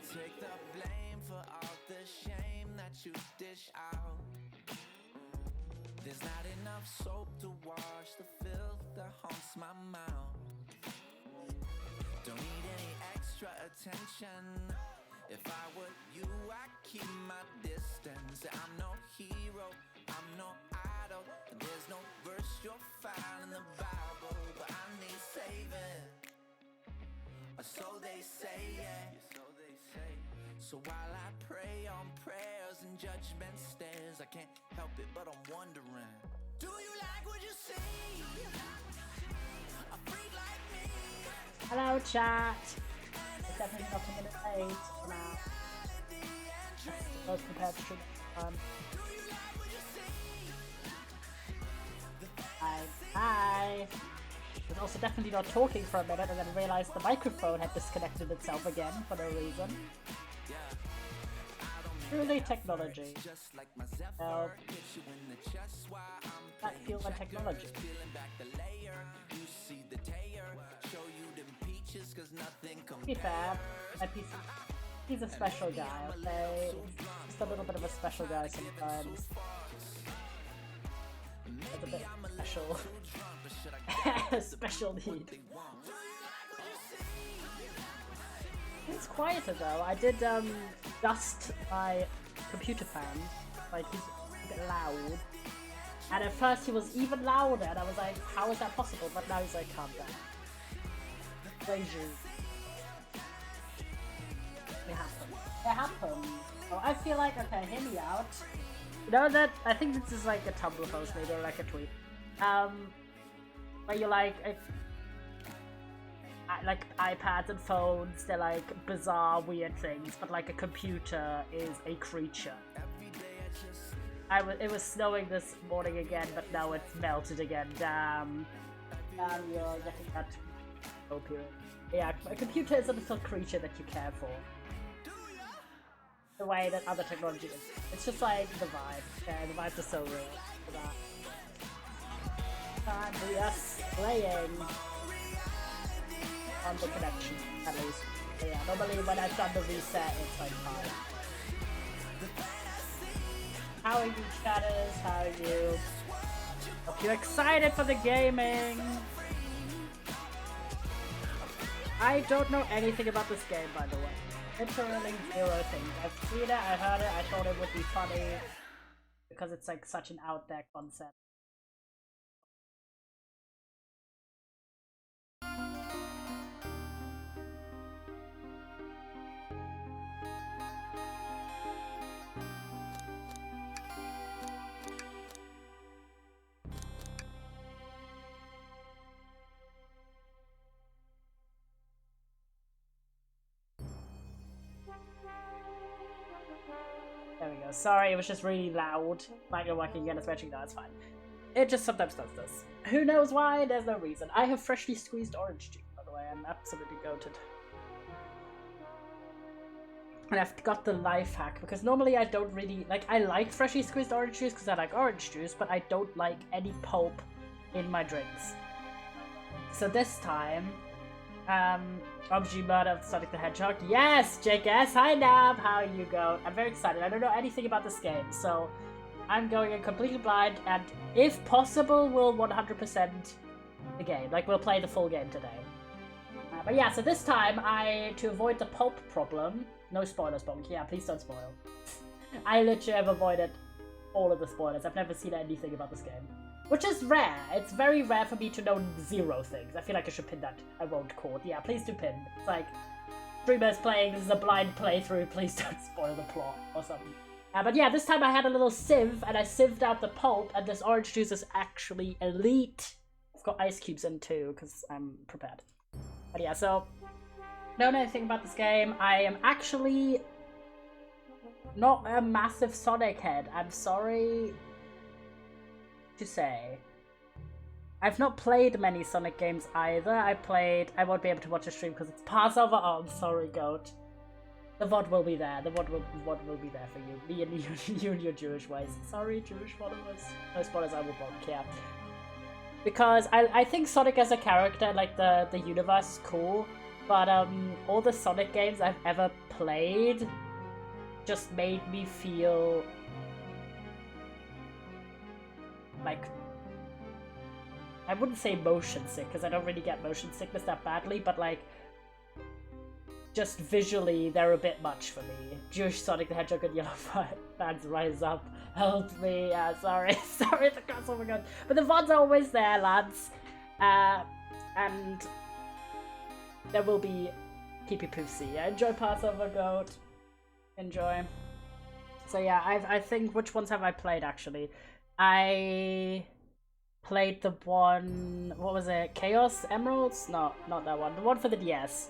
Take the blame for all the shame that you dish out. There's not enough soap to wash the filth that haunts my mouth. Don't need any extra attention. If I were you, I'd keep my distance. I'm no hero, I'm no idol, and there's no verse you'll find in the Bible. But I need saving, or so they say, yeah. So while I pray on prayers and judgment stares, I can't help it but I'm wondering, do you like what you see? A freak like me. Hello, chat. It's definitely not a minute late for now. Most prepared to stream. Hi. I was also definitely not talking for a minute and then realized the microphone had disconnected itself again for no reason. Truly technology. Well, that feels like technology. To be fair, my PC, he's a special guy, okay? Just a little bit of a special guy sometimes. It's a bit special. Special need. It's quieter though. I did dust my computer fan. Like, he's a bit loud. And at first he was even louder and I was like, how is that possible? But now he's like, calm down. Pleasure. It happened. It happened. Oh, I feel like, okay, hear me out. You know that, I think this is like a Tumblr post maybe, or like a tweet. Where you're like iPads and phones, they're like bizarre, weird things, but like a computer is a creature. It was snowing this morning again, but now it's melted again. Damn. You're getting that opium. Yeah, a computer is a little creature that you care for. The way that other technology is. It's just like the vibe. Yeah, the vibes are so real for that. And we are playing on the connection, at least. But yeah, normally when I've done the reset, it's like fine. How are you, chatters? How are you? Hope you're excited for the gaming! I don't know anything about this game, by the way. Literally zero things. I've seen it, I heard it, I thought it would be funny. Because it's like such an out there concept. There we go. Sorry, it was just really loud. Like you're working again, it's matching. No, it's fine. It just sometimes does this. Who knows why? There's no reason. I have freshly squeezed orange juice, by the way. I'm absolutely goated. And I've got the life hack, because normally I don't really... Like, I like freshly squeezed orange juice because I like orange juice, but I don't like any pulp in my drinks. So this time... OMG Murder of Sonic the Hedgehog. Yes, Jake S. Hi, Nab. How you go? I'm very excited. I don't know anything about this game, so I'm going in completely blind, and if possible, we'll 100% the game. Like, we'll play the full game today. But yeah, so this time, to avoid the pulp problem... No spoilers, Bonk. Yeah, please don't spoil. I literally have avoided all of the spoilers. I've never seen anything about this game. Which is rare. It's very rare for me to know zero things. I feel like I should pin that. I won't court. Yeah, please do pin. It's like, streamers playing, this is a blind playthrough, please don't spoil the plot or something. But yeah, this time I had a little sieve, and I sieved out the pulp, and this orange juice is actually elite. I've got ice cubes in too, because I'm prepared. But yeah, so, don't know anything about this game. I am actually not a massive Sonic head. I'm sorry to say. I've not played many Sonic games either. I won't be able to watch a stream because it's Passover. Oh, I'm sorry, Goat. The VOD will be there. The VOD will be there for you. Me and you and your Jewish ways. Sorry, Jewish followers. No spoilers, I will block, yeah. Because I think Sonic as a character, like the universe is cool, But all the Sonic games I've ever played just made me feel like, I wouldn't say motion sick because I don't really get motion sickness that badly, but like just visually they're a bit much for me. Jewish Sonic the Hedgehog and Yellow fans rise up, help me. Sorry the crossover gun, but the VODs are always there, lads. And there will be Pee Poofsy. Enjoy Passover Goat. Enjoy. So yeah, I think, which ones have I played actually? I played the one, what was it? Chaos Emeralds? No, not that one. The one for the DS.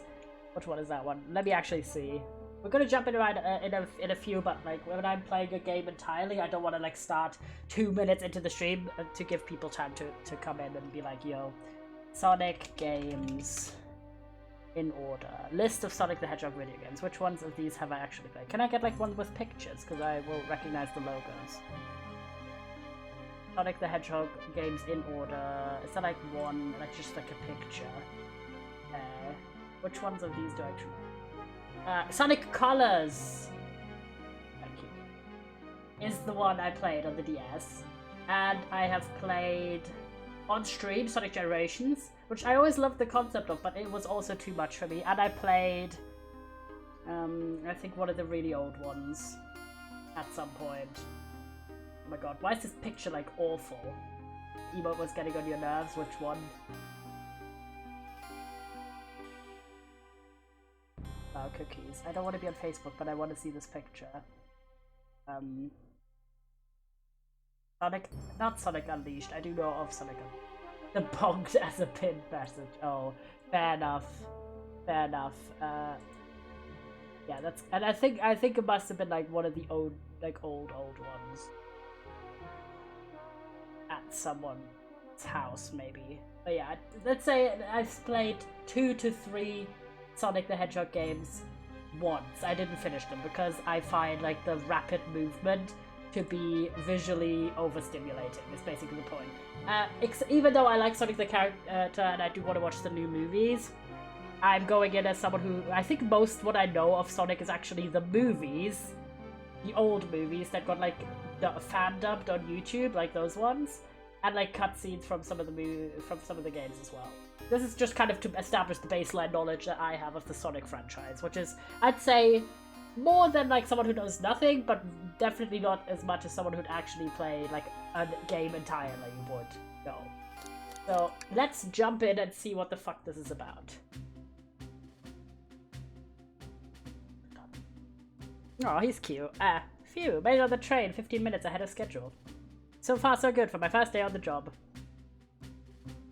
Which one is that one? Let me actually see. We're gonna jump in a few, but like when I'm playing a game entirely, I don't want to like start 2 minutes into the stream to give people time to come in and be like, yo, Sonic games in order. List of Sonic the Hedgehog video games. Which ones of these have I actually played? Can I get like one with pictures? Because I will recognize the logos. Sonic the Hedgehog games in order. Is that like one, like just like a picture? Which ones of these do I actually? Sonic Colors! Thank you. Is the one I played on the DS. And I have played on stream Sonic Generations, which I always loved the concept of, but it was also too much for me. And I played, I think one of the really old ones at some point. Oh my god, why is this picture like awful? Emote was getting on your nerves, which one? Oh, cookies. I don't want to be on Facebook, but I want to see this picture. Sonic, not Sonic Unleashed. I do know of Sonic Unleashed. The bonked as a pinned message. Oh, fair enough. Fair enough. Yeah, that's, and I think it must have been like one of the old ones at someone's house, maybe. But yeah, let's say I've played 2 to 3 Sonic the Hedgehog games once. I didn't finish them because I find like the rapid movement to be visually overstimulating, is basically the point. Even though I like Sonic the character and I do want to watch the new movies, I'm going in as someone who, I think most what I know of Sonic is actually the movies, the old movies that got like the fan dubbed on YouTube, like those ones, and like cutscenes from some of the games as well. This is just kind of to establish the baseline knowledge that I have of the Sonic franchise, which is, I'd say, more than like someone who knows nothing, but definitely not as much as someone who'd actually play like a game entirely would know. So let's jump in and see what the fuck this is about. Oh, he's cute. Phew, made it on the train 15 minutes ahead of schedule. So far so good for my first day on the job.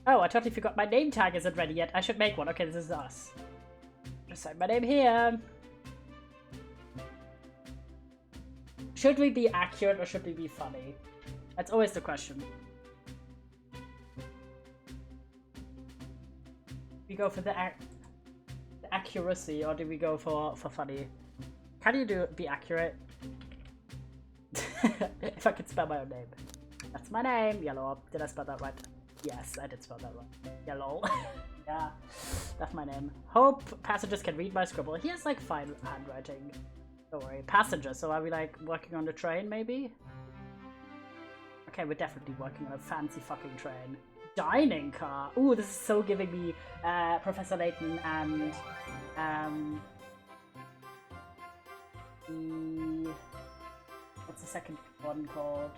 Oh, I totally forgot my name tag isn't ready yet. I should make one. Okay, this is us. Just sign my name here. Should we be accurate or should we be funny? That's always the question. We go for the accuracy or do we go for funny? Can you be accurate? If I could spell my own name. That's my name, Yellow. Did I spell that right? Yes, I did spell that right. Yellow. Yeah, that's my name. Hope passengers can read my scribble. He has like fine handwriting. Don't worry. Passenger, so are we like working on the train maybe? Okay, we're definitely working on a fancy fucking train. Dining car. Ooh, this is so giving me Professor Layton and what's the second one called?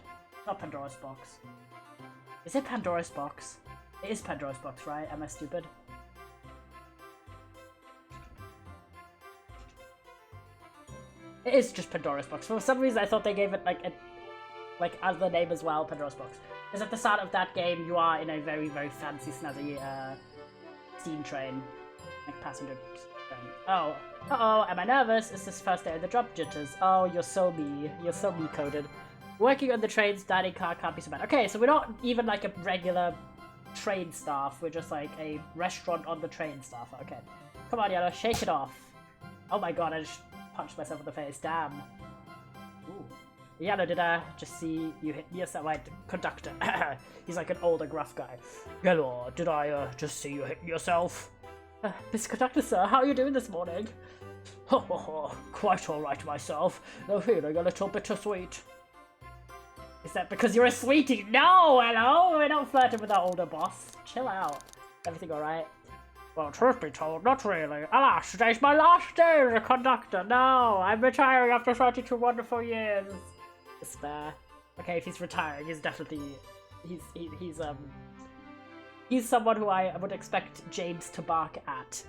Not Pandora's Box. Is it Pandora's Box? It is Pandora's Box, right? Am I stupid? It is just Pandora's Box. For some reason, I thought they gave it like a other name as well, Pandora's Box. Because at the start of that game, you are in a very, very fancy, snazzy steam train, like passenger train. Oh, uh-oh, am I nervous? Is this first day of the job jitters? Oh, you're so me. You're so me-coded. Working on the train's dining car can't be so bad. Okay, so we're not even like a regular train staff. We're just like a restaurant on the train staff. Okay. Come on, Yellow, shake it off. Oh my god, I just punched myself in the face. Damn. Ooh. Yellow, did I just see you hit me? Yes, that right, conductor. He's like an older, gruff guy. Yellow, did I just see you hit yourself? Mr. Conductor, sir, how are you doing this morning? Ho ho ho, quite alright myself, though feeling a little bittersweet. Is that because you're a sweetie? No, hello, we're not flirting with our older boss. Chill out. Everything alright? Well, truth be told, not really. Alas, today's my last day as a conductor. No, I'm retiring after 32 wonderful years. Despair. Okay, if he's retiring, he's definitely... He's someone who I would expect James to bark at.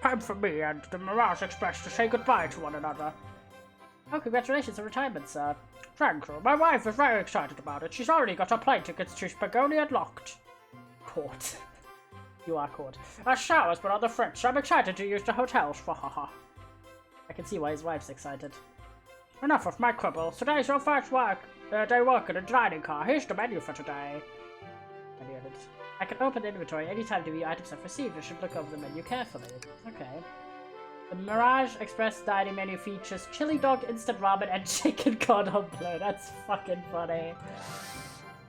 Time for me and the Mirage Express to say goodbye to one another. Oh, congratulations on retirement, sir. Thank you. My wife is very excited about it. She's already got her plane tickets to Spagonia locked. Court. You are caught. Our shower's been on the fritz, so I'm excited to use the hotels for haha. I can see why his wife's excited. Enough of my quibble. Today's your first day working in a dining car. Here's the menu for today. I can open the inventory anytime the new items I've received. I should look over the menu carefully. Okay. The Mirage Express dining menu features chili dog, instant ramen, and chicken cordon bleu. That's fucking funny.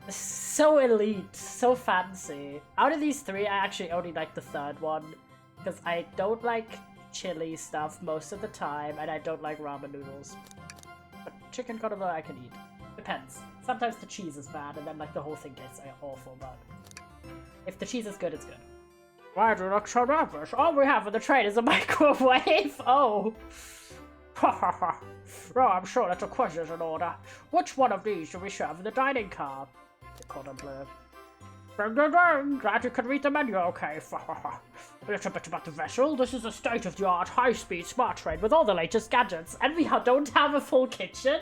So elite, so fancy. Out of these three, I actually only like the third one. Because I don't like chili stuff most of the time, and I don't like ramen noodles. But chicken cordon bleu I can eat. Depends. Sometimes the cheese is bad, and then like the whole thing tastes awful, but... if the cheese is good, it's good. Why do you look so nervous? All we have on the train is a microwave! Oh! Ha ha ha! Oh, I'm sure that the quiz is in order. Which one of these do we serve in the dining car? The cordon bleu. Ding ding ding! Glad you can read the menu okay. A little bit about the vessel. This is a state-of-the-art, high-speed smart train with all the latest gadgets, and we don't have a full kitchen?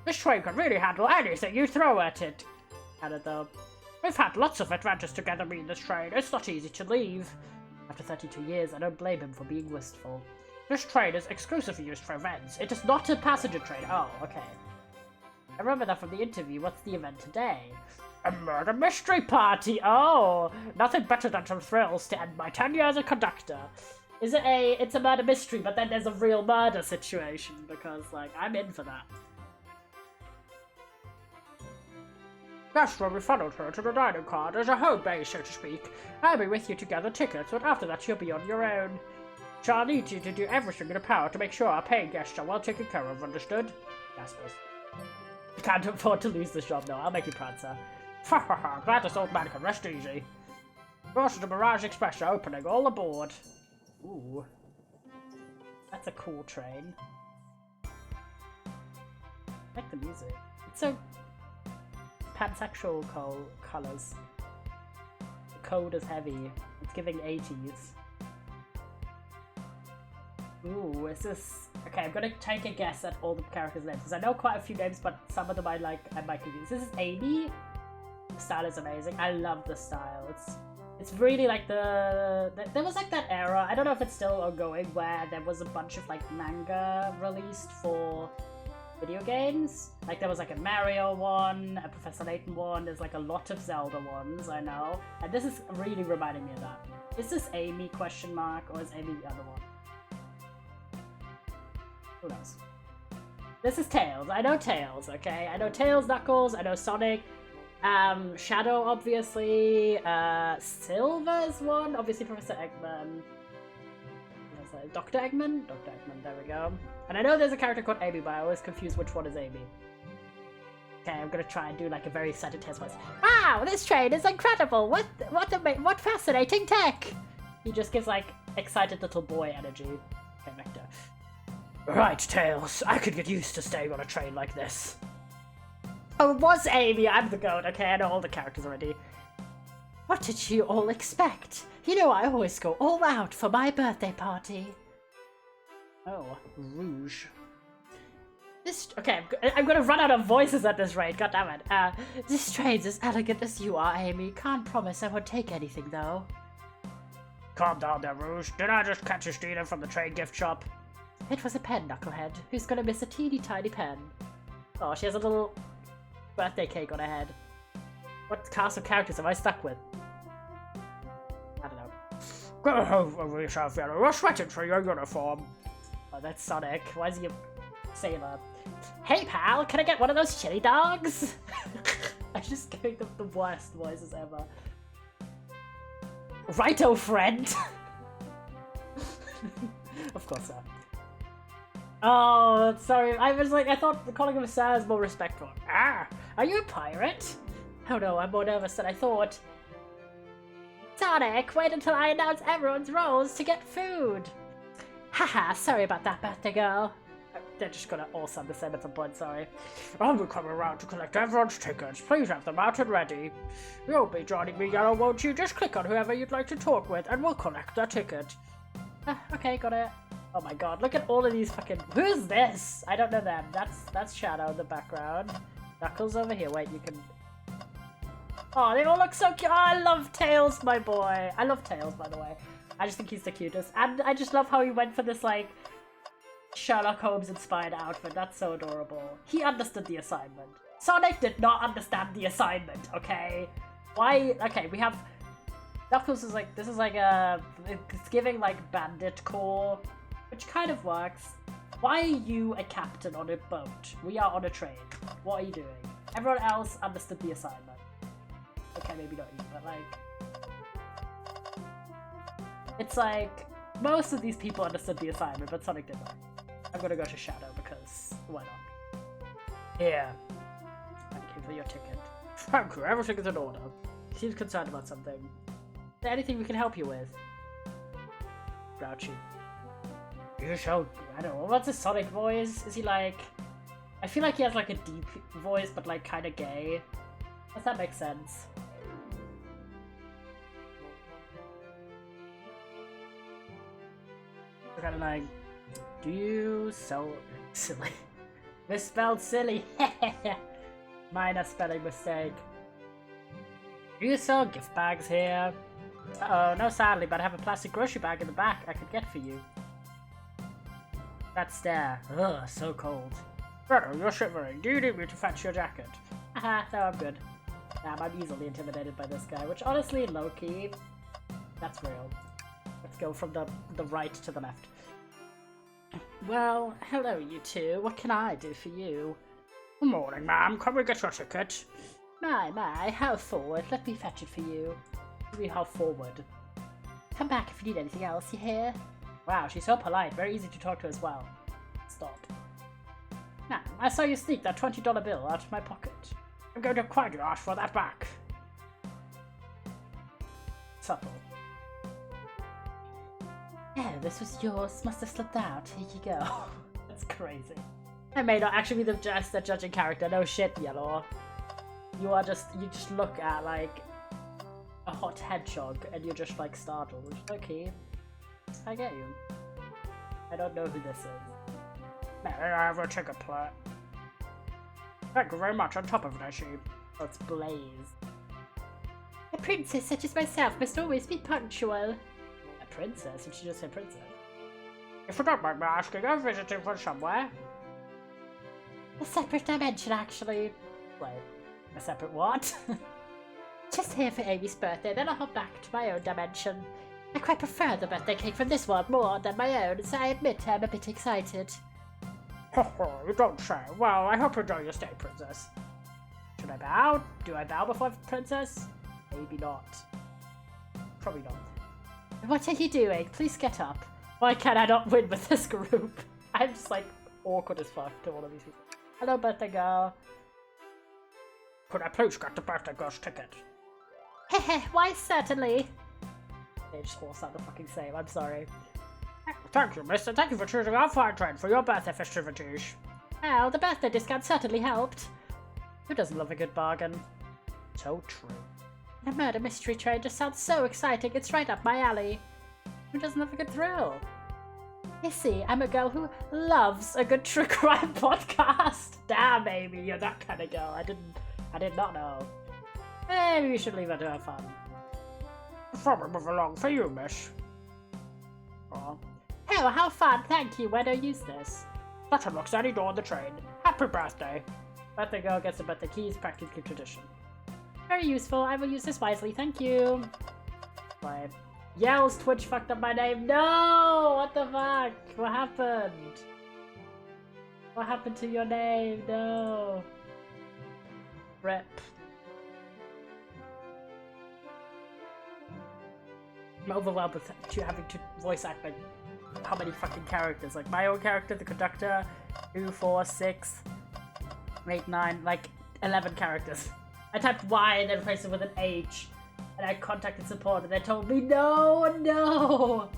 This train can really handle anything you throw at it. Added though. We've had lots of adventures together, me and this train. It's not easy to leave. After 32 years, I don't blame him for being wistful. This train is exclusively used for events. It is not a passenger train. Oh, okay. I remember that from the interview. What's the event today? A murder mystery party! Oh! Nothing better than some thrills to end my 10 years as a conductor. Is it it's a murder mystery, but then there's a real murder situation? Because, like, I'm in for that. That's where we followed her to the dining car. There's a home base, so to speak. I'll be with you to gather tickets, but after that you'll be on your own. So I'll need you to do everything in your power to make sure our paying guests are well taken care of, understood? I suppose. Can't afford to lose this job, no. I'll make you proud, sir. Ha ha ha, glad this old man can rest easy. Rush the Mirage Express are opening, all aboard. Ooh. That's a cool train. I like the music. It's so... pansexual colours. The code is heavy. It's giving 80s. Ooh, is this... okay, I'm gonna take a guess at all the characters' names, because I know quite a few names, but some of them I might confuse. This is Amy. The style is amazing. I love the style. It's really like there was like that era, I don't know if it's still ongoing, where there was a bunch of like manga released for video games. Like there was like a Mario one, a Professor Layton one, there's like a lot of Zelda ones, I know. And this is really reminding me of that. Is this Amy question mark, or is Amy the other one? Who knows? This is Tails. I know Tails, okay? I know Tails, Knuckles, I know Sonic. Shadow, obviously. Silver's one. Obviously Professor Eggman. Dr. Eggman? Dr. Eggman, there we go. And I know there's a character called Amy, but I always confuse which one is Amy. Okay, I'm gonna try and do like a very excited Tails voice. Wow, this train is incredible! What fascinating tech! He just gives like excited little boy energy. Okay, Vector. Right, Tails, I could get used to staying on a train like this. Oh, it was Amy, I'm the goat. Okay, I know all the characters already. What did you all expect? You know I always go all out for my birthday party. Oh, Rouge. Okay, I'm gonna run out of voices at this rate, goddammit. This train's as elegant as you are, Amy. Can't promise I won't take anything, though. Calm down there, Rouge. Did I just catch you stealing from the train gift shop? It was a pen, Knucklehead. Who's gonna miss a teeny tiny pen? Oh, she has a little birthday cake on her head. What cast of characters am I stuck with? I don't know. Go home over yourself, Yellow. You're sweating for your uniform. Oh, that's Sonic. Why is he a sailor? Hey, pal, can I get one of those chili dogs? I'm just giving them the worst voices ever. Righto, friend! Of course not. Oh, sorry. I thought calling him sir is more respectful. Ah, are you a pirate? Oh no, I'm more nervous than I thought. Sonic, wait until I announce everyone's roles to get food. Haha, sorry about that, birthday girl. They're just gonna all sound the same at some point, sorry. I'll be coming around to collect everyone's tickets. Please have them out and ready. You'll be joining me, Yellow, won't you? Just click on whoever you'd like to talk with and we'll collect their ticket. Okay, got it. Oh my god, look at all of these fucking... Who's this? I don't know them. That's Shadow in the background. Knuckles over here. Wait, you can... Oh, they all look so cute. Oh, I love Tails, my boy. I love Tails, by the way. I just think he's the cutest. And I just love how he went for this, like, Sherlock Holmes-inspired outfit. That's so adorable. He understood the assignment. Sonic did not understand the assignment, okay? Why? Okay, we have... Knuckles is like... This is like a... It's giving, like, Bandit Corps, which kind of works. Why are you a captain on a boat? We are on a train. What are you doing? Everyone else understood the assignment. Okay, maybe not you, but like... It's like... Most of these people understood the assignment, but Sonic didn't. I'm gonna go to Shadow because... Why not? Here. Thank you for your ticket. Thank you, everything is in order. He seems concerned about something. Is there anything we can help you with? Grouchy. You're so... I don't know, what's his Sonic voice? Is he like... I feel like he has like a deep voice, but like kinda gay. Does that make sense? We're kinda like... Do you sell... Silly. Misspelled silly. Minor spelling mistake. Do you sell gift bags here? Uh-oh, no sadly, but I have a plastic grocery bag in the back I could get for you. That stare. Ugh, so cold. Brother, you're shivering. Do you need me to fetch your jacket? Haha, no, I'm good. Damn, I'm easily intimidated by this guy, which honestly, low-key, that's real. Let's go from the right to the left. Well, hello you two. What can I do for you? Good morning, ma'am. Can we get your ticket? My, how forward. Let me fetch it for you. What do you mean, how forward? Come back if you need anything else, you hear? Wow, she's so polite. Very easy to talk to as well. Stop. Now, I saw you sneak that $20 bill out of my pocket. I'm going to quietly ask for that back. Subtle. Yeah, this was yours. Must have slipped out. Here you go. That's crazy. I may not actually be the judging character. No shit, Yellow. You just look at, like, a hot hedgehog and you're just, like, startled. Okay. I get you. I don't know who this is. May I have a ticket, please? Thank you very much. On top of that, sheep. Oh, it's Blaze. A princess such as myself must always be punctual. A princess? Did she just say princess? If you don't mind me asking, I'm visiting from somewhere. A separate dimension, actually. Wait, a separate what? Just here for Amy's birthday, then I'll hop back to my own dimension. I quite prefer the birthday cake from this one more than my own, so I admit I'm a bit excited. You don't say. Well, I hope you enjoy your stay, princess. Should I bow? Do I bow before princess? Maybe not. Probably not. What are you doing? Please get up. Why can I not win with this group? I'm just like awkward as fuck to all of these people. Hello, birthday girl. Could I please get the birthday girl's ticket? Heh, why certainly. They just all sound the fucking same, I'm sorry. Thank you, mister. Thank you for choosing our fine train for your birthday festivities. Well, the birthday discount certainly helped. Who doesn't love a good bargain? So true. The murder mystery train just sounds so exciting. It's right up my alley. Who doesn't love a good thrill? You see, I'm a girl who loves a good true crime podcast. Damn, Amy, you're that kind of girl. I did not know. Maybe we should leave her to have fun. Before we move along, for you, miss. Oh, how fun, thank you. Where do I use this? That unlocks any door on the train. Happy birthday. Birthday girl gets the birthday keys, practically tradition. Very useful, I will use this wisely, thank you. Why? Yells, Twitch fucked up my name. No! What the fuck? What happened? What happened to your name? No. Rip. I'm overwhelmed with having to voice act like how many fucking characters. Like my own character, the conductor, 2, 4, 6, 8, 9, like 11 characters. I typed Y and then replaced it with an H, and I contacted support and they told me no.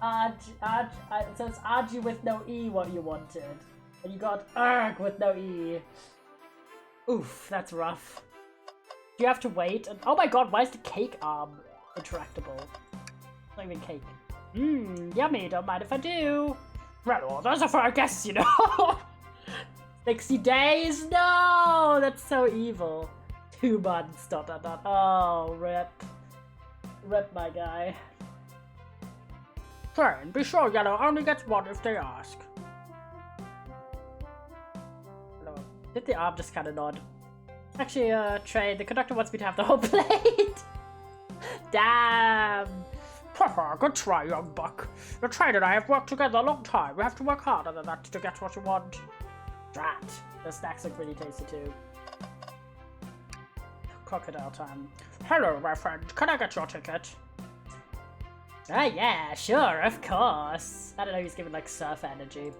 So it's Argy with no E what you wanted, and you got Arg with no E. Oof, that's rough. Do you have to wait? And oh my god, why is the cake arm interactable? It's not even cake. Yummy, don't mind if I do. Well, those are for our guests, you know. 60 days? No! That's so evil. 2 months, ... Oh, rip. Rip, my guy. Train, be sure Yellow only gets one if they ask. Hello. Did the arm just kind of nod? Actually, Train, the conductor wants me to have the whole plate. Damn. Haha, good try, young buck. The train and I have worked together a long time. We have to work harder than that to get what you want. Drat. The snacks look really tasty too. Crocodile time. Hello, my friend. Can I get your ticket? Ah, yeah, sure, of course. I don't know, he's giving like surf energy.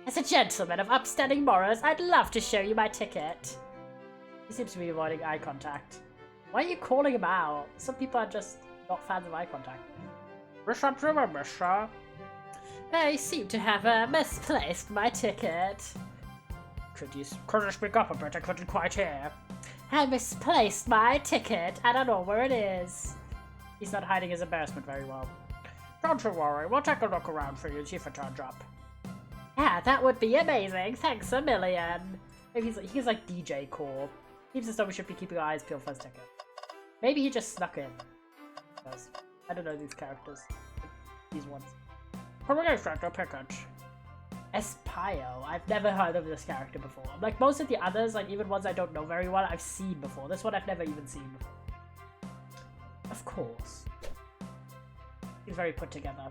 As a gentleman of upstanding morals, I'd love to show you my ticket. He seems to be avoiding eye contact. Why are you calling him out? Some people are just not fans of eye contact. Mister. I seem to have misplaced my ticket. Could you speak up a bit? I couldn't quite hear. I misplaced my ticket. I don't know where it is. He's not hiding his embarrassment very well. Don't you worry. We'll take a look around for you and see if it turns up. Yeah, that would be amazing. Thanks a million. Maybe he's like DJ Core. Seems as though we should be keeping our eyes peeled for his ticket. Maybe he just snuck in. Because I don't know these characters. These ones. Congratulations, your picket. Espio. I've never heard of this character before. Like most of the others, like even ones I don't know very well, I've seen before. This one I've never even seen before. Of course. He's very put together.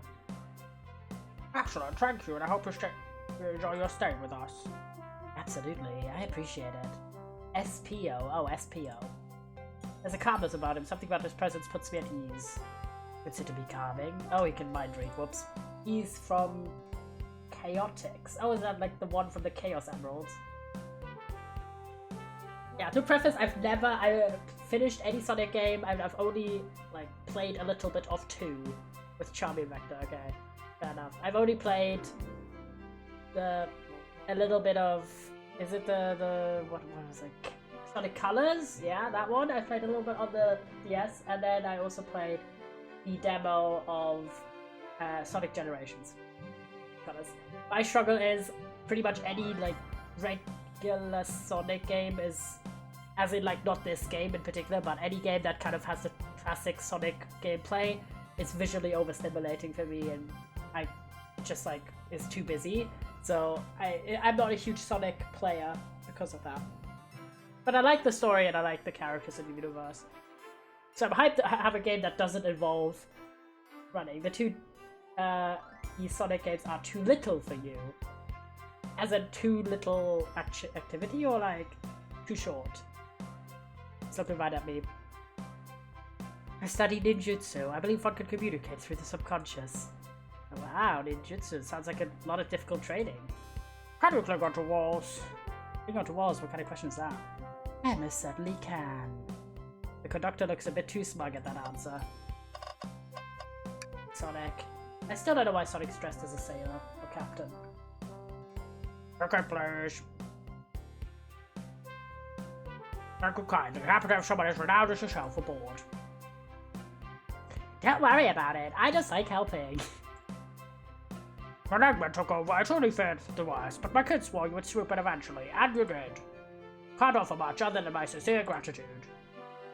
Excellent, thank you, and I hope you enjoy your stay with us. Absolutely, I appreciate it. SPO. Oh, SPO. There's a calmness about him. Something about his presence puts me at ease. Consider me calming. Oh, he can mind read. Whoops. He's from Chaotix. Oh, is that like the one from the Chaos Emeralds? Yeah, to preface, I finished any Sonic game. I've only like played a little bit of 2 with Charming Vector. Okay, fair enough. I've only played a little bit of. Is it the what was it? Sonic Colors? Yeah, that one. I played a little bit on the DS, and then I also played the demo of Sonic Generations. Colors. My struggle is pretty much any like regular Sonic game is, as in like not this game in particular, but any game that kind of has the classic Sonic gameplay is visually overstimulating for me, and I just like is too busy. So I'm not a huge Sonic player because of that. But I like the story and I like the characters in the universe. So I'm hyped to have a game that doesn't involve running. The 2 these Sonic games are too little for you. As in too little activity, or like too short? It's looking right at me. I studied ninjutsu. I believe one can communicate through the subconscious. Oh, wow, ninjutsu. Sounds like a lot of difficult training. Can you climb onto walls? Climbing onto walls, what kind of question is that? I most certainly can. The conductor looks a bit too smug at that answer. Sonic. I still don't know why Sonic's dressed as a sailor or captain. Okay, please. Thank you kindly. Happy to have someone as renowned as yourself aboard. Don't worry about it. I just like helping. When Eggman took over, it's only fair to us, but my kids swore you would swoop in eventually, and you did. Can't offer much other than my sincere gratitude.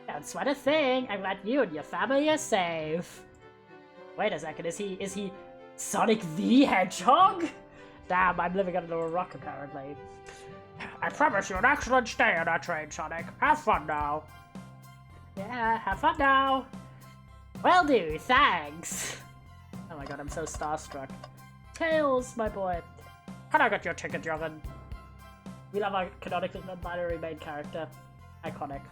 Don't sweat a thing. I'm glad you and your family are safe. Wait a second, is he Sonic the Hedgehog? Damn, I'm living under a rock apparently. I promise you an excellent stay on our train, Sonic. Have fun now. Yeah, have fun now. Will do, thanks. Oh my god, I'm so starstruck. Tails, my boy. Can I get your ticket, young'un? We love our canonically non-binary main character. Iconic.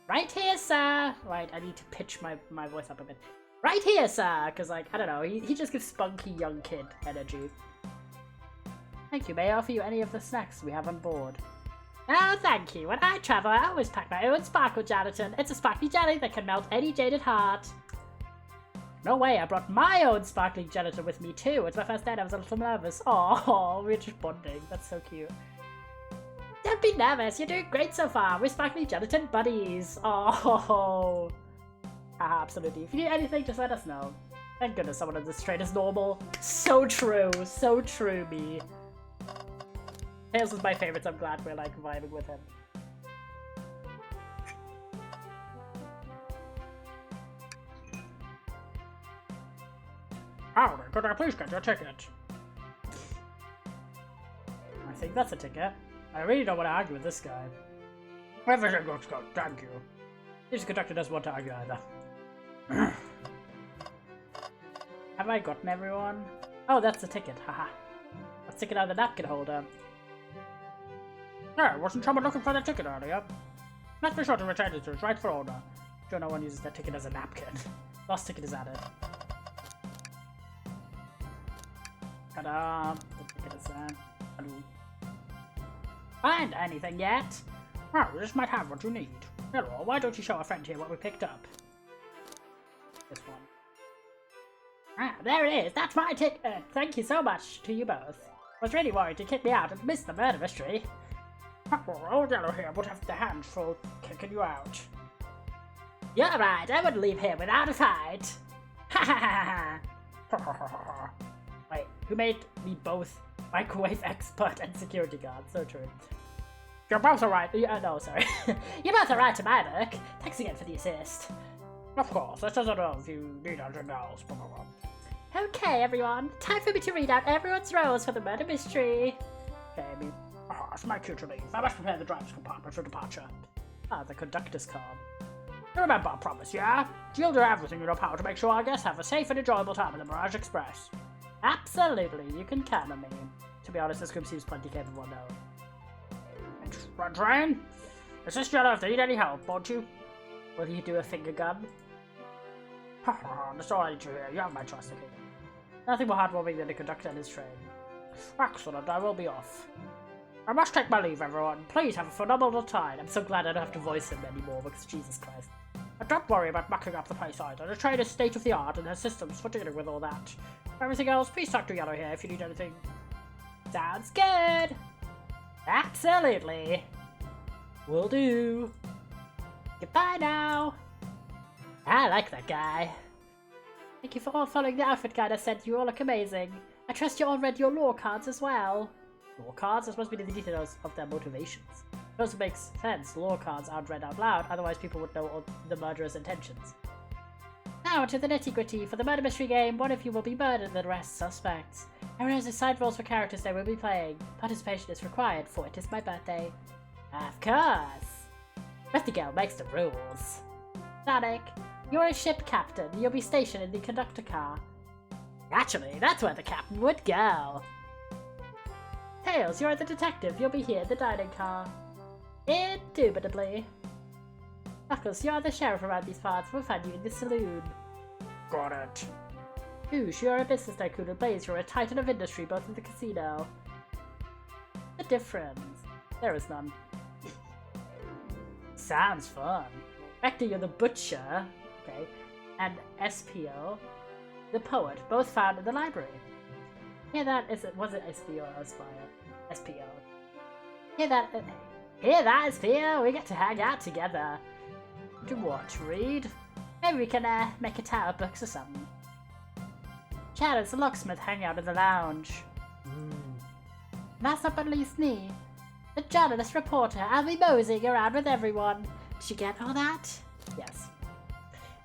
Right here, sir! Right, I need to pitch my voice up a bit. Right here, sir! Because, like, I don't know, he just gives spunky young kid energy. Thank you. May I offer you any of the snacks we have on board? Oh, thank you. When I travel, I always pack my own sparkle gelatin. It's a sparkly jelly that can melt any jaded heart. No way, I brought my own sparkling gelatin with me too. It's my first night, I was a little nervous. Oh, we're just bonding. That's so cute. Don't be nervous, you're doing great so far. We're sparkling gelatin buddies. Oh, absolutely. If you need anything, just let us know. Thank goodness someone on this train is normal. So true, me. Tails is my favorite, so I'm glad we're like vibing with him. Howdy, could I please get your ticket? I think that's a ticket. I really don't want to argue with this guy. Everything looks good, thank you. This conductor doesn't want to argue either. Have I gotten everyone? Oh, that's the ticket, haha. Let's take it out of the napkin holder. Yeah, wasn't someone looking for the ticket earlier? Let's be sure to return it to its rightful owner. Sure no one uses that ticket as a napkin. Lost ticket is added. Ta-da! The ticket is there. Hello. Find anything yet? Well, this might have what you need. Hello, why don't you show a friend here what we picked up? This one. Ah, there it is! That's my ticket! Thank you so much to you both. I was really worried to kick me out and miss the murder mystery. Old Yellow here would have the hands full kicking you out. You're right, I wouldn't leave here without a fight. Ha ha ha ha. Wait, who made me both microwave expert and security guard? So true. You're both alright. No, sorry. You're both alright to my book. Thanks again for the assist. Of course, this doesn't know if you need anything else. Okay, everyone. Time for me to read out everyone's roles for the murder mystery. Okay, I mean, it's my cue to leave. I must prepare the driver's compartment for departure. Ah, the conductor's card. Remember our promise, yeah? You'll do everything in your power to make sure our guests have a safe and enjoyable time in the Mirage Express. Absolutely, you can count on me. To be honest, this group seems plenty capable now. Run train! Assist Yellow if they need any help, won't you? Will you do a finger gun? That's all I need to hear. You have my trust, okay? Nothing more heartwarming than a conductor and his train. Excellent, I will be off. I must take my leave, everyone. Please have a phenomenal time. I'm so glad I don't have to voice him anymore, because Jesus Christ. And don't worry about mucking up the place either. The train is state-of-the-art and has systems for dealing with all that. For everything else, please talk to Yellow here if you need anything. Sounds good! Absolutely! Will do. Goodbye now! I like that guy. Thank you for all following the outfit guide I sent you. All look amazing. I trust you all read your lore cards as well. Lore cards are supposed to be the details of their motivations. It also makes sense. Lore cards aren't read out loud, otherwise people would know all the murderer's intentions. Now to the nitty-gritty. For the murder mystery game, one of you will be murdered and the rest suspects. Everyone has assigned roles for characters they will be playing. Participation is required, for it is my birthday. Of course! Birthday girl makes the rules. Sonic, you're a ship captain. You'll be stationed in the conductor car. Naturally, that's where the captain would go. Tails, you're the detective. You'll be here in the dining car. Indubitably. Knuckles, you're the sheriff around these parts. We'll find you in the saloon. Got it. Hoosh, you're a business tycoon, and Blaze, you're a titan of industry, both in the casino. The difference? There is none. Sounds fun. Vector, you're the butcher. Okay. And SPO, the poet, both found in the library. Hear that? Was it SPO or Aspire? SPO. Hear that? Hear that, SPO? We get to hang out together. To what? Read? Maybe we can make a tower of books or something. Chad, the locksmith, hang out in the lounge. Last but not least, me, the journalist reporter. I'll be moseying around with everyone. Did you get all that? Yes.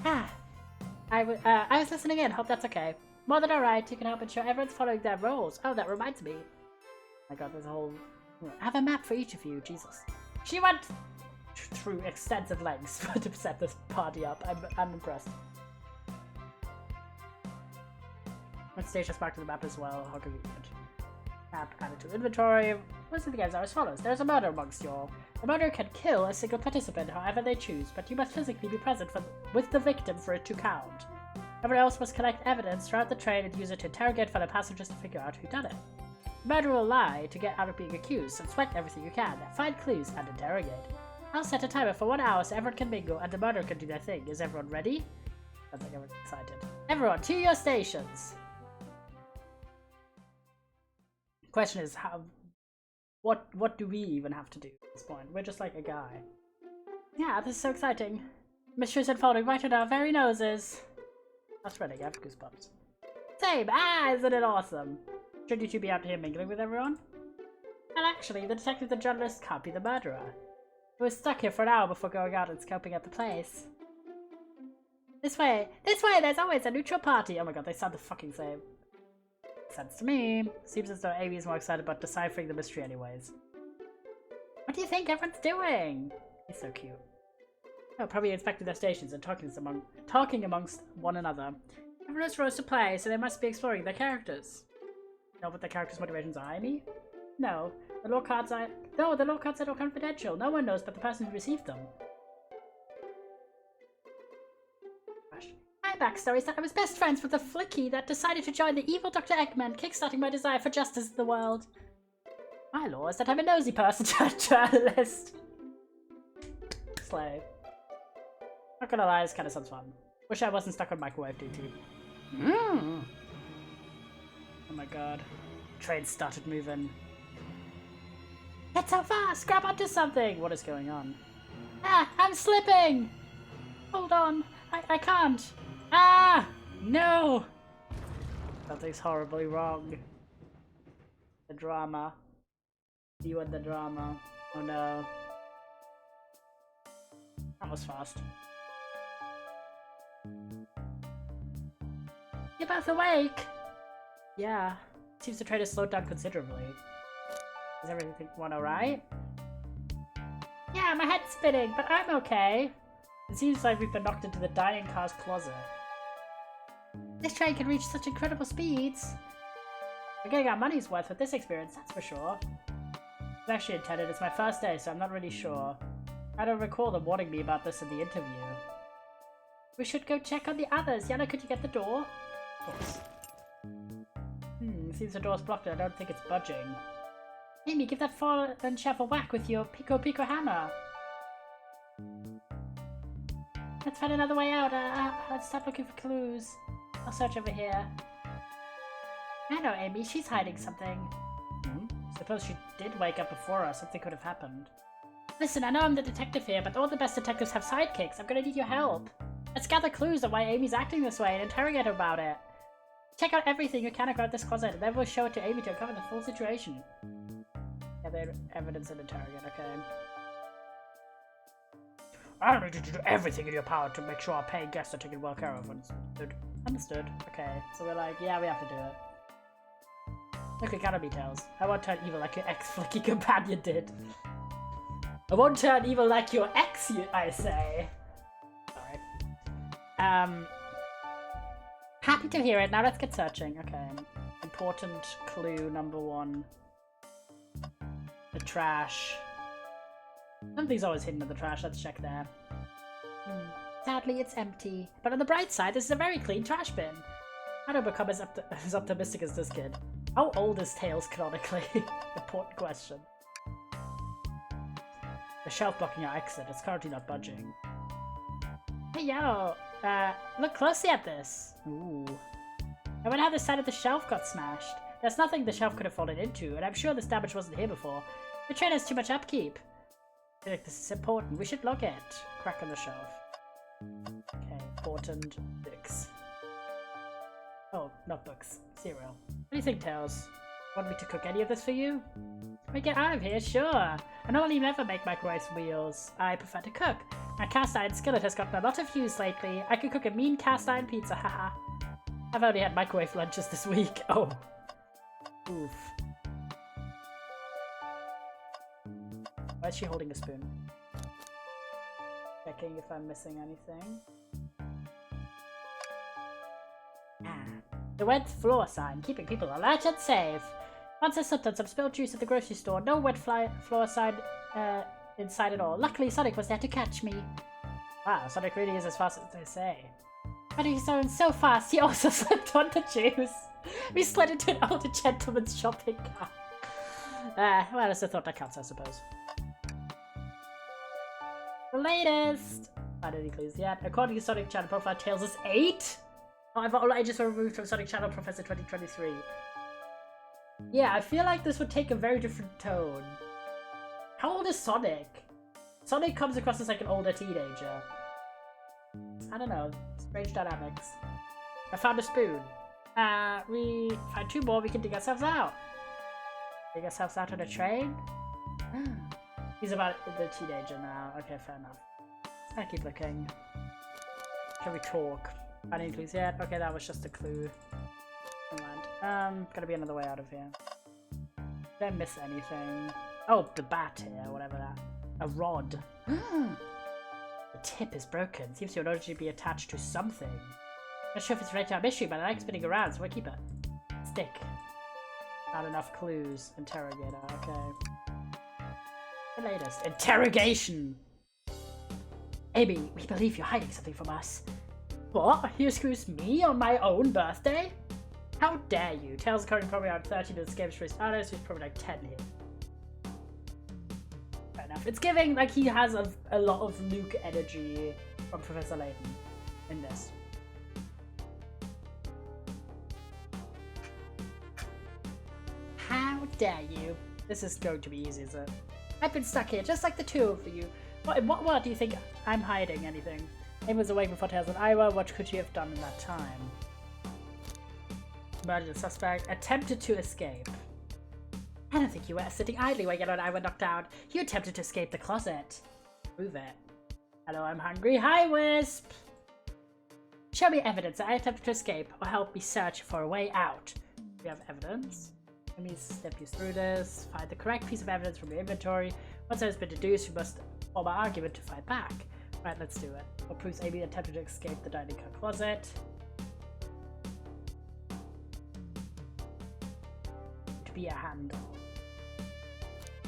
I was listening in. Hope that's okay. More than alright. You can help ensure everyone's following their roles. Oh, that reminds me. I got this whole. I have a map for each of you. Jesus. She went through extensive lengths to set this party up. I'm impressed. Let's stage us back to the map as well. How convenient. Map added to inventory. Most of the games are as follows. There's a murder amongst you all. The murderer can kill a single participant however they choose, but you must physically be present with the victim for it to count. Everyone else must collect evidence throughout the train and use it to interrogate fellow passengers to figure out who done it. The murderer will lie to get out of being accused, and sweat everything you can, find clues, and interrogate. I'll set a timer for 1 hour so everyone can mingle and the murderer can do their thing. Is everyone ready? Sounds like everyone's excited. Everyone, to your stations! The question is, what do we even have to do at this point? We're just like a guy. Yeah, this is so exciting. Mysteries unfolding right under our very noses. That's really, I have goosebumps. Same! Isn't it awesome? Should you two be out here mingling with everyone? And actually, the detective and journalist can't be the murderer. He was stuck here for an hour before going out and scoping out the place. This way, there's always a neutral party! Oh my god, they sound the fucking same. Makes sense to me. Seems as though Amy is more excited about deciphering the mystery anyways. What do you think everyone's doing? He's so cute. Oh, probably inspecting their stations and talking amongst one another. Everyone's rose to play, so they must be exploring their characters. Know what their characters' motivations are, Amy? No. The law cards are all confidential. No one knows but the person who received them. My backstory is that I was best friends with a flicky that decided to join the evil Dr. Eggman, kickstarting my desire for justice in the world. My law is that I'm a nosy person journalist. Slay. Not gonna lie, this kinda sounds fun. Wish I wasn't stuck on microwave duty. Oh my god. Train started moving. It's so fast! Grab onto something! What is going on? Ah! I'm slipping! Hold on! I can't! Ah! No! Something's horribly wrong. The drama. You and the drama. Oh no. That was fast. You're both awake! Yeah. Seems the train has slowed down considerably. Is everything alright? Yeah, my head's spinning, but I'm okay. It seems like we've been knocked into the dining car's closet. This train can reach such incredible speeds. We're getting our money's worth with this experience, that's for sure. I'm actually intended, it's my first day, so I'm not really sure. I don't recall them warning me about this in the interview. We should go check on the others. Yana, could you get the door? Of course. Seems the door's blocked and I don't think it's budging. Amy, give that fallen shelf a whack with your pico hammer. Let's find another way out. Let's start looking for clues. I'll search over here. I know Amy, she's hiding something. Suppose she did wake up before us. Something could have happened. Listen, I know I'm the detective here, but all the best detectives have sidekicks. I'm gonna need your help. Let's gather clues on why Amy's acting this way and interrogate her about it. Check out everything you can about this closet, and then we'll show it to Amy to uncover the full situation. Gather evidence and interrogate, okay. I need you to do everything in your power to make sure our paying guests are taken well care of. Understood. Understood. Okay, so we're like, yeah, we have to do it. Look, it cannot be tails. I won't turn evil like your ex-flicky companion did. I won't turn evil like your ex, I say. Sorry. Happy to hear it. Now let's get searching. Okay. Important clue number 1. The trash. Something's always hidden in the trash. Let's check there. Sadly, it's empty. But on the bright side, this is a very clean trash bin. I don't become as optimistic as this kid. How old is Tails canonically? Important question. The shelf blocking our exit. It's currently not budging. Hey, yo! Look closely at this. Ooh. I wonder how the side of the shelf got smashed. There's nothing the shelf could have fallen into, and I'm sure this damage wasn't here before. The train has too much upkeep. I feel like this is important. We should log it. Crack on the shelf. Okay, important books. Oh, not books. Cereal. What do you think, Tails? Want me to cook any of this for you? We get out of here, sure. I normally never make microwave meals. I prefer to cook. My cast iron skillet has gotten a lot of use lately. I could cook a mean cast iron pizza, haha. I've only had microwave lunches this week. Oh. Oof. Why is she holding a spoon? Checking if I'm missing anything. The wet floor sign, keeping people alert and safe. Once I slipped on some spilled juice at the grocery store. No wet floor sign inside it all. Luckily, Sonic was there to catch me. Wow, Sonic really is as fast as they say. But he's so fast, he also slipped on the juice. We slid into an older gentleman's shopping cart. Well, it's a thought that counts, I suppose. The latest! Not any clues yet. According to Sonic Channel profile, Tails is 8? However, all ages were removed from Sonic Channel Professor 2023. Yeah, I feel like this would take a very different tone. How old is Sonic? Sonic comes across as like an older teenager. I don't know. Strange dynamics. I found a spoon. We find 2 more, we can dig ourselves out. Dig ourselves out on a train? He's about the teenager now. Okay, fair enough. I keep looking. Can we talk? Finding clues yet? Okay, that was just a clue. Never mind. Gotta be another way out of here. Did I miss anything? Oh, the bat here, whatever that. A rod. The tip is broken. Seems to already be attached to something. Not sure if it's related to our mystery, but I like spinning around, so we'll keep it. Stick. Not enough clues. Interrogator, okay. The latest. Interrogation! Amy, we believe you're hiding something from us. What? You excuse me on my own birthday? How dare you? Tails is currently probably around 13 and escapes for his others, who's probably like 10 here. Fair enough. It's giving like he has a lot of Luke energy from Professor Layton in this. How dare you? This is going to be easy, is it? I've been stuck here, just like the 2 of you. What do you think I'm hiding anything? Amy was awake before Tails and Iowa. What could she have done in that time? Murdered the suspect. Attempted to escape. I don't think you were sitting idly while Yellow and I were knocked down. You attempted to escape the closet. Prove it. Hello, I'm hungry. Hi, Wisp! Show me evidence that I attempted to escape, or help me search for a way out. We have evidence. Let me step you through this. Find the correct piece of evidence from your inventory. Once it has been deduced, you must form an argument to fight back. Right, let's do it. What proves Amy attempted to escape the dining car closet? To be a handle.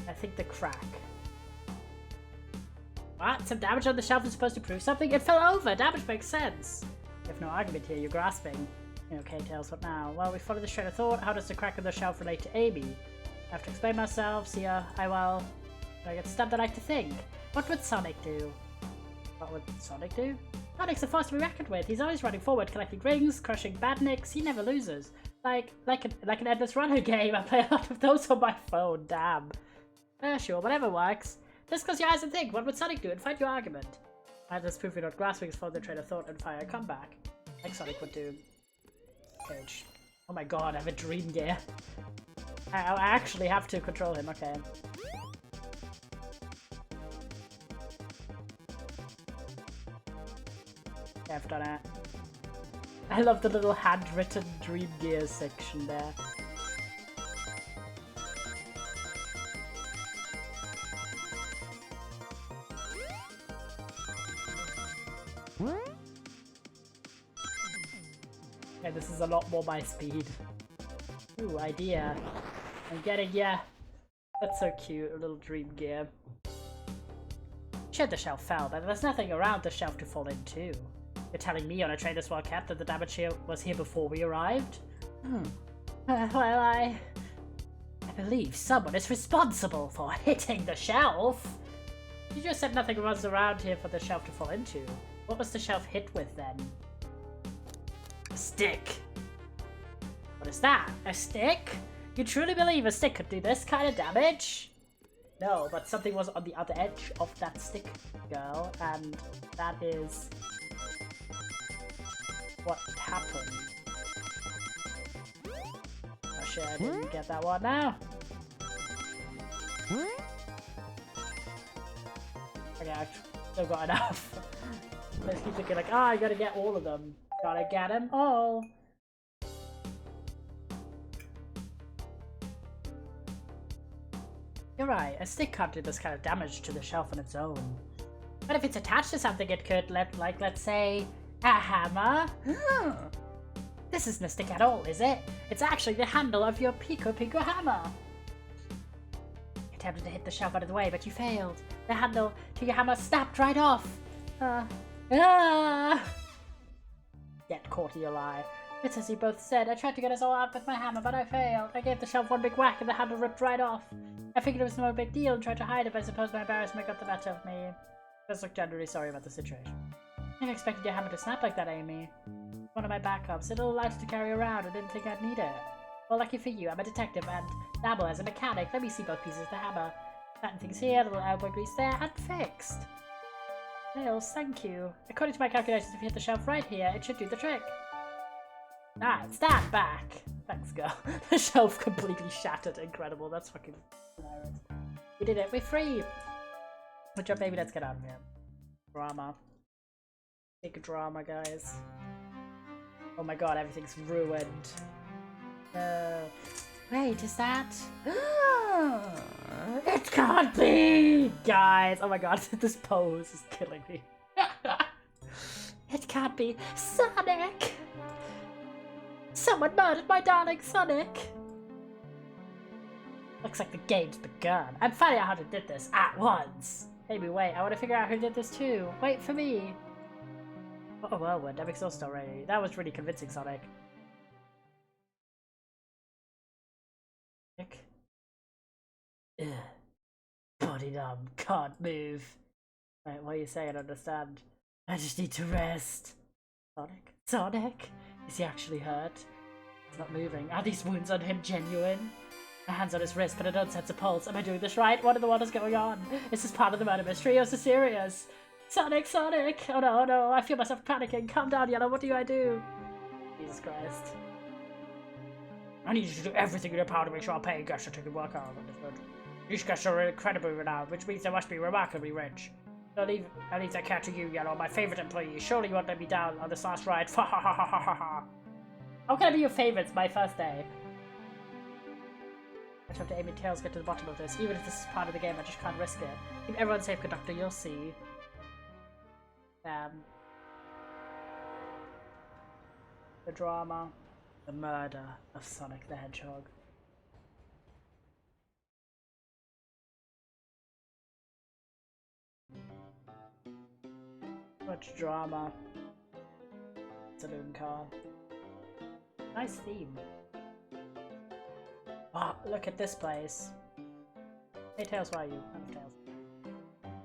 I think the crack. What? Some damage on the shelf is supposed to prove something? It fell over! Damage makes sense! You have no argument here, you're grasping. Okay, Tails, what now? Well, we follow this train of thought. How does the crack on the shelf relate to Amy? I have to explain myself. See ya. I get stumped, I like to think. What would Sonic do? What would Sonic do? Sonic's a force to be reckoned with. He's always running forward, collecting rings, crushing badniks. He never loses. Like an endless runner game. I play a lot of those on my phone. Damn. Sure, whatever works. Just close your eyes and think. What would Sonic do? And find your argument. Let's prove you're not grasping. Follow the train of thought and fire a comeback. Like Sonic would do. Cage. Oh my god, I have a dream gear. I actually have to control him. Okay. I've done it. I love the little handwritten Dream Gear section there. Okay, this is a lot more my speed. Ooh, idea. I'm getting ya. That's so cute, a little Dream Gear. Sure, the shelf fell, but there's nothing around the shelf to fall into. You're telling me on a train this well kept that the damage here was here before we arrived? Well, I believe someone is responsible for hitting the shelf. You just said nothing was around here for the shelf to fall into. What was the shelf hit with then? A stick. What is that? A stick? You truly believe a stick could do this kind of damage? No, but something was on the other edge of that stick, girl, and that is what happened. Oh shit, I didn't get that one now. Okay, I've still got enough. Let's keep thinking like, I gotta get all of them. Gotta get them all. You're right, a stick can't do this kind of damage to the shelf on its own. But if it's attached to something, it could, let's say, a hammer? This isn't a stick at all, is it? It's actually the handle of your Pico Pico hammer. attempted to hit the shelf out of the way, but you failed. The handle to your hammer snapped right off. Get caught in your lie. It's as you both said. I tried to get us all out with my hammer, but I failed. I gave the shelf one big whack and the handle ripped right off. I figured it was no big deal and tried to hide it, but I suppose my embarrassment got the better of me. Just look generally sorry about the situation. I never expected your hammer to snap like that, Amy. One of my backups. It's a little lighter to carry around. I didn't think I'd need it. Well, lucky for you, I'm a detective and dabble as a mechanic. Let me see both pieces of the hammer. Certain things here, a little elbow grease there, and fixed. Nails, thank you. According to my calculations, if you hit the shelf right here, it should do the trick. Ah, stand back! Thanks, girl. The shelf completely shattered. Incredible. That's fucking hilarious. We did it. We're free! Good job, baby. Let's get out of here. Drama. Big drama, guys. Oh my god, everything's ruined. Wait, is that? It can't be! Guys, oh my god, this pose is killing me. It can't be. Sonic! Someone murdered my darling Sonic! Looks like the game's begun. I'm finding out how to do this at once. Maybe wait, I want to figure out who did this too. Wait for me. Oh, whirlwind, I'm exhausted already. That was really convincing, Sonic. Ugh. Body numb, can't move. Right, what are you saying? I don't understand. I just need to rest. Sonic? Sonic? Is he actually hurt? He's not moving. Are these wounds on him genuine? My hand's on his wrist, but I don't sense a pulse. Am I doing this right? What in the world is going on? Is this part of the murder mystery or is this serious? Sonic, Sonic! Oh no, oh no, I feel myself panicking. Calm down, Yellow, what do I do? Jesus Christ. I need you to do everything in your power to make sure our paying guests are taking work out. These guests are incredibly renowned, which means they must be remarkably rich. I'll leave that cat to you, Yellow, my favorite employee. Surely you won't let me down on this last ride. How can I be your favorite? It's my first day. I hope to Amy and Tails get to the bottom of this. Even if this is part of the game, I just can't risk it. Keep everyone safe, Conductor, you'll see. The drama. The murder of Sonic the Hedgehog. Much drama. Saloon car. Nice theme. Oh, look at this place. Hey Tails, where are you? I'm Tails.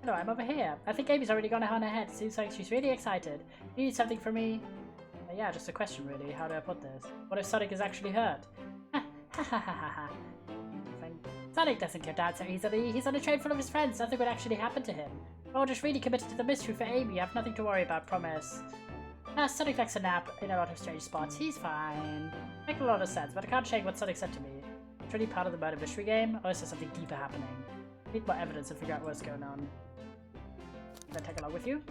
Hello, I'm over here. I think Amy's already gone on ahead. Seems like she's really excited. You need something from me? Yeah, just a question really. How do I put this? What if Sonic is actually hurt? Ha ha ha ha ha. Sonic doesn't go down so easily. He's on a train full of his friends. Nothing would actually happen to him. We're just really committed to the mystery for Amy. You have nothing to worry about, promise. Sonic likes a nap in a lot of strange spots. He's fine. Makes a lot of sense, but I can't shake what Sonic said to me. It's really part of the murder mystery game, or is there something deeper happening? I need more evidence to figure out what's going on. Can I take along with you?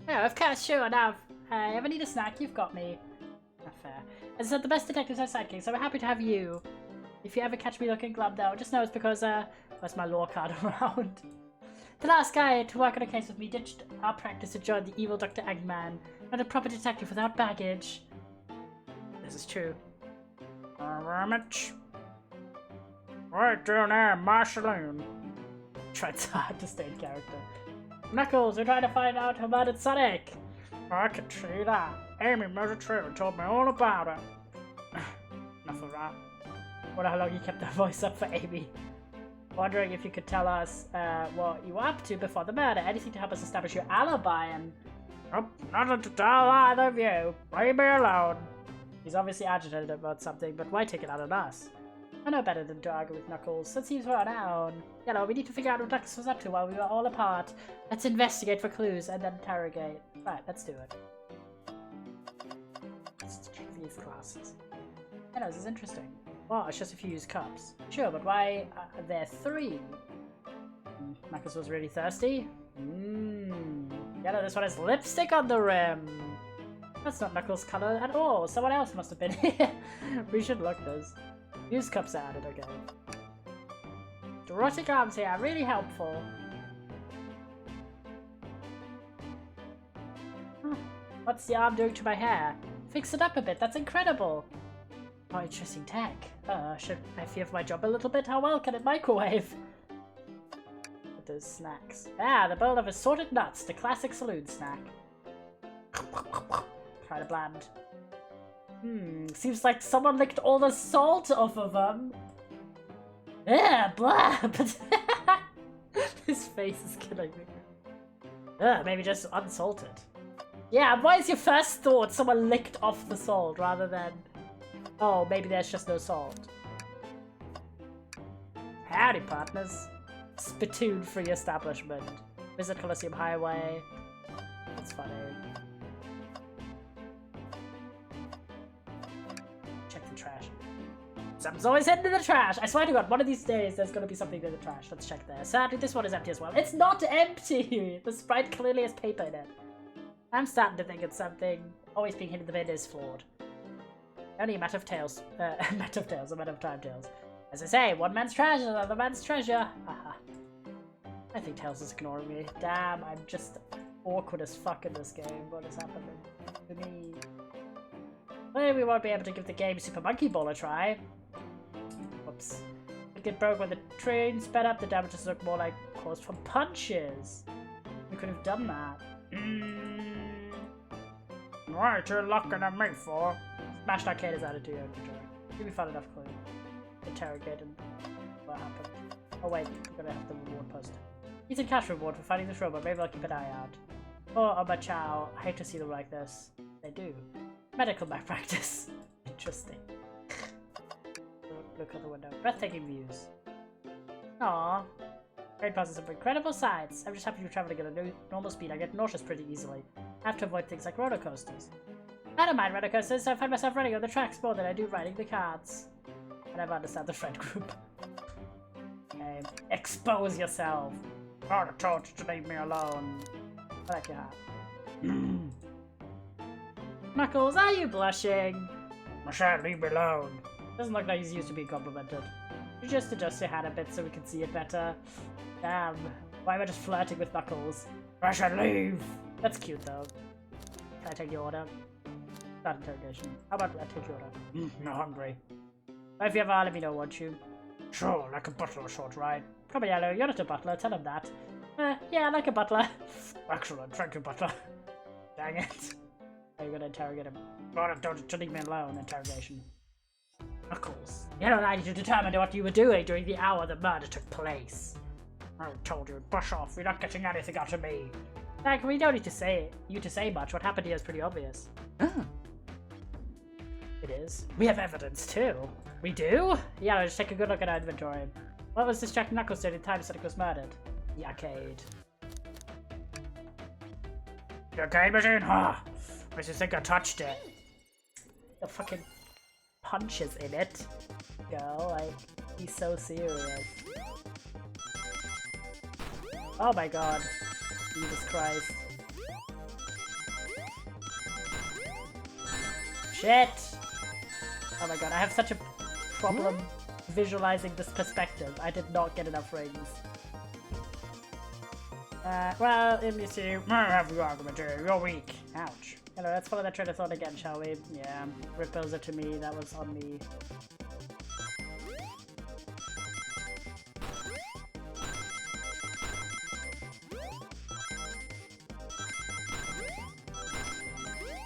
Yeah, of course, sure, now. Ever need a snack? You've got me. Not fair. As I said, the best detectives are sidekicks, so I'm happy to have you. If you ever catch me looking glum though, just know it's because, where's my law card around? The last guy to work on a case with me ditched our practice to join the evil Dr. Eggman. Not a proper detective without baggage. This is true. Much. Right down there, my saloon. Tried so hard to stay in character. Knuckles, we're trying to find out who murdered Sonic. I can see that. Amy murdered True and told me all about it. Enough of that. Wonder how long you kept that voice up for Amy. Wondering if you could tell us what you were up to before the murder. Anything to help us establish your alibi and... Oh, nothing to tell either of you. Leave me alone. He's obviously agitated about something, but why take it out on us? I know better than to argue with Knuckles, so it seems we're on our own. Yellow, we need to figure out what Knuckles was up to while we were all apart. Let's investigate for clues and then interrogate. Right, let's do it. Let's check these classes. I know, this is interesting. Well, it's just a few used cups. Sure, but why are there 3? Knuckles was really thirsty? Yellow, this one has lipstick on the rim. That's not Knuckles' color at all. Someone else must have been here. We should look this. Used cups are added, okay. Erotic arms here, really helpful. Huh. What's the arm doing to my hair? Fix it up a bit, that's incredible. Oh, interesting tech. Should I fear for my job a little bit? How well can it microwave? With those snacks. Ah, the bowl of assorted nuts, the classic saloon snack. Kinda bland. Seems like someone licked all the salt off of them. Yeah, blah! But his face is killing me. Maybe just unsalted. Yeah, why is your first thought someone licked off the salt rather than... Oh, maybe there's just no salt. Howdy, partners. Spittoon-free establishment. Visit Colosseum Highway. That's funny. Check the trash. Something's always hidden in the trash! I swear to God, one of these days there's gonna be something in the trash. Let's check there. Sadly, this one is empty as well. It's not empty! The Sprite clearly has paper in it. I'm starting to think it's something always being hidden in the bin is flawed. Only a matter of tales. A matter of time tales. As I say, one man's trash is another man's treasure. Haha. I think Tails is ignoring me. Damn, I'm just awkward as fuck in this game. What is happening to me? Well, we won't be able to give the game Super Monkey Ball a try. Whoops. It get broke when the train sped up. The damages look more like caused from punches. We could have done that. What you looking at me for? Smashed arcade is added to your inventory. It'll be fun enough to interrogate and what happened. Oh wait, we're gonna have the reward post. It's a cash reward for finding this robot. Maybe I'll keep an eye out. Oh, Oba Chow. I hate to see them like this. They do. Medical malpractice. Interesting. Look out the window. Breathtaking views. Aww. Great passes some incredible sights. I'm just happy to be traveling at a normal speed. I get nauseous pretty easily. I have to avoid things like roller coasters. I don't mind roller coasters, so I find myself running on the tracks more than I do riding the cards. I never understand the friend group. Okay. Expose yourself. Oh, I told you to leave me alone. I like your hat. Knuckles, are you blushing? Michelle, leave me alone. Doesn't look like he's used to being complimented. You just adjust your hat a bit so we can see it better. Damn. Why am I just flirting with Knuckles? I should leave. That's cute though. Can I take your order? Not interrogation. How about I take your order? Not hungry. But if you ever let me know, won't you? Sure, like a butler short ride. Come on, Yellow, you're not a butler, tell him that. Yeah, like a butler. Excellent, thank you, butler. Dang it. Are you gonna interrogate him? Oh, don't leave me alone, interrogation. Knuckles, Yellow and I need to determine what you were doing during the hour the murder took place. I told you, brush off, you're not getting anything out of me. Like, we don't need to say much. What happened here is pretty obvious. It is. We have evidence too. We do? Yeah, let's take a good look at our inventory. What was distracting Knuckles during the time Sonic was murdered? The arcade. The arcade machine? Huh? I just think I touched it. The fucking punches in it. Go, like, he's so serious. Oh my god. Jesus Christ. Shit! Oh my god, I have such a problem visualizing this perspective. I did not get enough rings. Well, let me see. I have the argument here. You're weak. Ouch. Hello, let's follow that train of thought again, shall we? Yeah, ripples it to me. That was on me.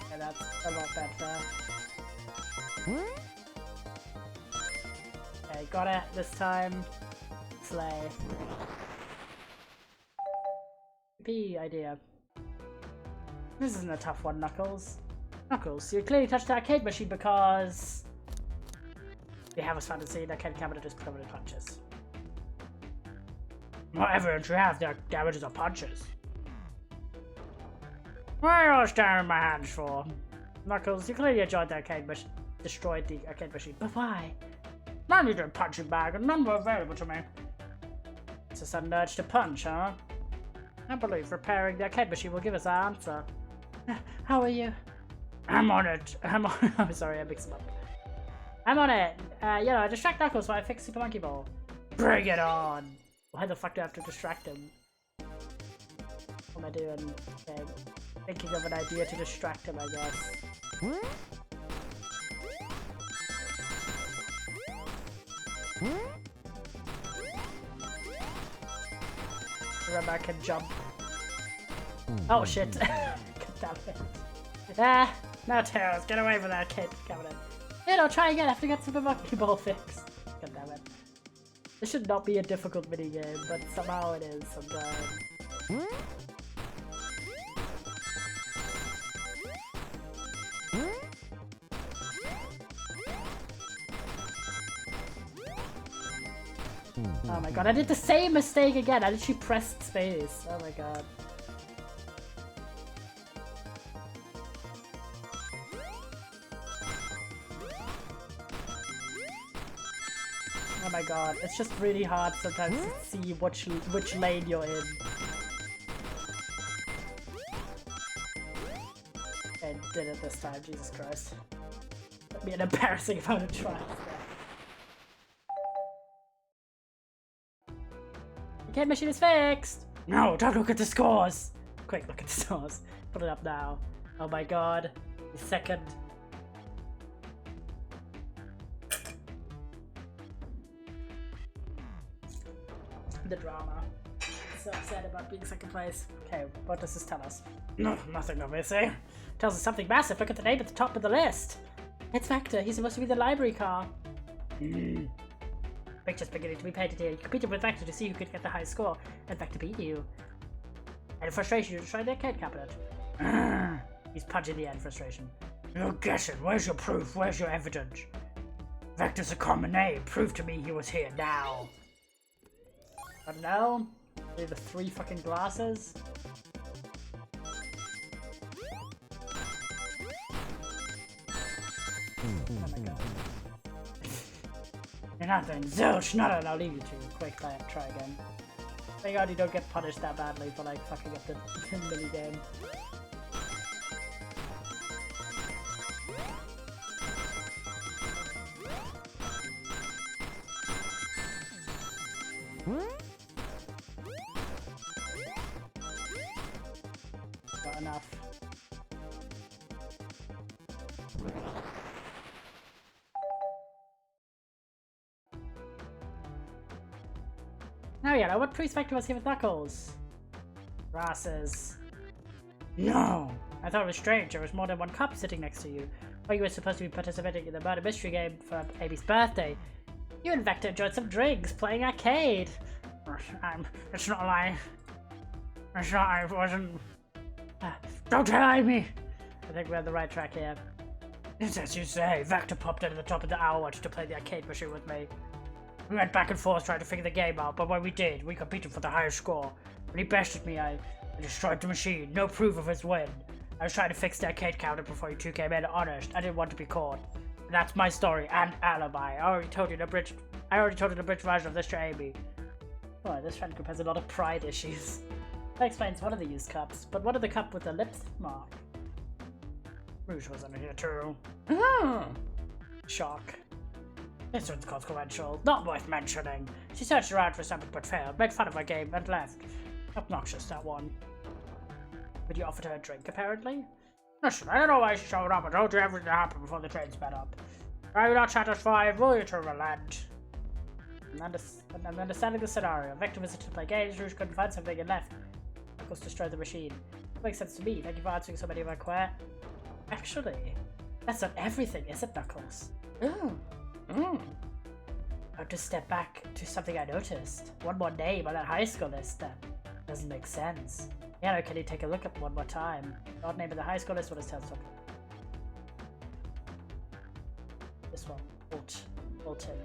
Yeah, that's a lot better. Okay, got it this time. Slay. P idea. This isn't a tough one, Knuckles. Knuckles, you clearly touched the arcade machine because you have us fantasy the arcade cabinet is covered in punches. What evidence you have the damages of punches? What are you staring my hands for? Knuckles, you clearly enjoyed the arcade machine. Destroyed the arcade machine. But why? None of you did punching bag and none were available to me. It's a sudden urge to punch, huh? I believe repairing the arcade machine will give us our answer. How are you? I'm on it. I'm sorry, I mixed them up. I'm on it. Distract Knuckles while I fix Super Monkey Ball. Bring it on! Why the fuck do I have to distract him? What am I doing? Okay. Thinking of an idea to distract him, I guess. Remember I can jump. Oh shit. God damn it. Ah, now Tails, get away from that kid cabinet. Yeah, I'll try again after I get Super Monkey Ball fixed. God damn it. This should not be a difficult minigame, but somehow it is sometimes. Oh my god, I did the same mistake again. I literally pressed space. Oh my god. Oh my god, it's just really hard sometimes to see which lane you're in. I did it this time, Jesus Christ. That'd be an embarrassing amount of trials there. The arcade machine is fixed! No, don't look at the scores! Quick, look at the scores. Put it up now. Oh my god. The second. The drama. So upset about being second place. Okay, what does this tell us? No, nothing obviously. Tells us something massive. Look at the name at the top of the list. It's Vector. He's supposed to be the library car. Picture's beginning to be painted here. You competed with Vector to see who could get the highest score, and Vector beat you. And in frustration, you destroyed the arcade cabinet. He's punching the air in frustration. You're guessing. Where's your proof? Where's your evidence? Vector's a common name. Prove to me he was here now. I don't know. The 3 fucking glasses. Oh my god. You're nothing. Zilch, nothing. I'll leave you to. Quick, try again. Thank god you don't get punished that badly for like fucking up the mini game. Not enough. Now, Yellow, what priest Vector was here with Knuckles? Rosses. No! I thought it was strange. There was more than one cup sitting next to you. Or you were supposed to be participating in the murder mystery game for Amy's birthday. You and Vector enjoyed some drinks, playing arcade. It's not like... It's not, I wasn't... Don't tell Amy! I think we're on the right track here. It's as you say, Vector popped in at the top of the hour to play the arcade machine with me. We went back and forth trying to figure the game out, but when we did, we competed for the highest score. When he bested me, I destroyed the machine. No proof of his win. I was trying to fix the arcade counter before you two came in. Honest, I didn't want to be caught. And that's my story and alibi. I already told you the bridge version of this to Amy. Oh, this friend group has a lot of pride issues. That explains one of the used cups, but what of the cup with the lip mark? Rouge was under here too. Shock. This one's consequential, not worth mentioning. She searched around for something but failed, made fun of my game, and left. Obnoxious, that one. But you offered her a drink, apparently? Listen, I don't know why she showed up. I told you everything that happened before the train sped up. Are you not satisfied? Will you to relent? I'm understanding the scenario. Vector visited to play games, Rouge couldn't find something and left. Knuckles destroyed the machine. It makes sense to me. Thank you for answering so many of my questions. Actually, that's not everything, is it, Knuckles? I'll just step back to something I noticed. One more name on that high school list that doesn't make sense. Yeah, no, can you take a look at one more time? Odd name in the high school list, what is Tails talking? This one. Alton.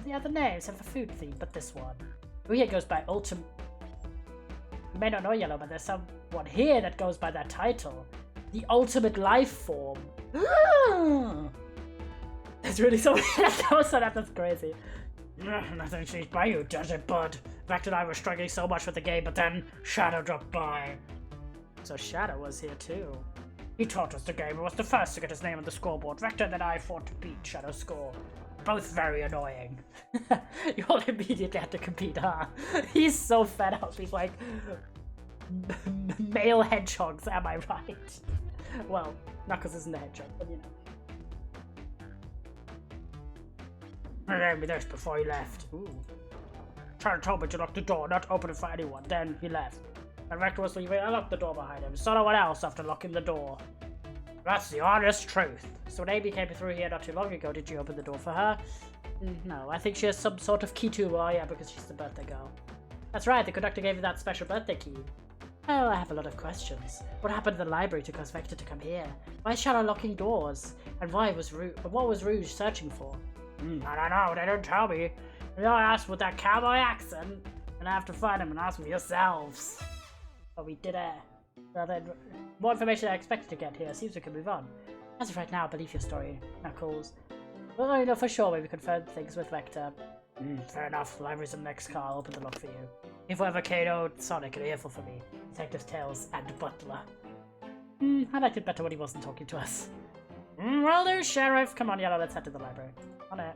The other names have a food theme, but this one. Oh, here goes by Ultim. You may not know, Yellow, but there's someone here that goes by that title. The Ultimate Life Form. That's really so that's crazy. Nothing changed by you, does it, bud? Vector and I were struggling so much with the game, but then Shadow dropped by. So Shadow was here too. He taught us the game and was the first to get his name on the scoreboard. Vector and I fought to beat Shadow's score. Both very annoying. You all immediately had to compete, huh? He's so fed up. He's like, male hedgehogs, am I right? Well, Knuckles isn't a hedgehog, but you know. He gave me this before he left. Ooh. Charlie told me to lock the door, not open it for anyone. Then he left. And Rector was leaving. I locked the door behind him. Saw no one else after locking the door. That's the honest truth. So when Amy came through here not too long ago, did you open the door for her? No, I think she has some sort of key to. Oh yeah, because she's the birthday girl. That's right, the conductor gave you that special birthday key. Oh, I have a lot of questions. What happened to the library to cause Vector to come here? Why is Shadow locking doors? And what was Rouge searching for? I don't know, they didn't tell me. And I asked with that cowboy accent, and I have to find him and ask for yourselves. Oh, we did it. Well then, more information than I expected to get here. Seems we can move on. As of right now, I believe your story. Knuckles. Well, I know for sure maybe confirm things with Vector. Fair enough. The library's in the next car. I'll open the lock for you. If ever Kato, Sonic, and earful for me. Detective Tails, and Butler. I liked it better when he wasn't talking to us. Well do, Sheriff. Come on, Yellow, let's head to the library. On it.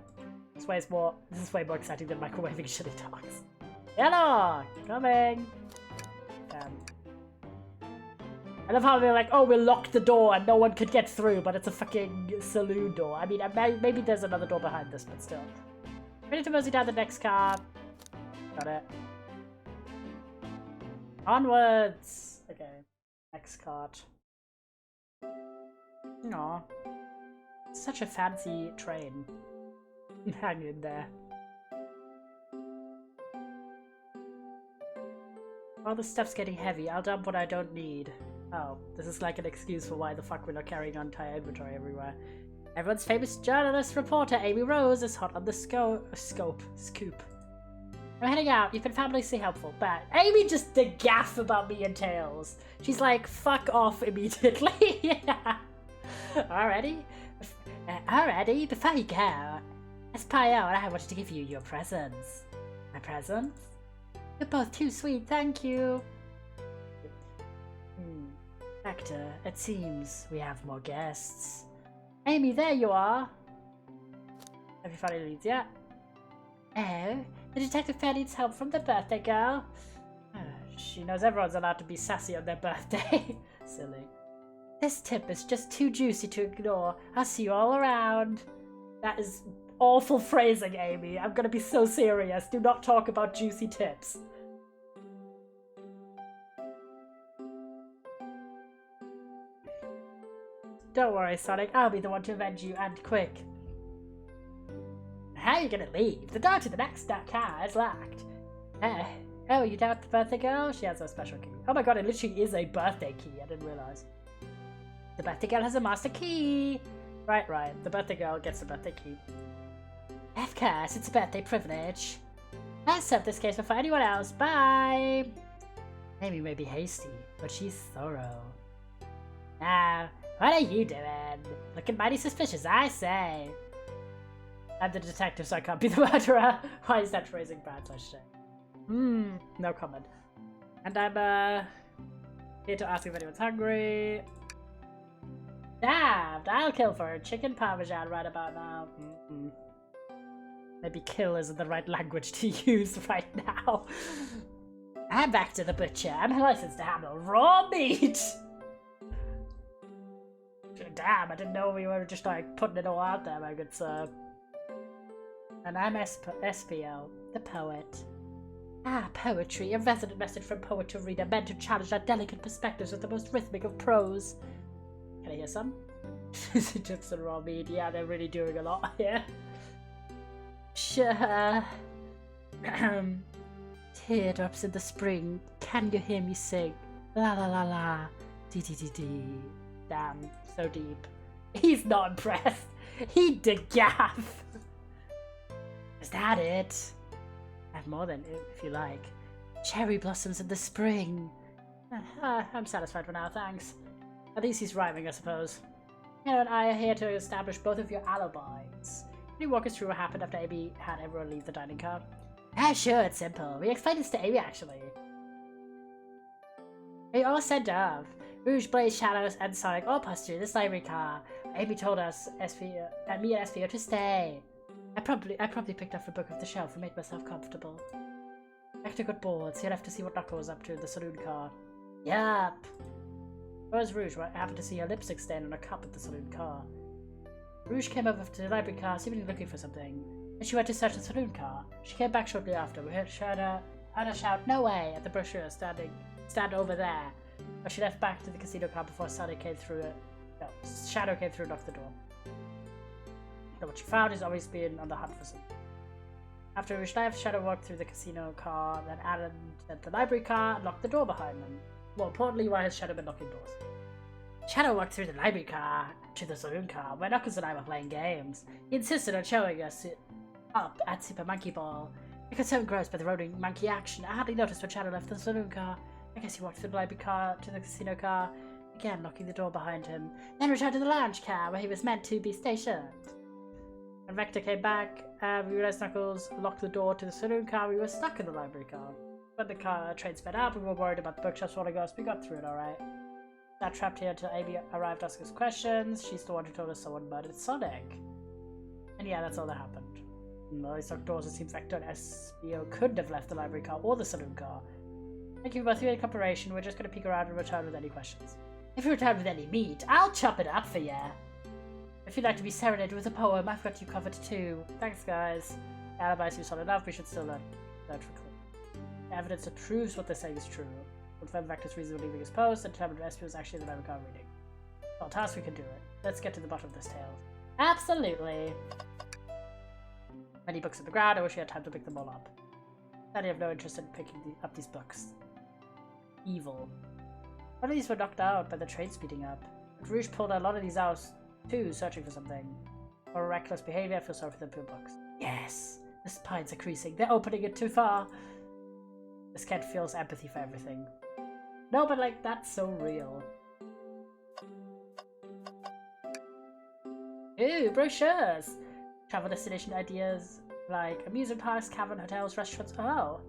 This is way more exciting than microwaving shitty talks. Yellow! Coming! I love how they're like, oh, we'll lock the door and no one could get through, but it's a fucking saloon door. I mean, maybe there's another door behind this, but still. Ready to mosey down the next car. Got it. Onwards! Okay. Next cart. Aw. Such a fancy train. Hang in there. All the stuff's getting heavy. I'll dump what I don't need. Oh, this is like an excuse for why the fuck we're not carrying on entire inventory everywhere. Everyone's famous journalist reporter Amy Rose is hot on the scoop. I'm heading out. You've been fabulously helpful. But Amy just did gaff about me and Tails. She's like, fuck off immediately. Yeah. Alrighty? Alrighty, before you go, as Pio, I wanted to give you your presents. My presents? You're both too sweet, thank you. Vector, it seems we have more guests. Amy, there you are. Have you found any leads yet? Oh, the detective fair needs help from the birthday girl. She knows everyone's allowed to be sassy on their birthday. Silly. This tip is just too juicy to ignore. I'll see you all around. That is awful phrasing, Amy. I'm gonna be so serious. Do not talk about juicy tips. Don't worry, Sonic. I'll be the one to avenge you, and quick. How are you gonna leave? The door to the next car is locked. Oh, you doubt the birthday girl? She has a special key. Oh my god, it literally is a birthday key. I didn't realize. The birthday girl has a master key. Right. The birthday girl gets the birthday key. Of course, it's a birthday privilege. I'll serve this case before anyone else. Bye. Amy may be hasty, but she's thorough. Now, what are you doing? Looking mighty suspicious, I say. I'm the detective, so I can't be the murderer. Why is that phrasing bad, I should say? No comment. And I'm, here to ask if anyone's hungry. Damned, I'll kill for a chicken parmesan right about now. Maybe kill isn't the right language to use right now. I'm back to the butcher. I'm licensed to handle raw meat. Damn, I didn't know we were just like putting it all out there, my good sir. And I'm SPL, the poet. Ah, poetry, a resonant message from poet to reader, meant to challenge our delicate perspectives with the most rhythmic of prose. Can I hear some? Just the raw meat, yeah, they're really doing a lot here. Sure. Teardrops in the spring, can you hear me sing? La la la la, dee dee dee dee. Damn, so deep. He's not impressed. He did gaff. Is that it? I have more than if you like. Cherry blossoms in the spring. I'm satisfied for now, thanks. At least he's rhyming, I suppose. You and I are here to establish both of your alibis. Can you walk us through what happened after Amy had everyone leave the dining car? Sure, it's simple. We explained this to Amy, actually. We all sent off. Rouge, Blaze, Shadows, and Sonic all passed through this library car. Amy told us, me and SVO to stay. I probably picked up a book off the shelf and made myself comfortable. Hector got bored, so you'll have to see what Knuckles was up to in the saloon car. Yup. Where's Rouge? I happened to see her lipstick stain on a cup at the saloon car. Rouge came over to the library car, seemingly looking for something. And she went to search the saloon car. She came back shortly after. We heard her shout, "No way!" at the brochure stand over there. But she left back to the casino car before Shadow came through and knocked the door. So what she found is always been on the hunt for something. After we reached life, Shadow walked through the casino car, then Alan at the library car and locked the door behind them. More importantly, why has Shadow been locking doors? Shadow walked through the library car to the saloon car where Knuckles and I were playing games. He insisted on showing us up at Super Monkey Ball. I got so engrossed by the rolling monkey action, I hardly noticed when Shadow left the saloon car. I guess he walked through the library car to the casino car, again locking the door behind him, then returned to the lounge car where he was meant to be stationed. When Vector came back, we realized Knuckles locked the door to the saloon car. We were stuck in the library car. When the train sped up, we were worried about the bookshelves falling us. We got through it alright. Got trapped here until Amy arrived asking us questions. She's the one who told us someone murdered Sonic. And yeah, that's all that happened. Well, these locked doors, it seems Vector and SBO couldn't have left the library car or the saloon car. Thank you both for your cooperation. We're just going to peek around and return with any questions. If you return with any meat, I'll chop it up for ya. If you'd like to be serenaded with a poem, I've got you covered too. Thanks, guys. The alibi seems solid enough. We should still learn for clue. The evidence that proves what they're saying is true. Confirm Vector's reason for leaving his post and determine if SBO was actually in the library car reading. Well, task we can do it. Let's get to the bottom of this tale. Absolutely. Many books on the ground. I wish we had time to pick them all up. Sadly, I have no interest in picking up these books. Evil. One of these were knocked out by the train speeding up. But Rouge pulled a lot of these out too, searching for something. Or reckless behavior. I feel sorry for them poor books. Yes! The spines are creasing. They're opening it too far. This kid feels empathy for everything. No, but like, that's so real. Ooh, brochures! Travel destination ideas like amusement parks, cavern, hotels, restaurants. Oh!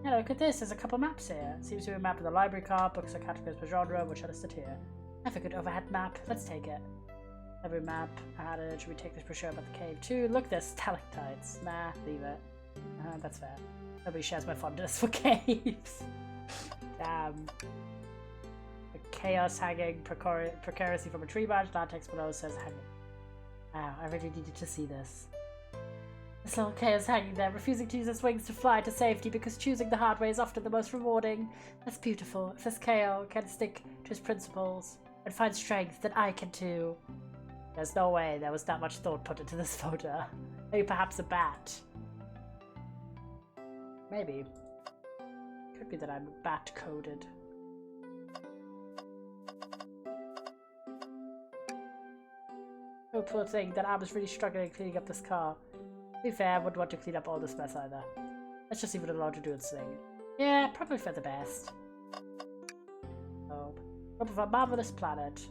Yeah, look at this. There's a couple maps here. Seems to be a map of the library car. Books are categorized by genre, which are listed here. Have a good overhead map. Let's take it. Every map added. Should we take this brochure about the cave too? Look, there's stalactites. Nah, leave it. That's fair. Nobody shares my fondness for caves. Damn. The chaos hanging, precariously from a tree branch. Latex below says hanging. Wow, I really needed to see this. This little chaos hanging there, refusing to use its wings to fly to safety because choosing the hard way is often the most rewarding. That's beautiful. If this KO can stick to his principles and find strength, then I can too. There's no way there was that much thought put into this photo. Maybe perhaps a bat. Maybe. Could be that I'm bat-coded. Oh, poor thing, that arm is really struggling cleaning up this car. To be fair, I wouldn't want to clean up all this mess either. Let's just leave it alone to do its thing. Yeah, probably for the best. Oh, hope of a marvelous planet.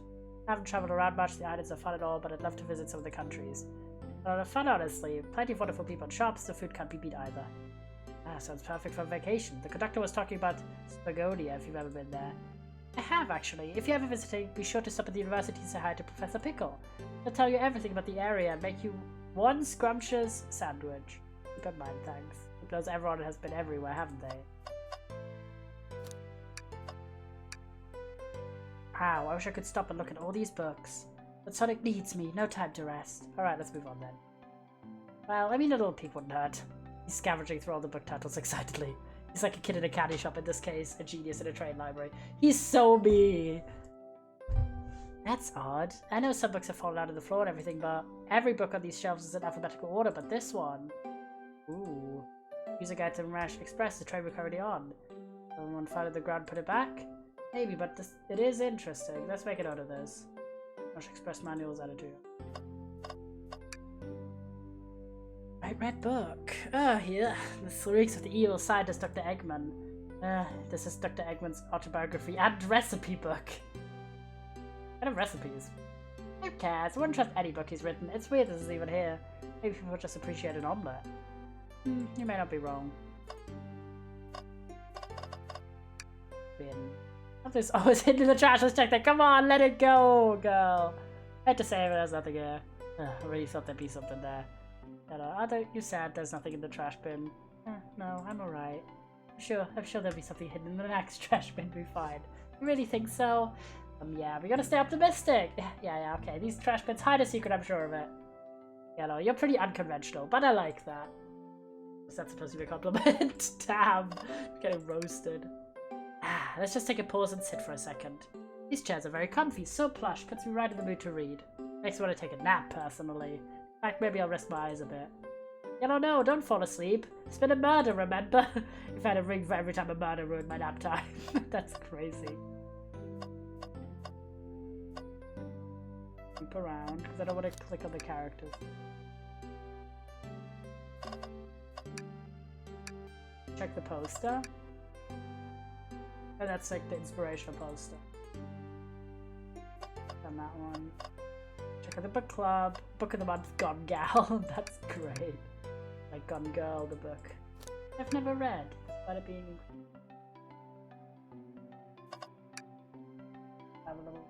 I haven't travelled around much, the islands are fun and all, but I'd love to visit some of the countries. A lot of fun, honestly. Plenty of wonderful people and shops, the food can't be beat either. Ah, sounds perfect for a vacation. The conductor was talking about Spagonia, if you've ever been there. I have, actually. If you're ever visiting, be sure to stop at the university and say hi to Professor Pickle. He'll tell you everything about the area and make you one scrumptious sandwich. Keep in mind, thanks. It knows everyone has been everywhere, haven't they? Wow, I wish I could stop and look at all these books. But Sonic needs me, no time to rest. Alright, let's move on then. Well, I mean, a little peek wouldn't hurt. He's scavenging through all the book titles excitedly. He's like a kid in a candy shop in this case, a genius in a train library. He's so me! That's odd. I know some books have fallen out of the floor and everything, but every book on these shelves is in alphabetical order, but this one... Ooh. Use a guide to Rash Express, the train we're currently on. Someone found the ground, put it back? Maybe, but this, it is interesting. Let's make a note of this. Rash Express manuals added to it. Right, red book. Oh, yeah. This reeks of the evil scientist Dr. Eggman. This is Dr. Eggman's autobiography and recipe book. What kind of recipes? Who cares? I wouldn't trust any book he's written. It's weird this is even here. Maybe people just appreciate an omelette. You may not be wrong. Bin. Something's always hidden in the trash. Let's check that. Come on, let it go, girl. I had to say it, there's nothing here. I really thought there'd be something there. Aren't you sad there's nothing in the trash bin? No, I'm alright. I'm sure there'll be something hidden in the next trash bin. We'll be fine. You really think so? Yeah, we gotta stay optimistic. Yeah, okay. These trash bins hide a secret, I'm sure of it. You know, you're pretty unconventional, but I like that. Is that supposed to be a compliment? Damn, getting roasted. Let's just take a pause and sit for a second. These chairs are very comfy, so plush, puts me right in the mood to read. Makes me want to take a nap, personally. In fact, maybe I'll rest my eyes a bit. You don't know, don't fall asleep. It's been a murder, remember? If I had a ring for every time a murder ruined my nap time. That's crazy. Jump around, because I don't want to click on the characters. Check the poster. And that's like the inspirational poster. Done that one. Check out the book club. Book of the month, Gone Gal. That's great. Like Gone Girl, the book. I've never read, despite it being have a little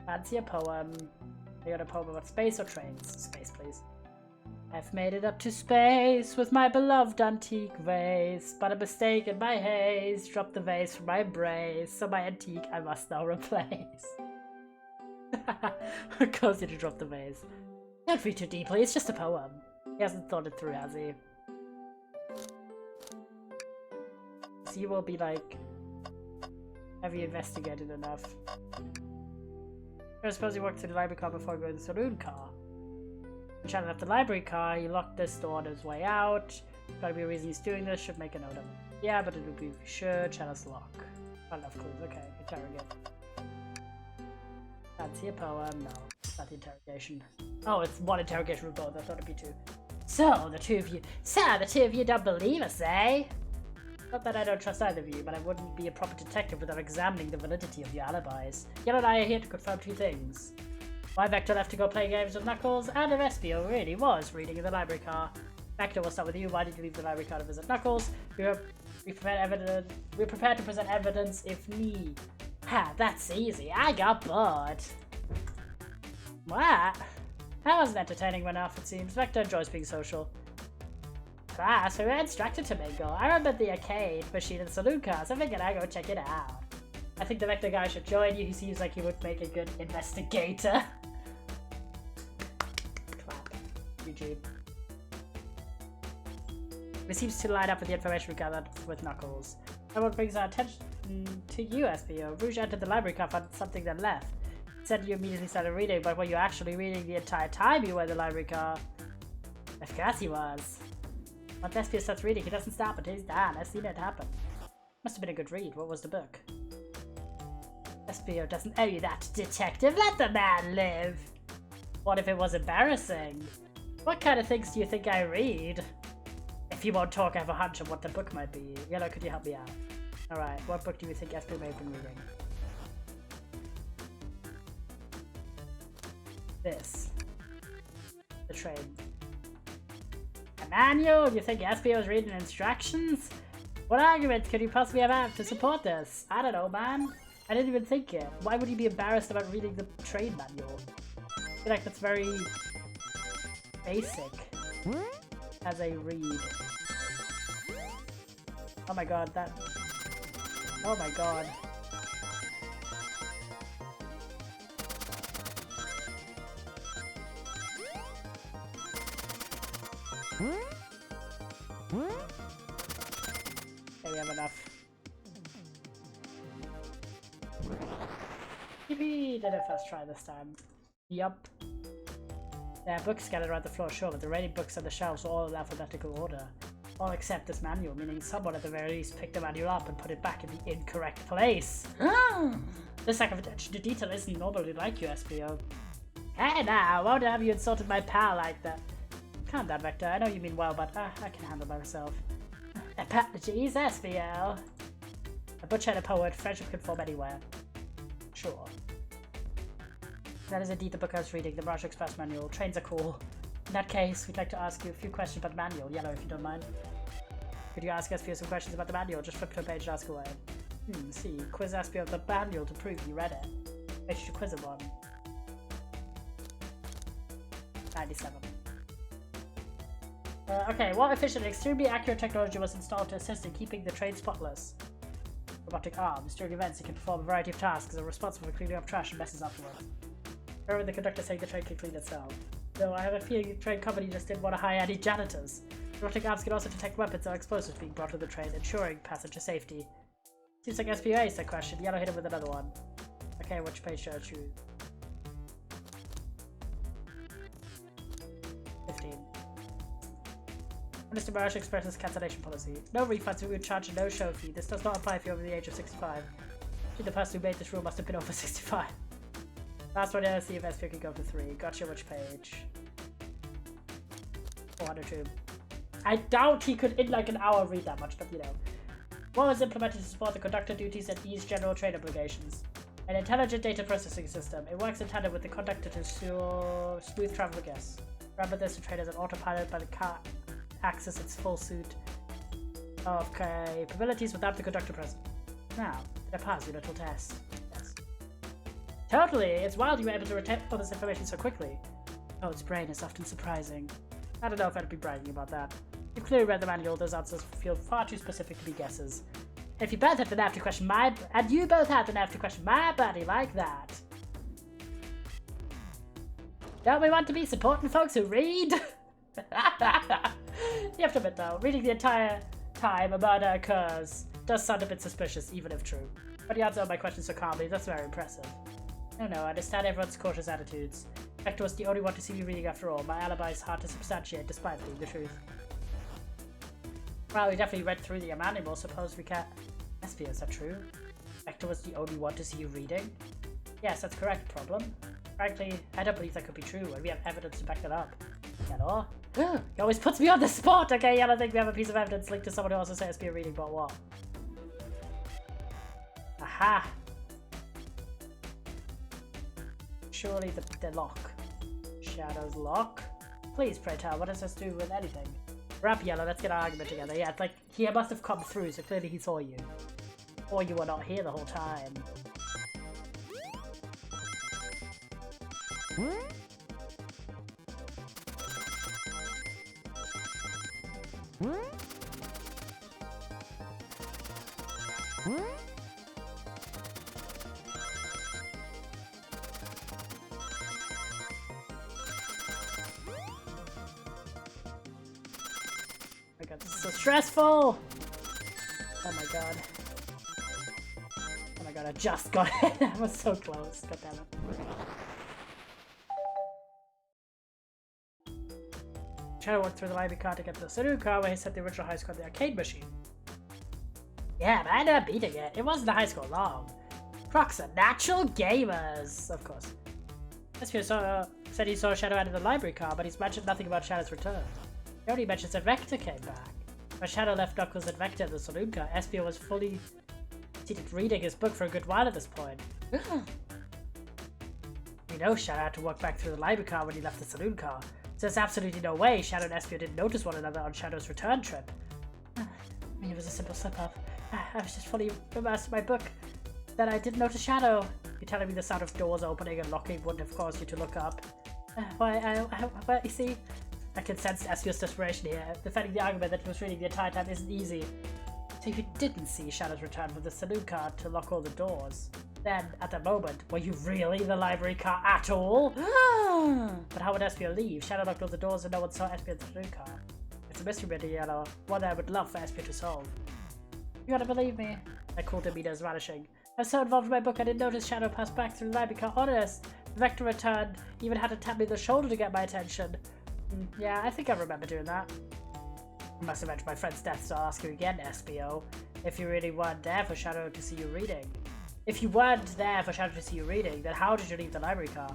fancy a poem. I got a poem about space or trains? Space, please. I've made it up to space with my beloved antique vase, but a mistake in my haze dropped the vase from my embrace, so my antique I must now replace. It caused you to drop the vase. Don't read too deeply, it's just a poem. He hasn't thought it through, has he? So you will be like, have you investigated enough? I suppose he walked to the library car before going to the saloon car. When Shannon left the library car, he locked this door on his way out. Gotta be a reason he's doing this, should make a note of it. Yeah, but it would be sure, Shannon's lock. Not enough clues, okay, interrogate. Fancy a poem? No, not the interrogation. Oh, it's one interrogation for both, I thought it'd be two. So, the two of you don't believe us, eh? Not that I don't trust either of you, but I wouldn't be a proper detective without examining the validity of your alibis. You and I are here to confirm two things. Why Vector left to go play games with Knuckles, and if Espio really was reading in the library car. Vector, we'll start with you. Why did you leave the library car to visit Knuckles? We're prepared to present evidence if need. Ha, that's easy. I got bored. What? That wasn't entertaining enough, it seems. Vector enjoys being social. Class, we were instructed to mingle. I remember the arcade machine and saloon car, so I figured I'd go check it out. I think the Vector guy should join you. He seems like he would make a good investigator. Clap. YouTube. It seems to line up with the information we gathered with Knuckles. And what brings our attention to you, SBO? Rouge entered the library car, found something then left. Said you immediately started reading, but were you actually reading the entire time you were in the library car? Of course he was. Once Espio starts reading, he doesn't stop until he's done. I've seen it happen. Must have been a good read. What was the book? Espio doesn't owe you that, detective. Let the man live. What if it was embarrassing? What kind of things do you think I read? If you won't talk, I have a hunch of what the book might be. Yellow, could you help me out? Alright, what book do you think Espio may have been reading? This. The train. A manual? You think Espio is reading instructions? What arguments could you possibly have to support this? I don't know, man. I didn't even think it. Why would you be embarrassed about reading the train manual? I feel like that's very basic as a read. Oh my god, that... Oh my god. Okay, we have enough. Yippee! Did it first try this time. Yup. There are books scattered around the floor, sure, but the remaining books on the shelves are all in alphabetical order. All except this manual, meaning someone at the very least picked the manual up and put it back in the incorrect place. This lack of attention to detail isn't normally like you, Espio. Hey now, won't have you insulted my pal like that? Calm down, Vector. I know you mean well, but I can handle myself. Apologies, Espio. A butcher and a poet, friendship can form anywhere. Sure. That is indeed the book I was reading, the Mirage Express manual. Trains are cool. In that case, we'd like to ask you a few questions about the manual. Yellow, if you don't mind. Could you ask Espio some questions about the manual? Just flip to a page and ask away. See. Quiz Espio of the manual to prove you read it. Make sure to quiz him on. 97. Okay, what efficient and extremely accurate technology was installed to assist in keeping the train spotless? Robotic arms. During events, it can perform a variety of tasks and are responsible for cleaning up trash and messes afterwards. Remember the conductor saying the train can clean itself. Though I have a feeling the train company just didn't want to hire any janitors. Robotic arms can also detect weapons or explosives being brought to the train, ensuring passenger safety. Seems like SPA is the question. Yellow hit him with another one. Okay, which page should I choose? 15. Mr. Marsh expresses cancellation policy. No refunds, we would charge a no-show fee. This does not apply if you're over the age of 65. The person who made this rule must have been over 65. Last one, let's see if SPO can go for 3. Gotcha, which page? 402. I doubt he could, in like an hour, read that much, but you know. What was implemented to support the conductor duties and ease general train obligations? An intelligent data processing system. It works in tandem with the conductor to ensure smooth travel of guests. Remember this, the train has an autopilot by the car access its full suit of capabilities without the conductor present. Now, did I pass your little test? Yes. Totally! It's wild you were able to retain all this information so quickly. Oh, its brain is often surprising. I don't know if I'd be bragging about that. You've clearly read the manual, those answers feel far too specific to be guesses. If you both have the nerve to question my buddy like that. Don't we want to be supporting folks who read? You have to admit though, reading the entire time a murder occurs does sound a bit suspicious, even if true. But you answer all my questions so calmly, that's very impressive. No, I understand everyone's cautious attitudes. Hector was the only one to see me reading after all. My alibi is hard to substantiate despite being the truth. Well, we definitely read through the manual, suppose we can't... SPO, is that true? Hector was the only one to see you reading? Yes, that's correct, problem. Frankly, I don't believe that could be true, and we have evidence to back that up. Yellow? He always puts me on the spot! Okay, Yellow, I think we have a piece of evidence linked to someone who also says SPO reading, but what? Aha! Surely the lock. Shadow's lock? Please, pray tell, what does this do with anything? Wrap Yellow, let's get our argument together. Yeah, it's like, he must have come through, so clearly he saw you. Or you were not here the whole time. Oh my god, this is so stressful! Oh my god. Oh my god, I just got it! I was so close. God damn it. Shadow went through the library car to get to the saloon car where he set the original high score on the arcade machine. Yeah, but I ended up beating it. It wasn't a high score long. Crocs are natural gamers! Of course. SPO said he saw Shadow out of the library car, but he's mentioned nothing about Shadow's return. He only mentions that Vector came back. When Shadow left Knuckles and Vector in the saloon car, SPO was fully seated reading his book for a good while at this point. We know Shadow had to walk back through the library car when he left the saloon car, so there's absolutely no way Shadow and SPO didn't notice one another on Shadow's return trip. I mean, it was a simple slip-up. I was just fully immersed in my book. Then I didn't notice Shadow. You're telling me the sound of doors opening and locking wouldn't have caused you to look up. Well, you see, I can sense SPO's desperation here. Defending the argument that he was reading the entire time isn't easy. So if you didn't see Shadow's return from the saloon car to lock all the doors, then, at the moment, were you really in the library car at all? But how would SPO leave? Shadow locked all the doors and no one saw SPO in the saloon car. It's a mystery, Mr. Yellow, one that I would love for SPO to solve. You gotta believe me. My cool demeanor is vanishing. I was so involved in my book I didn't notice Shadow pass back through the library car. Honest, Vector returned, even had to tap me on the shoulder to get my attention. Yeah, I think I remember doing that. I must have mentioned my friend's death, so I'll ask you again, SPO, if you really weren't there for Shadow to see you reading. If you weren't there for Shadow to see you reading, then how did you leave the library car?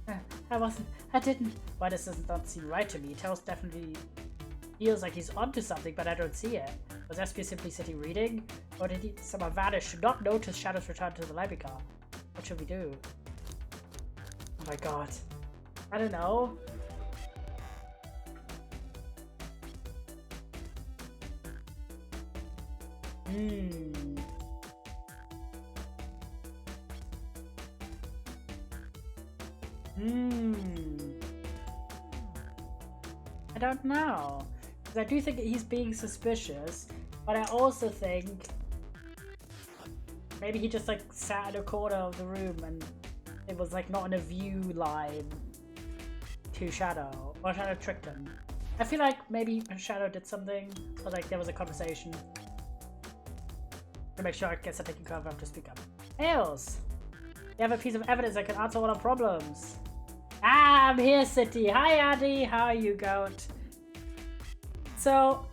I didn't. Why does this not seem right to me? Tails definitely feels like he's onto something, but I don't see it. Was SPO simply sitting reading? Or did he somehow vanish, not notice Shadow's return to the library car? What should we do? Oh my god. I don't know. I don't know. Because I do think he's being suspicious, but I also think maybe he just like sat in a corner of the room and it was like not in a view line to Shadow, or Shadow tricked him. I feel like maybe Shadow did something, or like there was a conversation. To make sure it gets taken care of, I have to speak up. Hales! You have a piece of evidence that can answer all our problems. Ah, I'm here, City. Hi, Addy. How are you, Goat? So,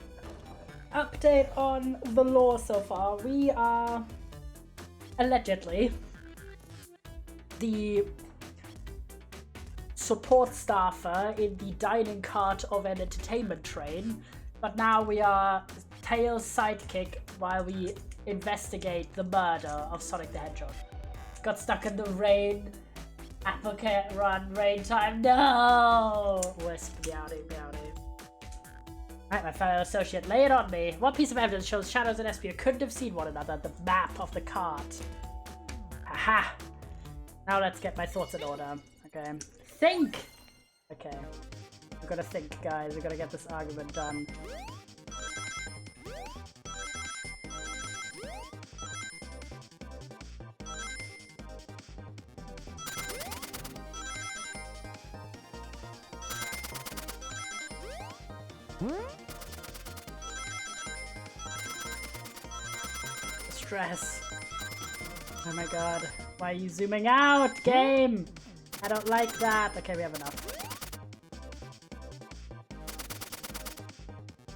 update on the lore so far. We are allegedly the support staffer in the dining cart of an entertainment train, but now we are Tails' sidekick while we investigate the murder of Sonic the Hedgehog. Got stuck in the rain. Apple can't run. Rain time. No! Wisp, meowdy, meowdy. Alright, my fellow associate, lay it on me. What piece of evidence shows Shadows and Espio couldn't have seen one another? The map of the cart. Haha! Now let's get my thoughts in order. Okay. Think! Okay. We've got to think, guys. We've got to get this argument done. Stress. Oh my god. Why are you zooming out, game? I don't like that. Okay, we have enough.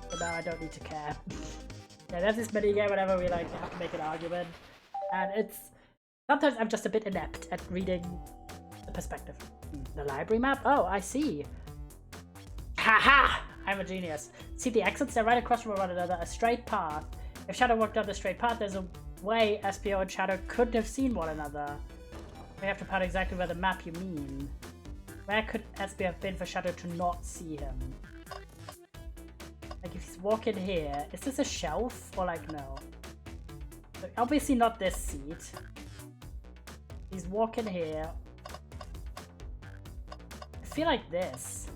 But now I don't need to care. Yeah, there's this mini game whenever we like have to make an argument. And it's... Sometimes I'm just a bit inept at reading the perspective. The library map? Oh, I see. Haha! I'm a genius. See the exits? They're right across from one another. A straight path. If Shadow walked down the straight path, there's a way SPO and Shadow couldn't have seen one another. We have to find exactly where the map you mean. Where could SPO have been for Shadow to not see him? Like if he's walking here, is this a shelf or like no? Like, obviously not this seat. He's walking here. I feel like this.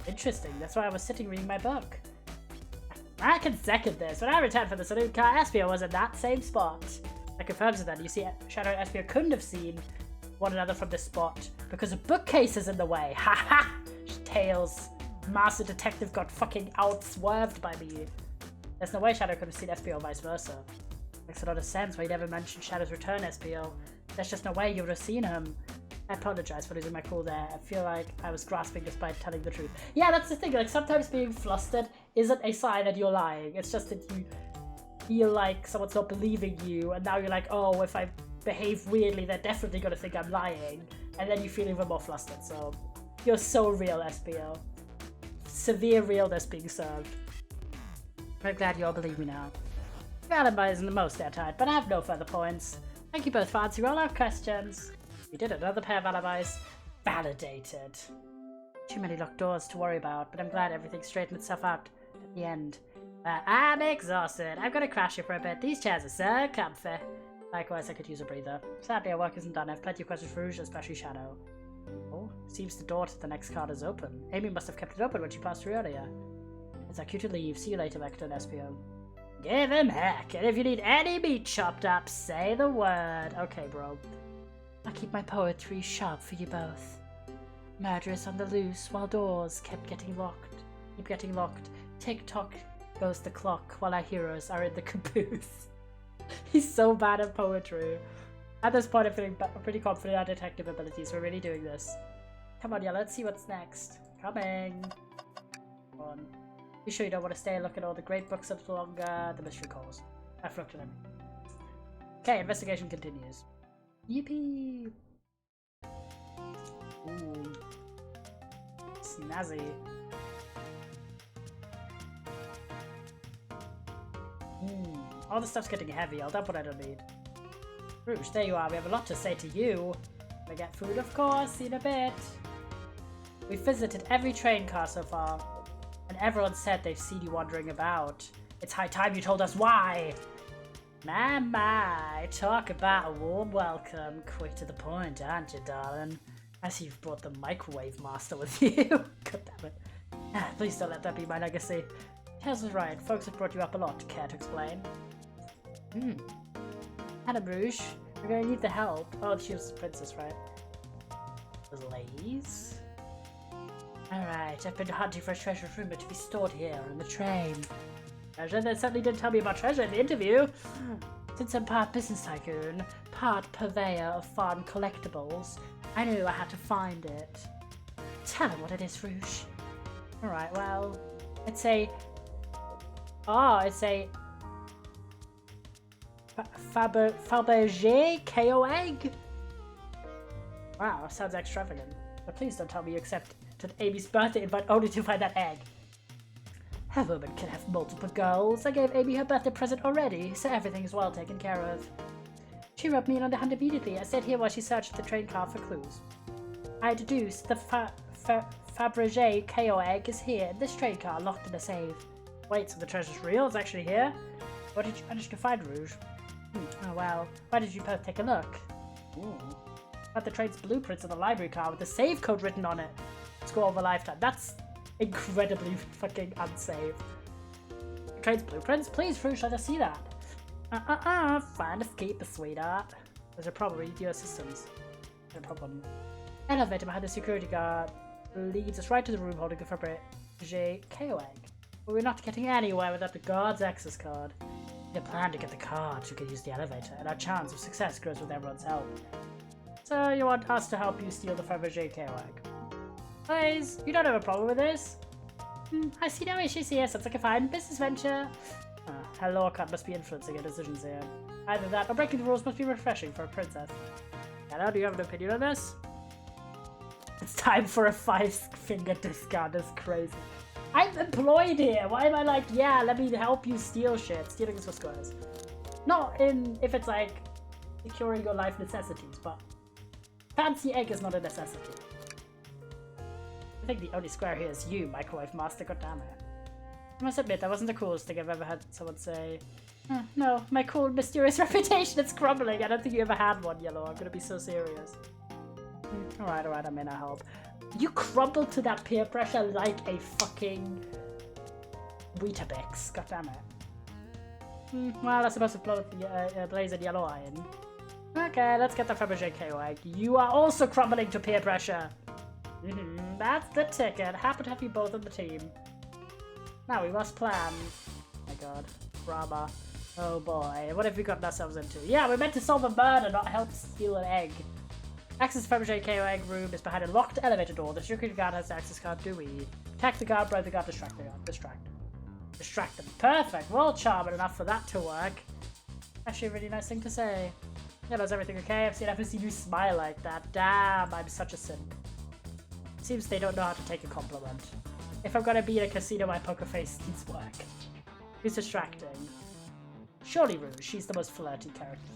Interesting, that's why I was sitting reading my book. I can second this. When I returned from the saloon car, Espio was in that same spot. That confirms it then. You see, Shadow and Espio couldn't have seen one another from this spot because a bookcase is in the way. Haha! Tails. Master Detective got fucking outswerved by me. There's no way Shadow could have seen Espio or vice versa. Makes a lot of sense why you never mentioned Shadow's return, Espio. There's just no way you would have seen him. I apologize for losing my cool there. I feel like I was grasping despite telling the truth. Yeah, that's the thing. Like, sometimes being flustered isn't a sign that you're lying. It's just that you feel like someone's not believing you, and now you're like, oh, if I behave weirdly, they're definitely gonna think I'm lying. And then you feel even more flustered. So, you're so real, SPO. Severe realness being served. I'm glad you all believe me now. The alibi isn't the most airtight, but I have no further points. Thank you both for answering all our questions. We did another pair of alibis. Validated. Too many locked doors to worry about, but I'm glad everything straightened itself out at the end. I'm exhausted. I'm gonna crash here for a bit. These chairs are so comfy. Likewise, I could use a breather. Sadly, our work isn't done. I have plenty of questions for Rouge, especially Shadow. Oh, seems the door to the next card is open. Amy must have kept it open when she passed through earlier. It's our cue to leave. See you later, Vector and SPO. Give him heck, and if you need any meat chopped up, say the word. Okay, bro. I'll keep my poetry sharp for you both. Murderers on the loose while doors keep getting locked. Tick-tock goes the clock while our heroes are in the caboose. He's so bad at poetry. At this point, I'm feeling pretty confident in our detective abilities. We're really doing this. Come on, yeah, let's see what's next. Coming. Come on. You sure you don't want to stay and look at all the great books a little longer? The mystery calls. I've looked at them. Okay, investigation continues. Yippee! Ooh. Snazzy. All the stuff's getting heavy. I'll dump what I don't need. Rouge, there you are. We have a lot to say to you. We get food, of course. See you in a bit. We've visited every train car so far, and everyone said they've seen you wandering about. It's high time you told us why. My, talk about a warm welcome. Quick to the point, aren't you, darling? I see you've brought the microwave master with you. God damn it. Please don't let that be my legacy. Tails was right. Folks have brought you up a lot. Care to explain? Madame Rouge, we're gonna need the help. Oh, she was the princess, right? Blaze? Alright, I've been hunting for a treasure rumored to be stored here on the train. Treasure? They certainly didn't tell me about treasure in the interview. Since I'm part business tycoon, part purveyor of farm collectibles, I knew I had to find it. Tell him what it is, Rouge. Alright, well, it's a... Fabergé KO egg? Wow, sounds extravagant. But please don't tell me you accepted Amy's birthday invite only to find that egg. A woman can have multiple goals. I gave Amy her birthday present already, so everything is well taken care of. She rubbed me in on the hunt immediately. I stayed here while she searched the train car for clues. I deduced the Fabergé KO egg is here in this train car, locked in a safe. Wait, so the treasure's real? It's actually here? What did you manage to find, Rouge? Oh well, why did you both take a look? Ooh. Got the train's blueprints in the library car with the save code written on it. Score over lifetime. That's incredibly fucking unsafe. Train's blueprints? Please, Rouge, let us see that. Find escape, sweetheart. There's a problem with your systems. No problem. Elevator behind the security guard leads us right to the room holding the Fabergé KO egg. But we're not getting anywhere without the guard's access card. We need a plan to get the card so we can use the elevator, and our chance of success grows with everyone's help. So you want us to help you steal the Fabergé KO egg? Please, you don't have a problem with this? I see no issues here. Sounds like a fine business venture. Her law card must be influencing her decisions here. Either that or breaking the rules must be refreshing for a princess. Hello, do you have an opinion on this? It's time for a 5-finger discount. That's crazy. I'm employed here. Why am I like, yeah, let me help you steal shit. Stealing is for squares. Not in if it's like securing your life necessities, but fancy egg is not a necessity. I think the only square here is you, microwave master, goddammit. I must admit, that wasn't the coolest thing I've ever had someone say. No, my cool, mysterious reputation is crumbling. I don't think you ever had one, Yellow. I'm gonna be so serious. Alright, I may not help. You crumbled to that peer pressure like a fucking Weetabix, goddammit. Well, I suppose to blow the Blaze and Yellow Iron. Okay, let's get the Fabergé KO egg. You are also crumbling to peer pressure. That's the ticket. Happy to have you both on the team. Now we must plan. Oh my god. Drama. Oh boy. What have we gotten ourselves into? Yeah, we're meant to solve a murder, not help steal an egg. Access to Fabergé KO egg room is behind a locked elevator door. The security guard has the access card. Do we? Attack the guard, bribe the guard, distract the guard. Distract them. Perfect. Well charming enough for that to work. Actually a really nice thing to say. Hello, is everything okay? I've never seen you smile like that. Damn, I'm such a simp. Seems they don't know how to take a compliment. If I'm gonna be in a casino, my poker face needs work. Who's distracting? Surely Rouge, she's the most flirty character.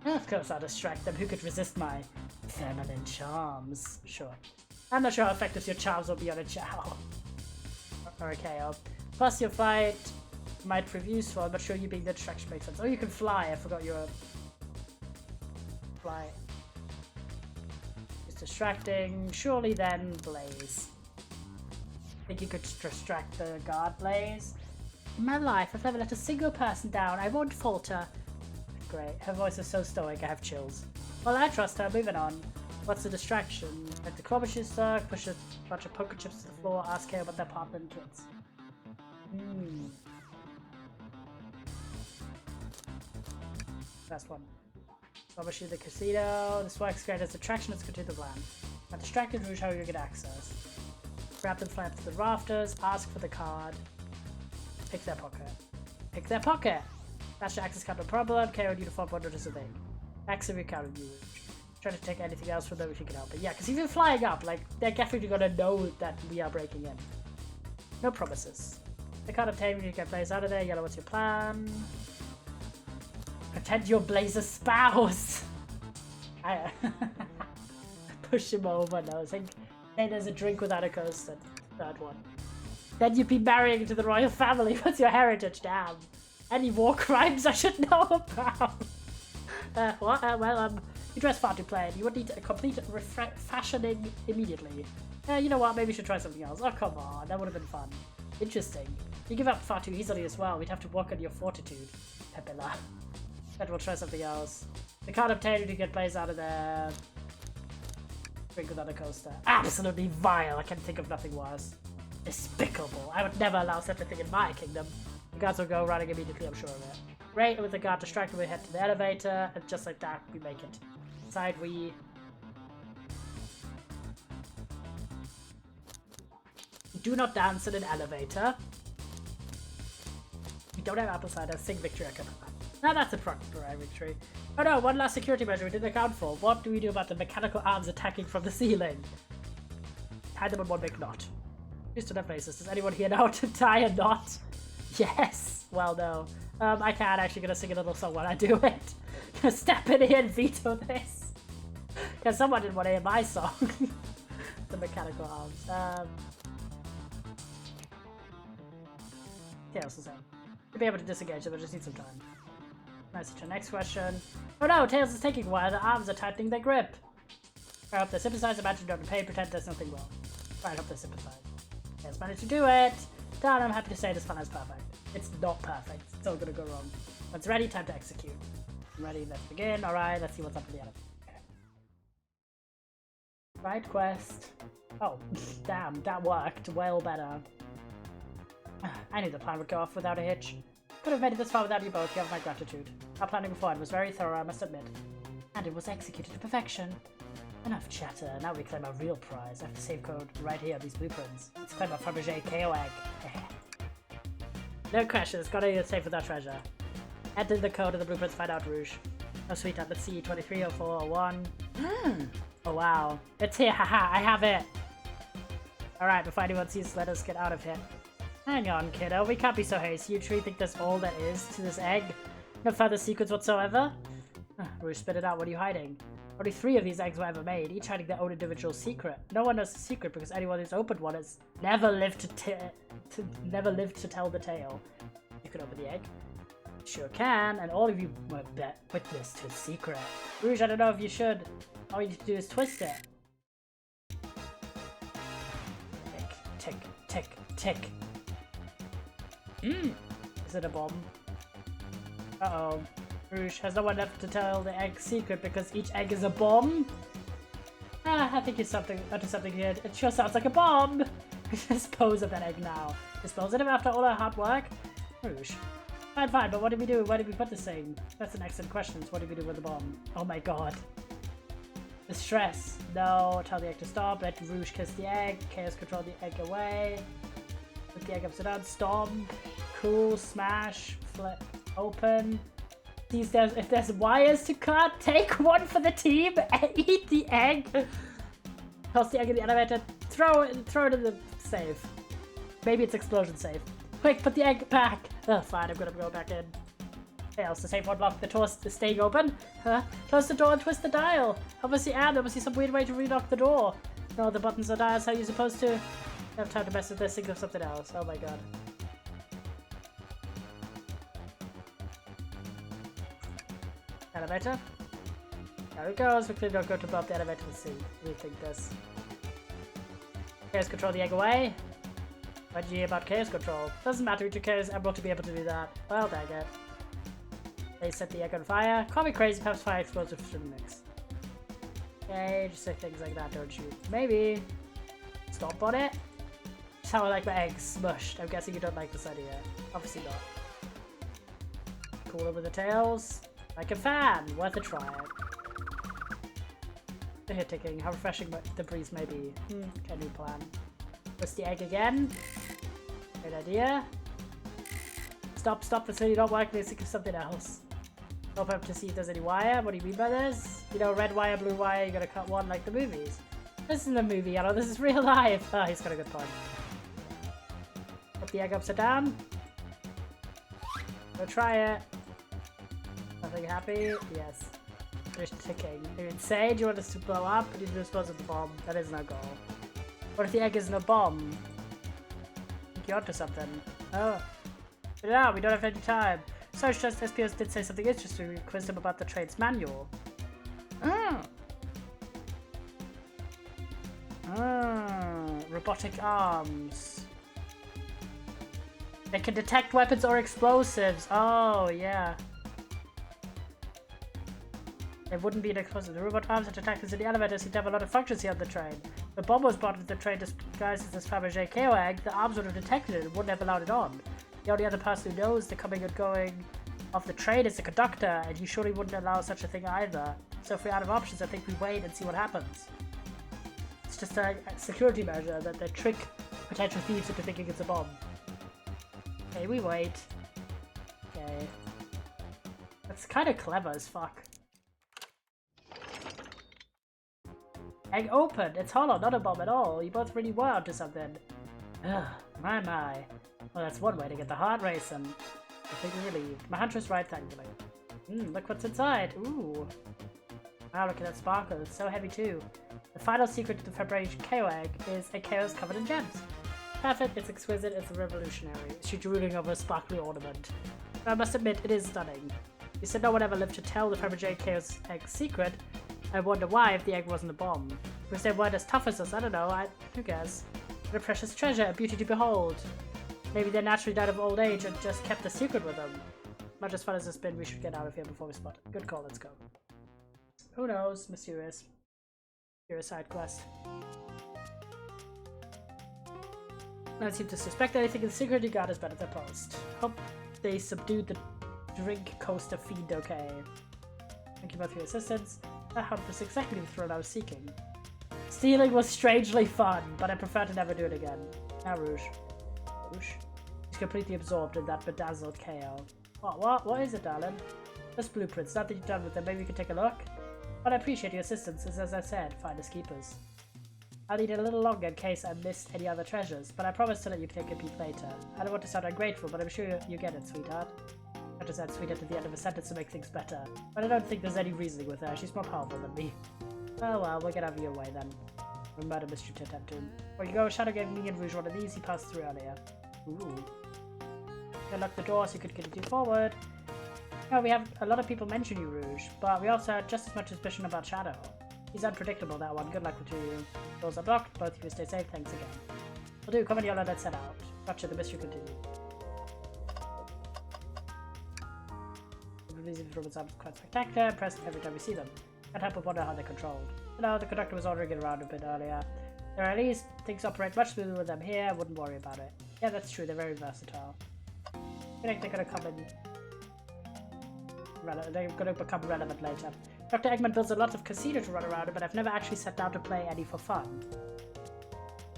Of course I'll distract them. Who could resist my feminine charms? Sure. I'm not sure how effective your charms will be on a chow. Or a KO. Plus your flight might prove useful. I'm not sure you being the distraction makes sense. Oh, you can fly. I forgot you're a... Fly. It's distracting. Surely then Blaze. Think you could distract the guard, Blaze? In my life, I've never let a single person down. I won't falter. Great. Her voice is so stoic, I have chills. Well, I trust her. Moving on. What's the distraction? Like the clubber stuck, push a bunch of poker chips to the floor, ask her about their partner and kids. Last one. Clubber the casino. This works great as attraction. Let's continue the plan. Now distracted Rouge, how are you get access? Grab them, fly up to the rafters, ask for the card. Pick their pocket. Pick their pocket! That's the access card, no problem. KO uniform, won't notice a thing. Access recounted you. Try to take anything else from them if you can help it. Yeah, because if you're flying up, like, they're definitely gonna know that we are breaking in. No promises. The card obtained, you get Blaze out of there. Yellow, what's your plan? Pretend you're Blaze's spouse! I push him over now. Think, hey, there's a drink without a coaster. Third one. Then you'd be marrying into the royal family. What's your heritage? Damn. Any war crimes I should know about? You dress far too plain. You would need a complete fashioning immediately. You know what? Maybe we should try something else. Oh, come on. That would have been fun. Interesting. You give up far too easily as well. We'd have to work on your fortitude, Pepela. But we'll try something else. The card obtained to get Blaze out of there. Drink without a coaster. Absolutely vile. I can think of nothing worse. Despicable. I would never allow such a thing in my kingdom. The guards will go running immediately, I'm sure of it. Great, with the guard distracted, we head to the elevator, and just like that, we make it. Inside, we... do not dance in an elevator. We don't have apple cider, sing victory a cappella. Now that's a proper victory. Oh no, one last security measure we didn't account for. What do we do about the mechanical arms attacking from the ceiling? Tie them in one big knot. Used to their places. Does anyone here know how to tie a knot? Yes! Well, no. I can actually gonna sing a little song while I do it. Gonna step in here and veto this. Because someone didn't want to hear my song. The mechanical arms. Yeah, what's the same? You'll be able to disengage them, but just need some time. Nice. Next question. Oh no, Tails is taking a while. The arms are tightening their grip. I hope they sympathize. Imagine don't pay. Pretend there's nothing wrong. I hope they sympathize. Tails managed to do it. Done. I'm happy to say this plan is perfect. It's not perfect. It's all gonna go wrong. When it's ready, time to execute. I'm ready. Let's begin. All right. Let's see what's up in the elevator. Okay. Right quest. Oh, damn. That worked. Well better. I knew the plan would go off without a hitch. Could have made it this far without you both. You have my gratitude. Our planning beforehand was very thorough, I must admit. And it was executed to perfection. Enough chatter. Now we claim our real prize. I have the save code right here, these blueprints. Let's claim our Fabergé KO egg. No questions. Gotta save with our treasure. Enter the code of the blueprints, find out Rouge. Oh, sweetheart. Let's see. 230401. Oh, wow. It's here. Haha. I have it. Alright, before anyone sees, let us get out of here. Hang on, kiddo. We can't be so hasty. You truly think that's all there is to this egg? No further secrets whatsoever? Rouge, spit it out. What are you hiding? Only 3 of these eggs were ever made, each hiding their own individual secret. No one knows the secret because anyone who's opened one has never lived to tell the tale. You can open the egg. Sure can, and all of you were witness to its secret. Rouge, I don't know if you should. All you need to do is twist it. Tick, tick, tick, tick. Is it a bomb? Uh-oh. Rouge, has no one left to tell the egg's secret because each egg is a bomb? I think it's onto something here. It sure sounds like a bomb! Dispose of that egg now. Dispose of it after all our hard work? Rouge. Fine, but what did we do? Where did we put this thing? That's an excellent question. So what did we do with the bomb? Oh my god. The stress. No, tell the egg to stop. Let Rouge kiss the egg. Chaos control the egg away. Put the egg upside down. Stomp. Cool. Smash. Flip. Open. If there's wires to cut, take one for the team. Eat the egg. Toss the egg in the elevator. Throw it in the safe. Maybe it's explosion safe. Quick, put the egg back. Oh, fine. I'm gonna go back in. Fails. The safe won't lock. The door is staying open. Close the door and twist the dial. Obviously, there must be some weird way to relock the door. No, the buttons are dials. How are you supposed to? Have time to mess with this. Think of something else. Oh my god. Elevator. There it goes. We clearly don't go to above the elevator to see. Rethink this. Chaos control the egg away. Why did you hear about chaos control? Doesn't matter. Each chaos emerald to be able to do that. Well, dang it. They set the egg on fire. Call me crazy. Perhaps fire explosives shouldn't mix. Okay, just say things like that, don't you? Maybe. Stomp on it. That's how I like my eggs smushed. I'm guessing you don't like this idea. Obviously not. Cooler with the tails. Like a fan. Worth a try. The hit ticking. How refreshing the breeze may be. Okay, new plan. Twist the egg again. Great idea. Stop the city don't work. Let's think of something else. Open up to see if there's any wire. What do you mean by this? You know, red wire, blue wire, you gotta cut one like the movies. This isn't a movie, Yellow. This is real life. Oh, he's got a good point. Put the egg upside down. Go try it. Nothing happy? Yes. Just ticking. Are you insane? Do you want us to blow up? Or do you dispose of the bomb? That is no goal. What if the egg isn't a bomb? I think you're onto something. Oh. But yeah, we don't have any time. Search just SPOs did say something interesting. We quizzed him about the trade's manual. Robotic arms. They can detect weapons or explosives. Oh, yeah. They wouldn't be in a closet. The robot arms and attackers in the elevator seem to have a lot of functions here on the train. If the bomb was brought into the train disguised as Fabergé KO egg, the arms would have detected it and wouldn't have allowed it on. The only other person who knows the coming and going of the train is the conductor, and he surely wouldn't allow such a thing either. So if we're out of options, I think we wait and see what happens. It's just a security measure that they trick potential thieves into thinking it's a bomb. Okay, we wait. Okay. That's kind of clever as fuck. Egg open! It's hollow, not a bomb at all. You both really were onto something. Ugh, my. Well, that's one way to get the heart racing. Completely relieved. My hunter's right, thankfully. Look what's inside. Ooh. Wow, look at that sparkle. It's so heavy too. The final secret to the Fabergé KO egg is a chaos covered in gems. Perfect, it's exquisite, it's revolutionary. She's drooling over a sparkly ornament. But I must admit, it is stunning. You said no one ever lived to tell the Fabergé Chaos Egg's secret. I wonder why if the egg wasn't a bomb. Because they weren't as tough as us, I don't know, who cares? What a precious treasure, a beauty to behold. Maybe they naturally died of old age and just kept the secret with them. Much as fun as it's been, we should get out of here before we spot it. Good call, let's go. Who knows? Mysterious. Mysterious side quest. I don't seem to suspect anything, and the security guard is better than post. Hope they subdued the drink coaster fiend okay. Thank you both for your assistance. That helped us exactly the thrill I was seeking. Stealing was strangely fun, but I prefer to never do it again. Now Rouge. Rouge? He's completely absorbed in that bedazzled KO. What is it, darling? Just blueprints, not that you're done with them, maybe we can take a look? But I appreciate your assistance, as I said, finders keepers. I'll need it a little longer in case I missed any other treasures, but I promise to let you take a peek later. I don't want to sound ungrateful, but I'm sure you get it, sweetheart. I just add sweetheart at the end of a sentence to make things better. But I don't think there's any reasoning with her, she's more powerful than me. Oh well, we'll get out of your way then. We'll murder mystery to attempt to him. Well, you go, Shadow gave me and Rouge one of these he passed through earlier. Ooh. Unlock the door so you could continue forward. Well, we have a lot of people mention you, Rouge, but we also had just as much suspicion about Shadow. He's unpredictable, that one. Good luck to you. Doors are blocked. Both of you stay safe. Thanks again. Will do. Come on, Yola. Let's set out. Gotcha. The mystery continues. These improvements are quite spectacular. Impressive every time we see them. Can't help but wonder how they're controlled. You know, the conductor was ordering it around a bit earlier. There are at least things operate much smoother with them here. I wouldn't worry about it. Yeah, that's true. They're very versatile. I think they're going to come in. They're going to become relevant later. Dr. Eggman builds a lot of casino to run around in, but I've never actually sat down to play any for fun.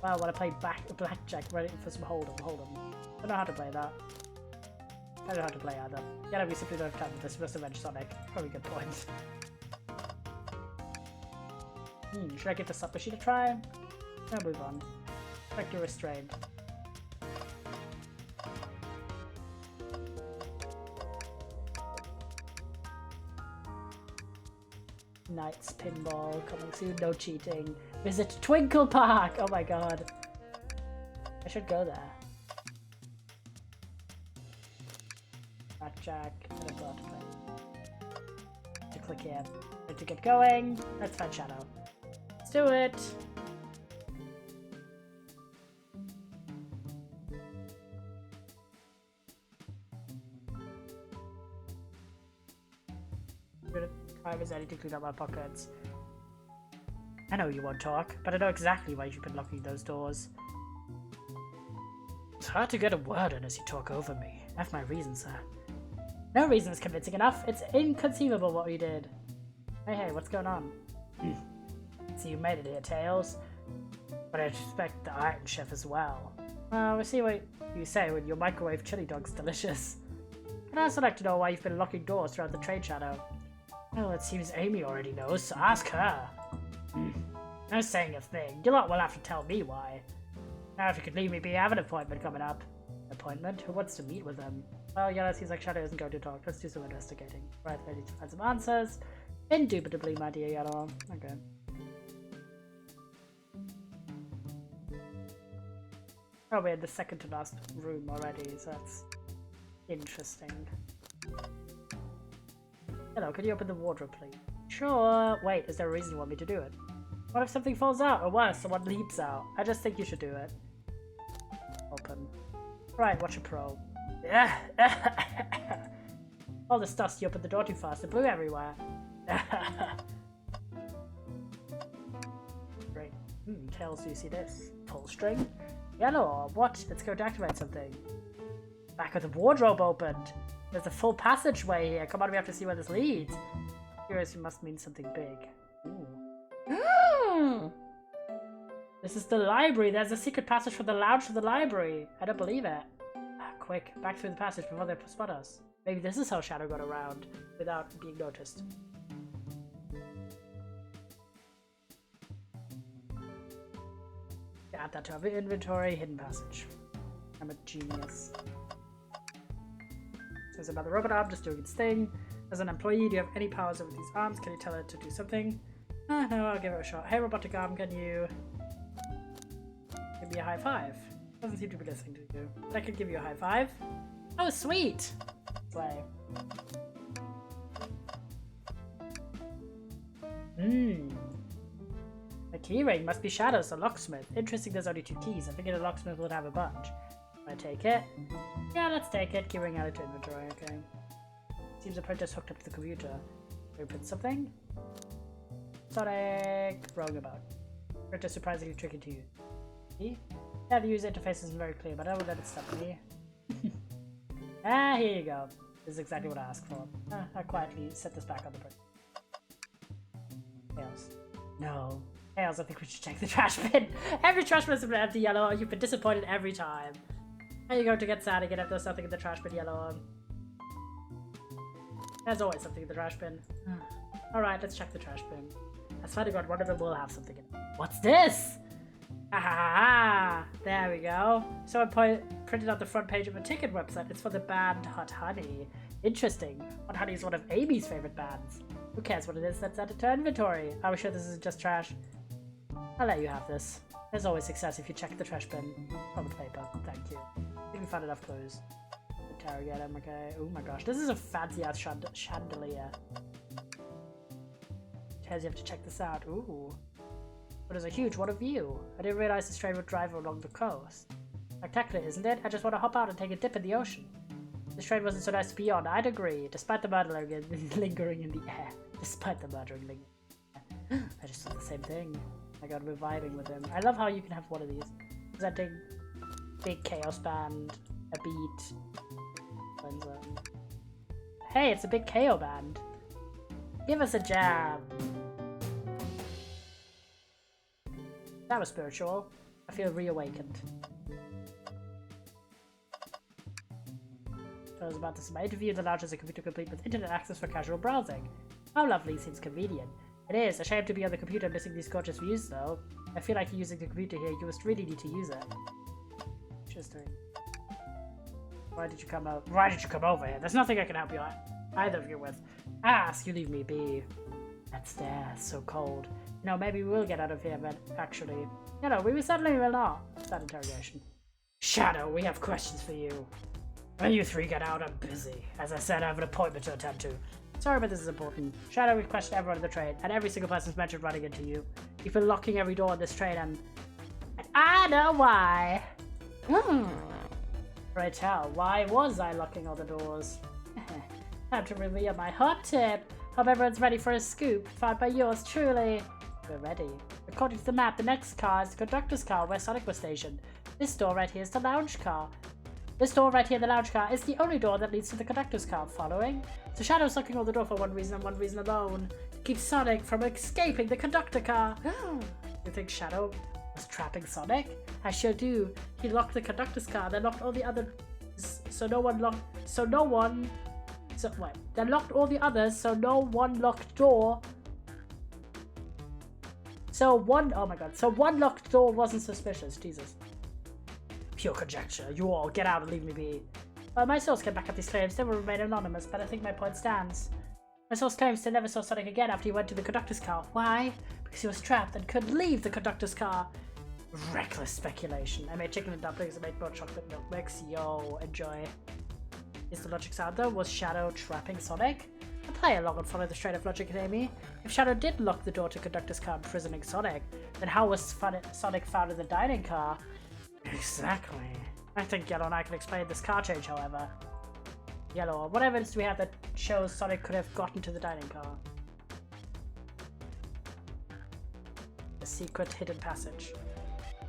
Well, when I played blackjack, ready for some hold'em. Don't know how to play that. I don't know how to play either. Yeah, no, we simply don't have time for this. We must avenge Sonic. Probably a good point. Should I give the submachine a try? I'll move on. Like you're restrained. Knights Pinball coming soon, no cheating. Visit Twinkle Park! Oh my god. I should go there. Blackjack, and I've got to play. To click here. Ready to get going. Let's find Shadow. Let's do it! I was ready to clean up my pockets. I know you won't talk, but I know exactly why you've been locking those doors. It's hard to get a word in as you talk over me. I have my reasons, sir. No reason is convincing enough. It's inconceivable what we did. Hey, what's going on? So you made it here, Tails. But I expect the Iron Chef as well. Well, we'll see what you say when your microwave chili dog's delicious. I'd also like to know why you've been locking doors throughout the trade shadow. Well, it seems Amy already knows, so ask her. No saying a thing. You lot will have to tell me why. Now, if you could leave me be, I have an appointment coming up. Appointment? Who wants to meet with them? Well, yeah, it seems like Shadow isn't going to talk. Let's do some investigating. Right, ready to find some answers. Indubitably, my dear Yellow. Okay. Oh, we're in the second to last room already, so that's interesting. Hello, can you open the wardrobe, please? Sure. Wait, is there a reason you want me to do it? What if something falls out, or worse, someone leaps out? I just think you should do it. Open. Right, watch a pro. All this dust, you opened the door too fast. It blew everywhere. Great. Tails, do you see this? Pull string? Yellow, what? Let's go to activate something. Back of the wardrobe opened. There's a full passageway here. Come on, we have to see where this leads. Curious, it must mean something big. Ooh. This is the library. There's a secret passage from the lounge to the library. I don't believe it. Quick, back through the passage before they spot us. Maybe this is how Shadow got around without being noticed. Add that to our inventory. Hidden passage. I'm a genius. There's another robot arm just doing its thing. As an employee, do you have any powers over these arms? Can you tell it to do something? No, I'll give it a shot. Hey, robotic arm, can you give me a high five? Doesn't seem to be listening to you. But I could give you a high five. Oh, sweet! Slay. A keyring must be Shadow's, a locksmith. Interesting, there's only 2 keys. I figured a locksmith would have a bunch. I take it. Yeah, let's take it. Keyring added to inventory, okay. Seems the printer's hooked up to the computer. Can we print something? Sonic! Wrong about. Printer's surprisingly tricky to use. See? Yeah, the user interface isn't very clear, but I will let it stop me. Here you go. This is exactly what I asked for. I'll quietly set this back on the printer. Tails. No. Tails, I think we should check the trash bin. Every trash bin has been empty, Yellow. You've been disappointed every time. How are you going to get sad again if there's something in the trash bin, Yellow? There's always something in the trash bin. Alright, let's check the trash bin. I swear to God, one of them will have something in it. What's this? Ah, there we go. Someone printed out the front page of a ticket website. It's for the band Hot Honey. Interesting. Hot Honey is one of Amy's favorite bands. Who cares what it is? Let's add it to our inventory. Are we sure this isn't just trash? I'll let you have this. There's always success if you check the trash bin. On the paper. Thank you. I think we found enough clues. Interrogate him, okay. Oh my gosh, this is a fancy ass chandelier. Tells you have to check this out. Ooh. But there's a huge water view. I didn't realize this train would drive along the coast. Spectacular, isn't it? I just want to hop out and take a dip in the ocean. This train wasn't so nice to be on, I'd agree. Despite the murder lingering in the air. Despite the murdering lingering in the air. I just thought the same thing. I got reviving with him. I love how you can have one of these. Presenting big chaos band, a beat. Hey, it's a big KO band. Give us a jab. That was spiritual. I feel reawakened. I was about to say, my interview in the lounge is a computer complete with internet access for casual browsing. How lovely, seems convenient. It is. A shame to be on the computer missing these gorgeous views though. I feel like using the computer here, you must really need to use it. Interesting. Why did you come out? Why did you come over here? There's nothing I can help you either of you with. Ask, you leave me be. That's there, so cold. You know, maybe we will get out of here, but actually, you know, we certainly will not. That interrogation. Shadow, we have questions for you. When you 3 get out, I'm busy. As I said, I have an appointment to attend to. Sorry, but this is important. Shadow, we've questioned everyone in the train, and every single person's mentioned running into you. You've been locking every door on this train, and I know why. Pray tell, why was I locking all the doors? Time to reveal my hot tip. Hope everyone's ready for a scoop, found by yours truly. We're ready. According to the map, the next car is the conductor's car where Sonic was stationed. This door right here is the lounge car. This door right here, the lounge car, is the only door that leads to the conductor's car. Following? So Shadow's locking all the door for one reason and one reason alone. To keep Sonic from escaping the conductor car. You think Shadow was trapping Sonic? I sure do. He locked the conductor's car, then locked all the others, so no one locked door. So one locked door wasn't suspicious. Jesus. Pure conjecture. You all get out and leave me be. My source can back up these claims. They will remain anonymous, but I think my point stands. My source claims they never saw Sonic again after he went to the conductor's car. Why? Because he was trapped and couldn't leave the conductor's car. Reckless speculation. I made chicken and dumplings. I made more chocolate milk mix. Yo, enjoy. Is the logic sound though? Was Shadow trapping Sonic? I'll play along and follow the train of logic, Amy. If Shadow did lock the door to conductor's car, imprisoning Sonic, then how was Sonic found in the dining car? Exactly. I think Yellow and I can explain this car change, however. Yellow, what evidence do we have that shows Sonic could have gotten to the dining car? A secret hidden passage.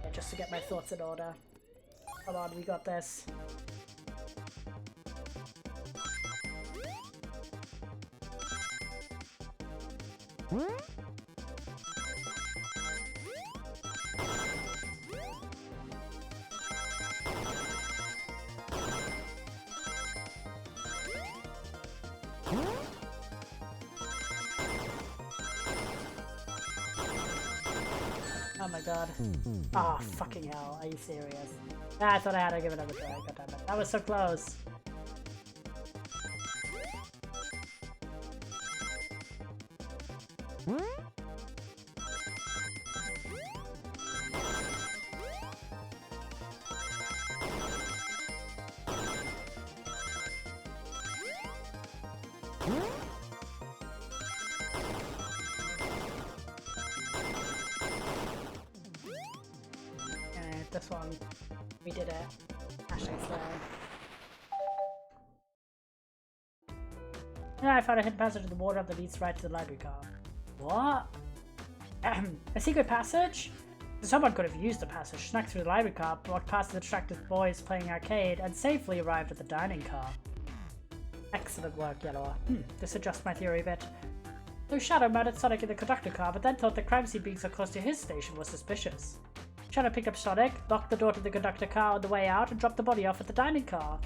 Okay, just to get my thoughts in order. Come on, we got this. Oh my god. Oh, fucking hell. Are you serious? Ah, I thought I had to give it another try. God damn it. That was so close. This one. We did it. Hashtag slay. Yeah, I found a hidden passage in the water that leads right to the library car. What? A secret passage? Someone could have used the passage, snuck through the library car, walked past the distracted boys playing arcade, and safely arrived at the dining car. Excellent work, Yellow. This adjusts my theory a bit. So Shadow murdered Sonic in the conductor car, but then thought the crime scene being so close to his station was suspicious. Shadow picked up Sonic, locked the door to the conductor car on the way out, and dropped the body off at the dining car.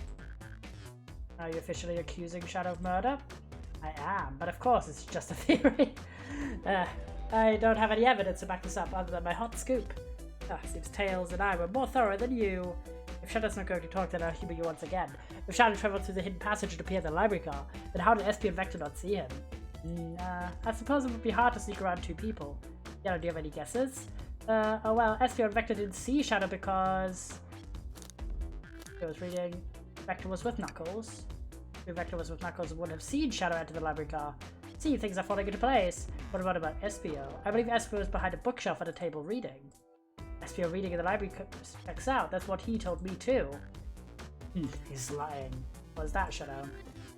Are you officially accusing Shadow of murder? I am, but of course it's just a theory. I don't have any evidence to back this up other than my hot scoop. Seems Tails and I were more thorough than you. If Shadow's not going to talk, then I'll humor you once again. If Shadow traveled through the hidden passage and appeared in the library car, then how did SP and Vector not see him? I suppose it would be hard to sneak around two people. Yellow, do you have any guesses? Oh well, SP and Vector didn't see Shadow because... I was reading... Vector was with Knuckles. If Vector was with Knuckles, wouldn't have seen Shadow enter the library car. See, things are falling into place. What about Espio? I believe Espio was behind a bookshelf at a table reading. Espio reading in the library checks out. That's what he told me too. He's lying. What is that, Shadow?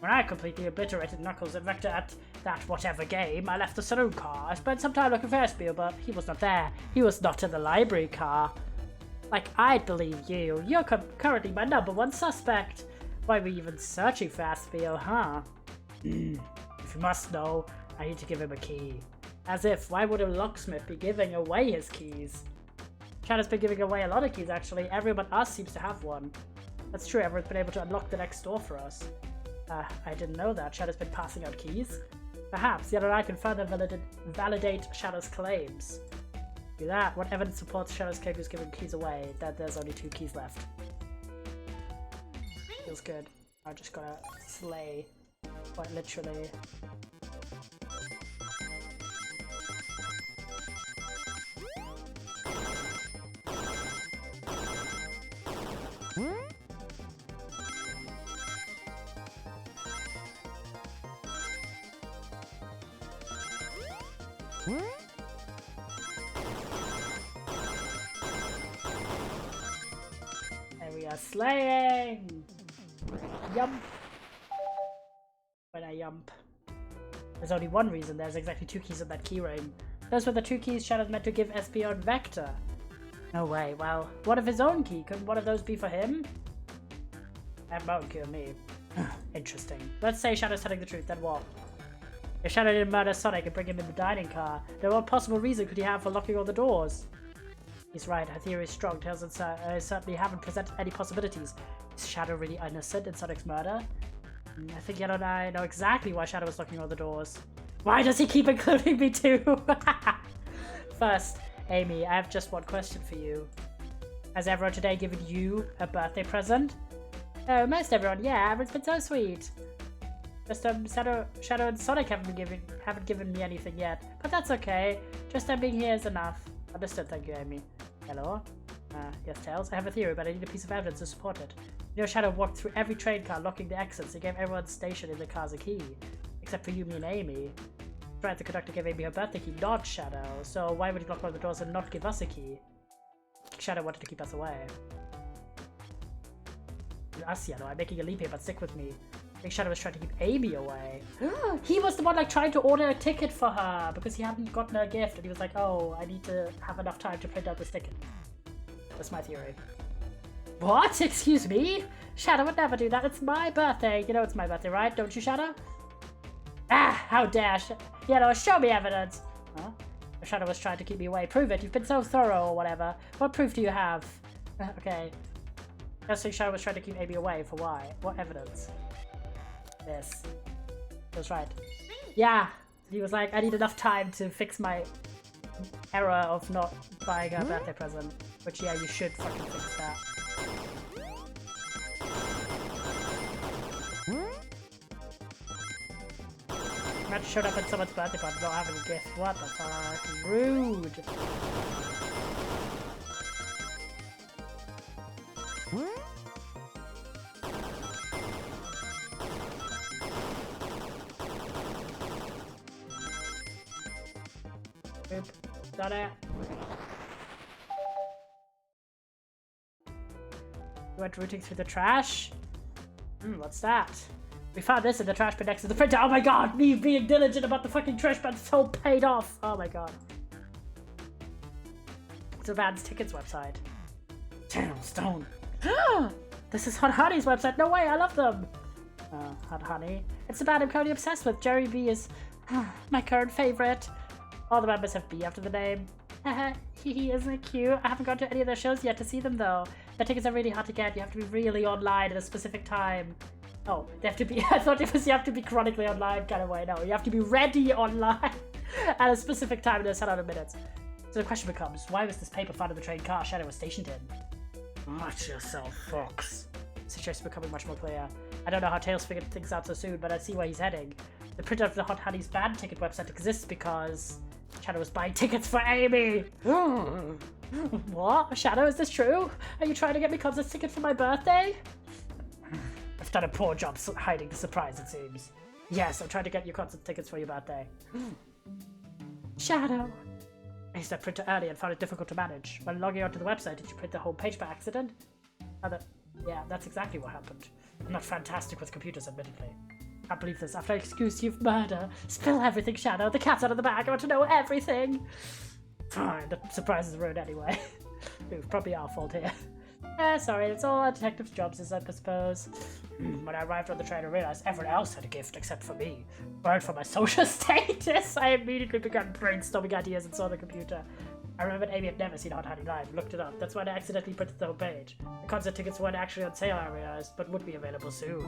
When I completely obliterated Knuckles and Vector at that whatever game, I left the saloon car. I spent some time looking for Espio, but he was not there. He was not in the library car. Like, I'd believe you. You're currently my #1 suspect. Why are we even searching for Espio, huh? If you must know, I need to give him a key. As if, why would a locksmith be giving away his keys? Shadow's been giving away a lot of keys, actually. Everyone but us seems to have one. That's true, everyone's been able to unlock the next door for us. I didn't know that. Shadow's been passing out keys. Perhaps Yellow and I can further validate Shadow's claims. Do that. What evidence supports Shadow's claim who's giving keys away? That there's only 2 keys left. Feels good. I just gotta slay. Quite literally. And we are slaying! Yump! When I yump. There's only one reason there's exactly 2 keys in that key ring. Those were the 2 keys Shadow's meant to give Espio and Vector. No way, well, what of his own key? Couldn't one of those be for him? That won't kill me. Interesting. Let's say Shadow's telling the truth, then what? If Shadow didn't murder Sonic and bring him in the dining car, then what possible reason could he have for locking all the doors? He's right, her theory is strong. Tails and certainly haven't presented any possibilities. Is Shadow really innocent in Sonic's murder? I think Yellow and I know exactly why Shadow was locking all the doors. Why does he keep including me too? First, Amy, I have just one question for you. Has everyone today given you a birthday present? Oh, most everyone, yeah, everyone's been so sweet. Just Shadow and Sonic haven't given me anything yet, but that's okay. Just them being here is enough. Understood, thank you, Amy. Hello? Yes, Tails, I have a theory, but I need a piece of evidence to support it. You know, Shadow walked through every train car, locking the exits. He gave everyone stationed in the cars a key. Except for you, me, and Amy. Right, the conductor gave Amy her birthday key, not Shadow. So why would he lock all the doors and not give us a key? Shadow wanted to keep us away. Us, Yellow, I'm making a leap here, but stick with me. think Shadow was trying to keep Amy away. He was the one like trying to order a ticket for her because he hadn't gotten her gift, and he was like, oh, I need to have enough time to print out this ticket. That's my theory. What? Excuse me? Shadow would never do that. It's my birthday. You know it's my birthday, right? Don't you, Shadow? Ah, how dare Shadow, show me evidence. Huh? Shadow was trying to keep me away. Prove it. You've been so thorough or whatever. What proof do you have? Okay. I think Shadow was trying to keep Amy away. For why? What evidence? This. That's right. Yeah. He was like, I need enough time to fix my error of not buying her birthday present. Which, yeah, you should fucking fix that. Matt showed up at someone's birthday party not having a gift. What the fuck? Rude. Oop. Done it. You went rooting through the trash? What's that? We found this in the trash bin next to the printer. Oh my god, me being diligent about the fucking trash bin so paid off. Oh my god. It's a Van's Tickets website. Damn, Stone. This is Hot Honey's website. No way, I love them. Hot Honey. It's the band I'm currently obsessed with. Jerry B is my current favorite. All the members have B after the name. He isn't it cute? I haven't gone to any of their shows yet to see them though. Their tickets are really hard to get. You have to be really online at a specific time. Oh, they have to be. I thought it was you have to be chronically online kind of way. No, you have to be ready online at a specific time in a set out of minutes. So the question becomes, why was this paper found in the train car Shadow was stationed in? Watch yourself, Fox. The situation's becoming much more clear. I don't know how Tails figured things out so soon, but I see where he's heading. The printout of the Hot Honey's band ticket website exists because Shadow was buying tickets for Amy. What? Shadow, is this true? Are you trying to get me concert ticket for my birthday? I've done a poor job hiding the surprise, it seems. Yes, I'm trying to get you concert tickets for your birthday. Shadow. I used that printer earlier and found it difficult to manage. When logging onto the website, did you print the whole page by accident? Yeah, that's exactly what happened. I'm not fantastic with computers, admittedly. Can't believe this. After I accuse you of murder. Spill everything, Shadow. The cat's out of the bag. I want to know everything. Fine, the surprise is ruined anyway. It was probably our fault here. Sorry, it's all a detective's job, I suppose. When I arrived on the train, I realized everyone else had a gift except for me. Worried for my social status, I immediately began brainstorming ideas and saw the computer. I remembered Amy had never seen Hot Honey live and looked it up. That's when I accidentally printed the whole page. The concert tickets weren't actually on sale, I realized, but would be available soon.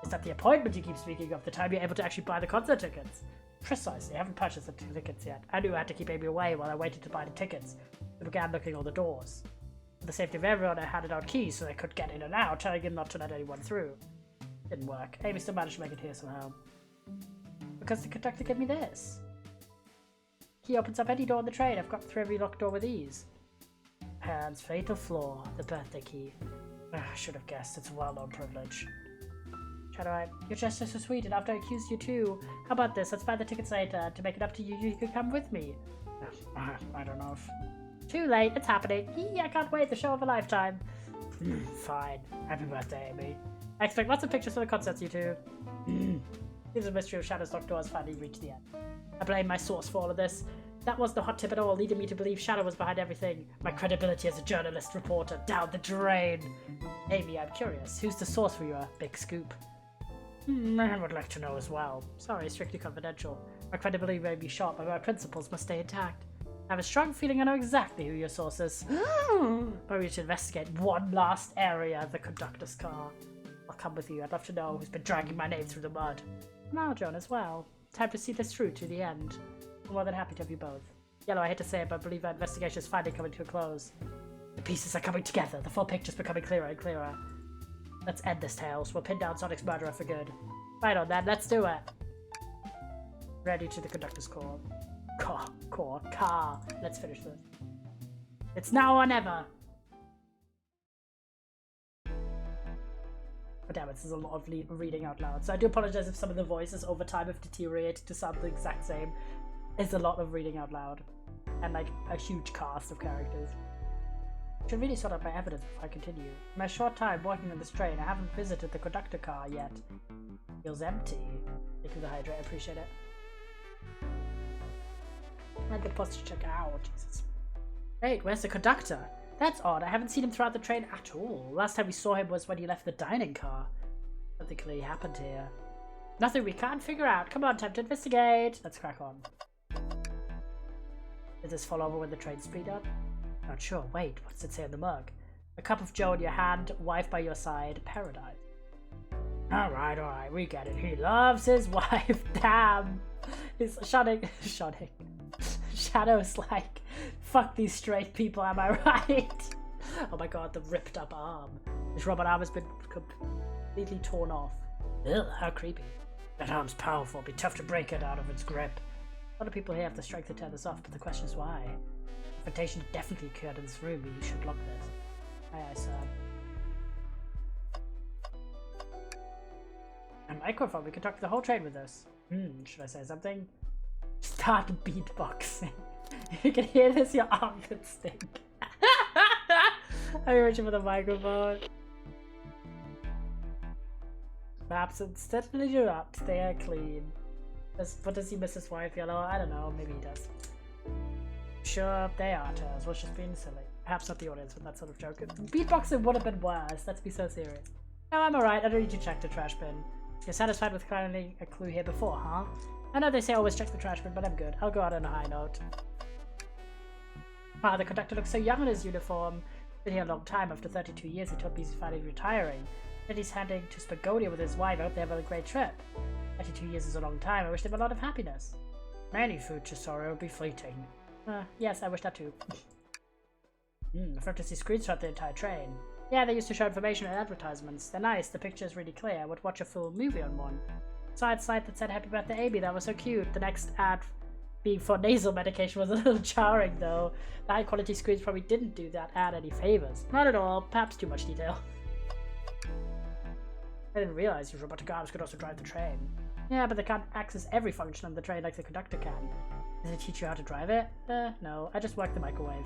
Is that the appointment you keep speaking of? The time you're able to actually buy the concert tickets? Precisely, I haven't purchased the tickets yet. I knew I had to keep Amy away while I waited to buy the tickets. I began looking all the doors. For the safety of everyone, I handed out keys so they could get in and out, telling him not to let anyone through. Didn't work. Amy still managed to make it here somehow. Because the conductor gave me this. Key opens up any door on the train. I've got through every locked door with ease. Hands, fatal flaw, the birthday key. I should have guessed. It's a well-known privilege. Shadow, your gesture is so sweet, and after I accused you too. How about this? Let's buy the tickets later. To make it up to you, you could come with me. I don't know if... Too late, it's happening. I can't wait, the show of a lifetime. Fine. Happy birthday, Amy. I expect lots of pictures for the concerts, you two. Seems a mystery of Shadow's locked doors finally reached the end. I blame my source for all of this. That wasn't the hot tip at all, leading me to believe Shadow was behind everything. My credibility as a journalist reporter down the drain. Amy, I'm curious. Who's the source for your big scoop? I would like to know as well. Sorry, strictly confidential. My credibility may be shot, but my principles must stay intact. I have a strong feeling I know exactly who your source is. But we should investigate one last area of the conductor's car. I'll come with you. I'd love to know who's been dragging my name through the mud. Now, John, as well. Time to see this through to the end. I'm more than happy to have you both. Yellow, I hate to say it, but I believe our investigation is finally coming to a close. The pieces are coming together. The full picture's becoming clearer and clearer. Let's end this tale, so we'll pin down Sonic's murderer for good. Right on, then. Let's do it. Ready to the conductor's car. Car. Let's finish this. It's now or never. Oh, damn it, this is a lot of reading out loud. So I do apologize if some of the voices over time have deteriorated to sound the exact same. It's a lot of reading out loud. And like a huge cast of characters. should really sort out my evidence before I continue. In my short time working on this train, I haven't visited the conductor car yet. Feels empty. Thank you, the hydrate. I appreciate it. And the post to check out. Jesus. Wait, where's the conductor? That's odd. I haven't seen him throughout the train at all. Last time we saw him was when he left the dining car. Something clearly happened here. Nothing we can't figure out. Come on, time to investigate. Let's crack on. Did this fall over when the train speed up? Not sure. Wait, what does it say on the mug? A cup of joe in your hand, wife by your side, paradise. Alright, we get it. He loves his wife. Damn. He's shouting. Shadow's like, fuck these straight people, am I right? Oh my god, the ripped up arm. His rubber arm has been completely torn off. Ugh, how creepy. That arm's powerful. Be tough to break it out of its grip. A lot of people here have the strength to tear this off, but the question is why. Confrontation definitely occurred in this room. You should lock this. Aye, sir. A microphone. We can talk to the whole train with this. Should I say something? Start beatboxing. You can hear this, your arm could stink. I'm reaching for the microphone. Maps instantly do not. They are clean. But does he miss his wife yellow? I don't know. Maybe he does. Sure, they are toes. We're just being silly. Perhaps not the audience with that sort of joke. Beatboxing would have been worse. Let's be so serious. No, I'm alright. I don't need to check the trash bin. You're satisfied with finding a clue here before, huh? I know they say always check the trash bin, but I'm good. I'll go out on a high note. Wow, the conductor looks so young in his uniform. Been here a long time. After 32 years, he told me he's finally retiring. Then he's heading to Spagonia with his wife. I hope they have a great trip. 32 years is a long time. I wish them a lot of happiness. Many future sorrow will be fleeting. Yes, I wish that too. I've had to see screenshots the entire train. Yeah, they used to show information in advertisements. They're nice, the picture's really clear. I would watch a full movie on one. Side site that said happy birthday Amy, that was so cute. The next ad being for nasal medication was a little jarring though. The high quality screens probably didn't do that ad any favors. Not at all, perhaps too much detail. I didn't realize these robotic arms could also drive the train. Yeah, but they can't access every function on the train like the conductor can. Did it teach you how to drive it? No, I just work the microwave.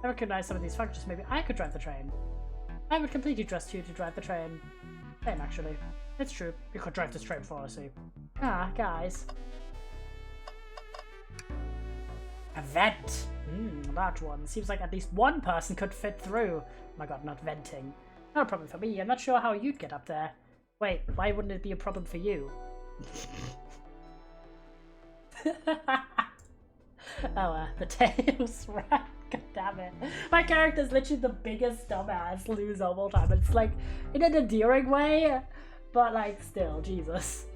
I recognize some of these functions, maybe I could drive the train. I would completely trust you to drive the train. Same, actually. It's true, you could drive this train for us, see. Ah, guys. A vent! Large one. Seems like at least one person could fit through. Oh my god, not venting. Not a problem for me, I'm not sure how you'd get up there. Wait, why wouldn't it be a problem for you? The tail's right. God damn it. My character's literally the biggest dumbass loser of all time. It's like, in an endearing way, but like, still, Jesus.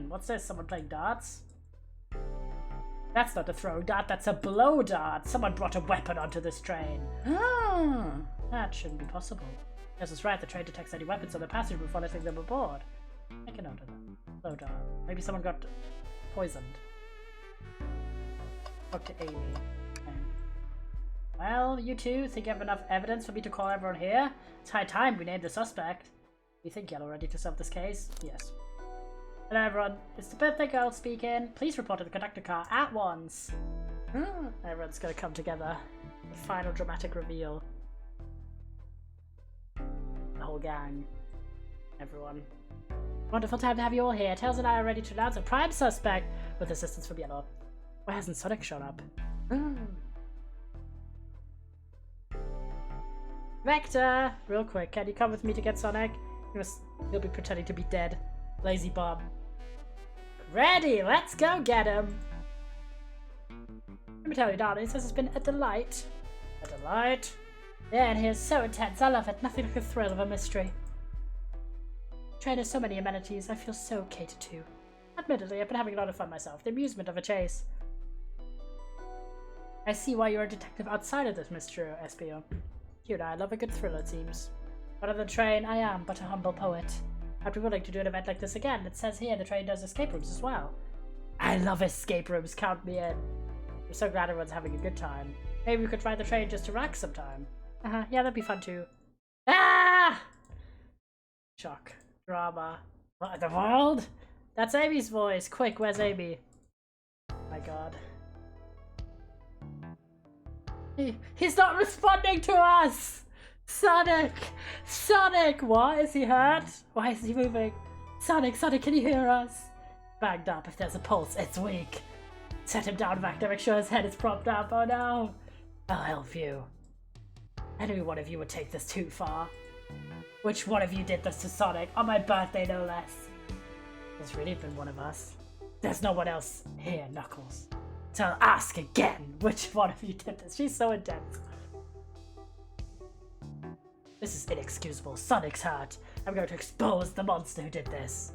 What's this? Someone playing darts? That's not a throwing dart, that's a blow dart. Someone brought a weapon onto this train. That shouldn't be possible. Yes, that's right, the train detects any weapons on the passenger before letting them aboard. I can note that. Blow dart. Maybe someone got poisoned. Talk to Amy. Okay. Well, you two think you have enough evidence for me to call everyone here? It's high time we named the suspect. Do you think you're ready to solve this case? Yes. Hello everyone, it's the birthday girl speaking. Please report to the conductor car at once. Everyone's gonna come together. The final dramatic reveal. The whole gang. Everyone. Wonderful time to have you all here. Tails and I are ready to announce a prime suspect with assistance from Yellow. Why hasn't Sonic shown up? Vector! Real quick, can you come with me to get Sonic? He'll be pretending to be dead. Lazy Bob. Ready, let's go get him! Let me tell you, darling, this has been a delight. A delight? Yeah, and he is so intense, I love it. Nothing like the thrill of a mystery. Train has so many amenities, I feel so catered to. Admittedly, I've been having a lot of fun myself, the amusement of a chase. I see why you're a detective outside of this mystery, SPO. You and I love a good thrill, it seems. But on the train, I am but a humble poet. I'd be willing to do an event like this again. It says here the train does escape rooms as well. I love escape rooms, count me in. I'm so glad everyone's having a good time. Maybe we could try the train just to relax sometime. Yeah, that'd be fun too. Ah! Shock. Drama. What in the world? That's Amy's voice. Quick, where's Amy? My god. He's not responding to us! Sonic! Sonic! What? Is he hurt? Why is he moving? Sonic, can you hear us? Bagged up. If there's a pulse, it's weak. Set him down, Vector. Make sure his head is propped up. Oh no! I'll help you. I knew one of you would take this too far. Which one of you did this to Sonic? On my birthday, no less. There's really been one of us. There's no one else here, Knuckles. So I'll ask again, which one of you did this? She's so intense. This is inexcusable. Sonic's hurt. I'm going to expose the monster who did this.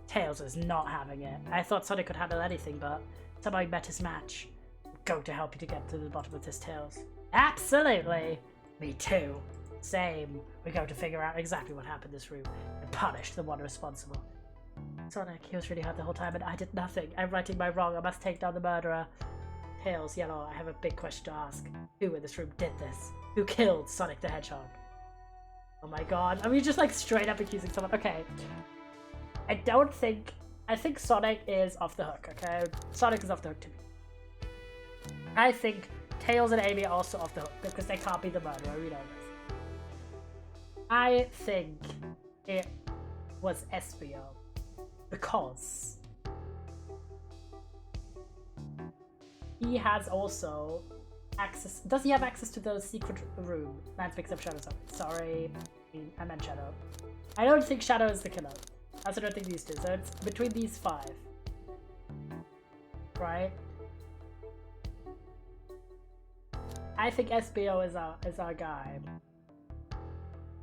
Tails is not having it. I thought Sonic could handle anything, but somehow he met his match. I'm going to help you to get to the bottom of this, Tails. Absolutely. Me too. Same. We're going to figure out exactly what happened in this room and punish the one responsible. Sonic, he was really hurt the whole time and I did nothing. I'm righting my wrong. I must take down the murderer. Tails, Yellow, I have a big question to ask. Who in this room did this? Who killed Sonic the Hedgehog? Oh my god. Are we just like straight up accusing someone? Okay. I think Sonic is off the hook, okay? Sonic is off the hook to me. I think Tails and Amy are also off the hook because they can't be the murderer, we know this. I think it was Espio because he has also access. Does he have access to the secret room? That's because of Shadow. Sorry, I meant Shadow. I don't think Shadow is the killer. I also don't think these two. So it's between these five, right? I think SBO is our guy.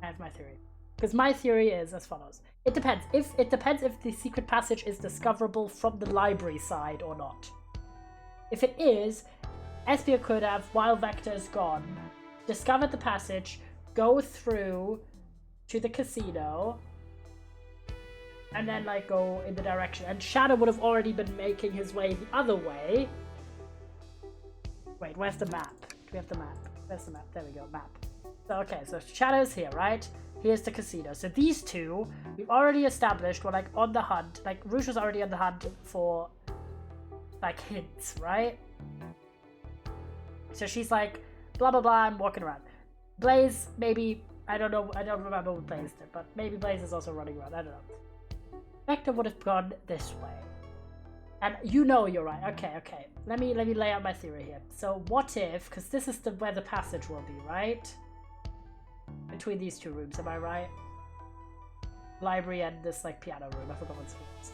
I have my theory. Because my theory is as follows. It depends if the secret passage is discoverable from the library side or not. If it is, SBO could have, while Vector is gone, discovered the passage, go through to the casino, and then like go in the direction. And Shadow would have already been making his way the other way. Wait, where's the map? Do we have the map? Where's the map? There we go, map. So, okay, so Shadow's here, right? Here's the casino. So these two, we've already established were like on the hunt. Like Rouge was already on the hunt for like hints, right? So she's like, blah blah blah, I'm walking around. Blaze, maybe, I don't know, I don't remember what Blaze did, but maybe Blaze is also running around, I don't know. Vector would have gone this way. And you know you're right. Okay. Let me lay out my theory here. So what if, because this is where the passage will be, right? Between these two rooms, am I right? Library and this like piano room, I forgot what it was.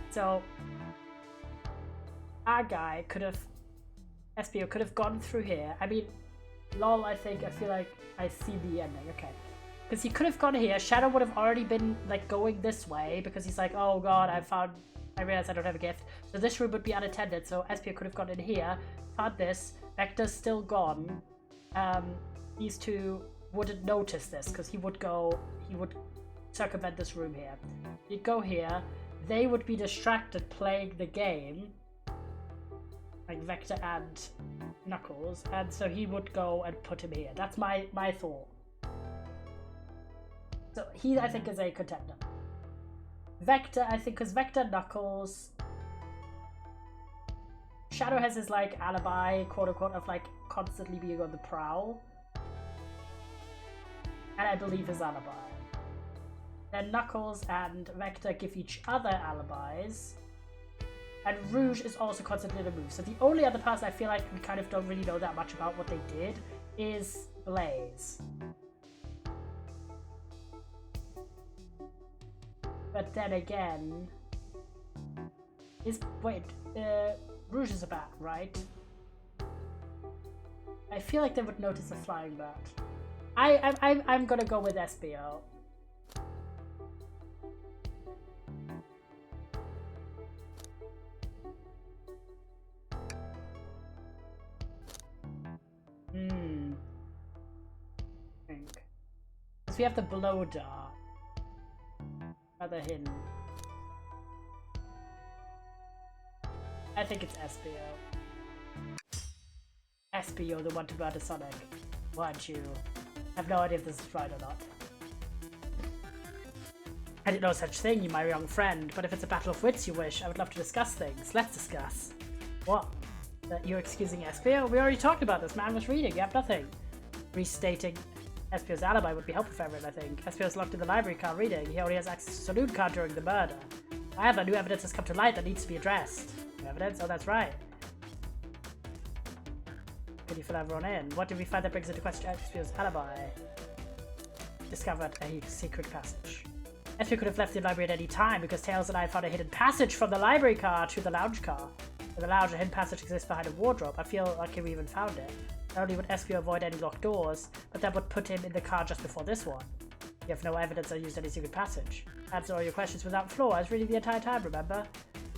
So our guy could have, SBO could have gone through here. I mean, lol, I feel like I see the ending, okay. Because he could have gone here, Shadow would have already been like going this way because he's like, oh god, I realized I don't have a gift. So this room would be unattended, so SPO could have gone in here, found this, Vector's still gone. These two wouldn't notice this because he would circumvent this room here. He'd go here, they would be distracted playing the game, like Vector and Knuckles, and so he would go and put him here. That's my thought. So he, I think, is a contender. Vector, I think, because Vector, Knuckles, Shadow has his like alibi, quote unquote, of like constantly being on the prowl, and I believe his alibi. Then Knuckles and Vector give each other alibis, and Rouge is also constantly on the move. So the only other person I feel like we kind of don't really know that much about what they did is Blaze. But then again, Rouge is a bat, right? I feel like they would notice a flying bat. I'm gonna go with SBO. Because we have the blow dart. Other hidden. I think it's SBO. SBO, the one to murder Sonic. Weren't you? I have no idea if this is right or not. I didn't know such thing, you my young friend, but if it's a battle of wits you wish, I would love to discuss things. Let's discuss. What? That you're excusing Espio? We already talked about this. Man was reading. You have nothing. Restating Espio's alibi would be helpful for everyone, I think. Espio's locked in the library car reading. He only has access to Saloon car during the murder. However, new evidence has come to light that needs to be addressed. New evidence? Oh, that's right. Could you fill everyone in? What did we find that brings into question Espio's alibi? Discovered a secret passage. Espio could have left the library at any time because Tails and I found a hidden passage from the library car to the lounge car. In the lounge, a hidden passage exists behind a wardrobe. I feel like we even found it. Not only would Espio avoid any locked doors, but that would put him in the car just before this one. You have no evidence I used any secret passage. Answer all your questions without flaw. I was reading the entire time, remember?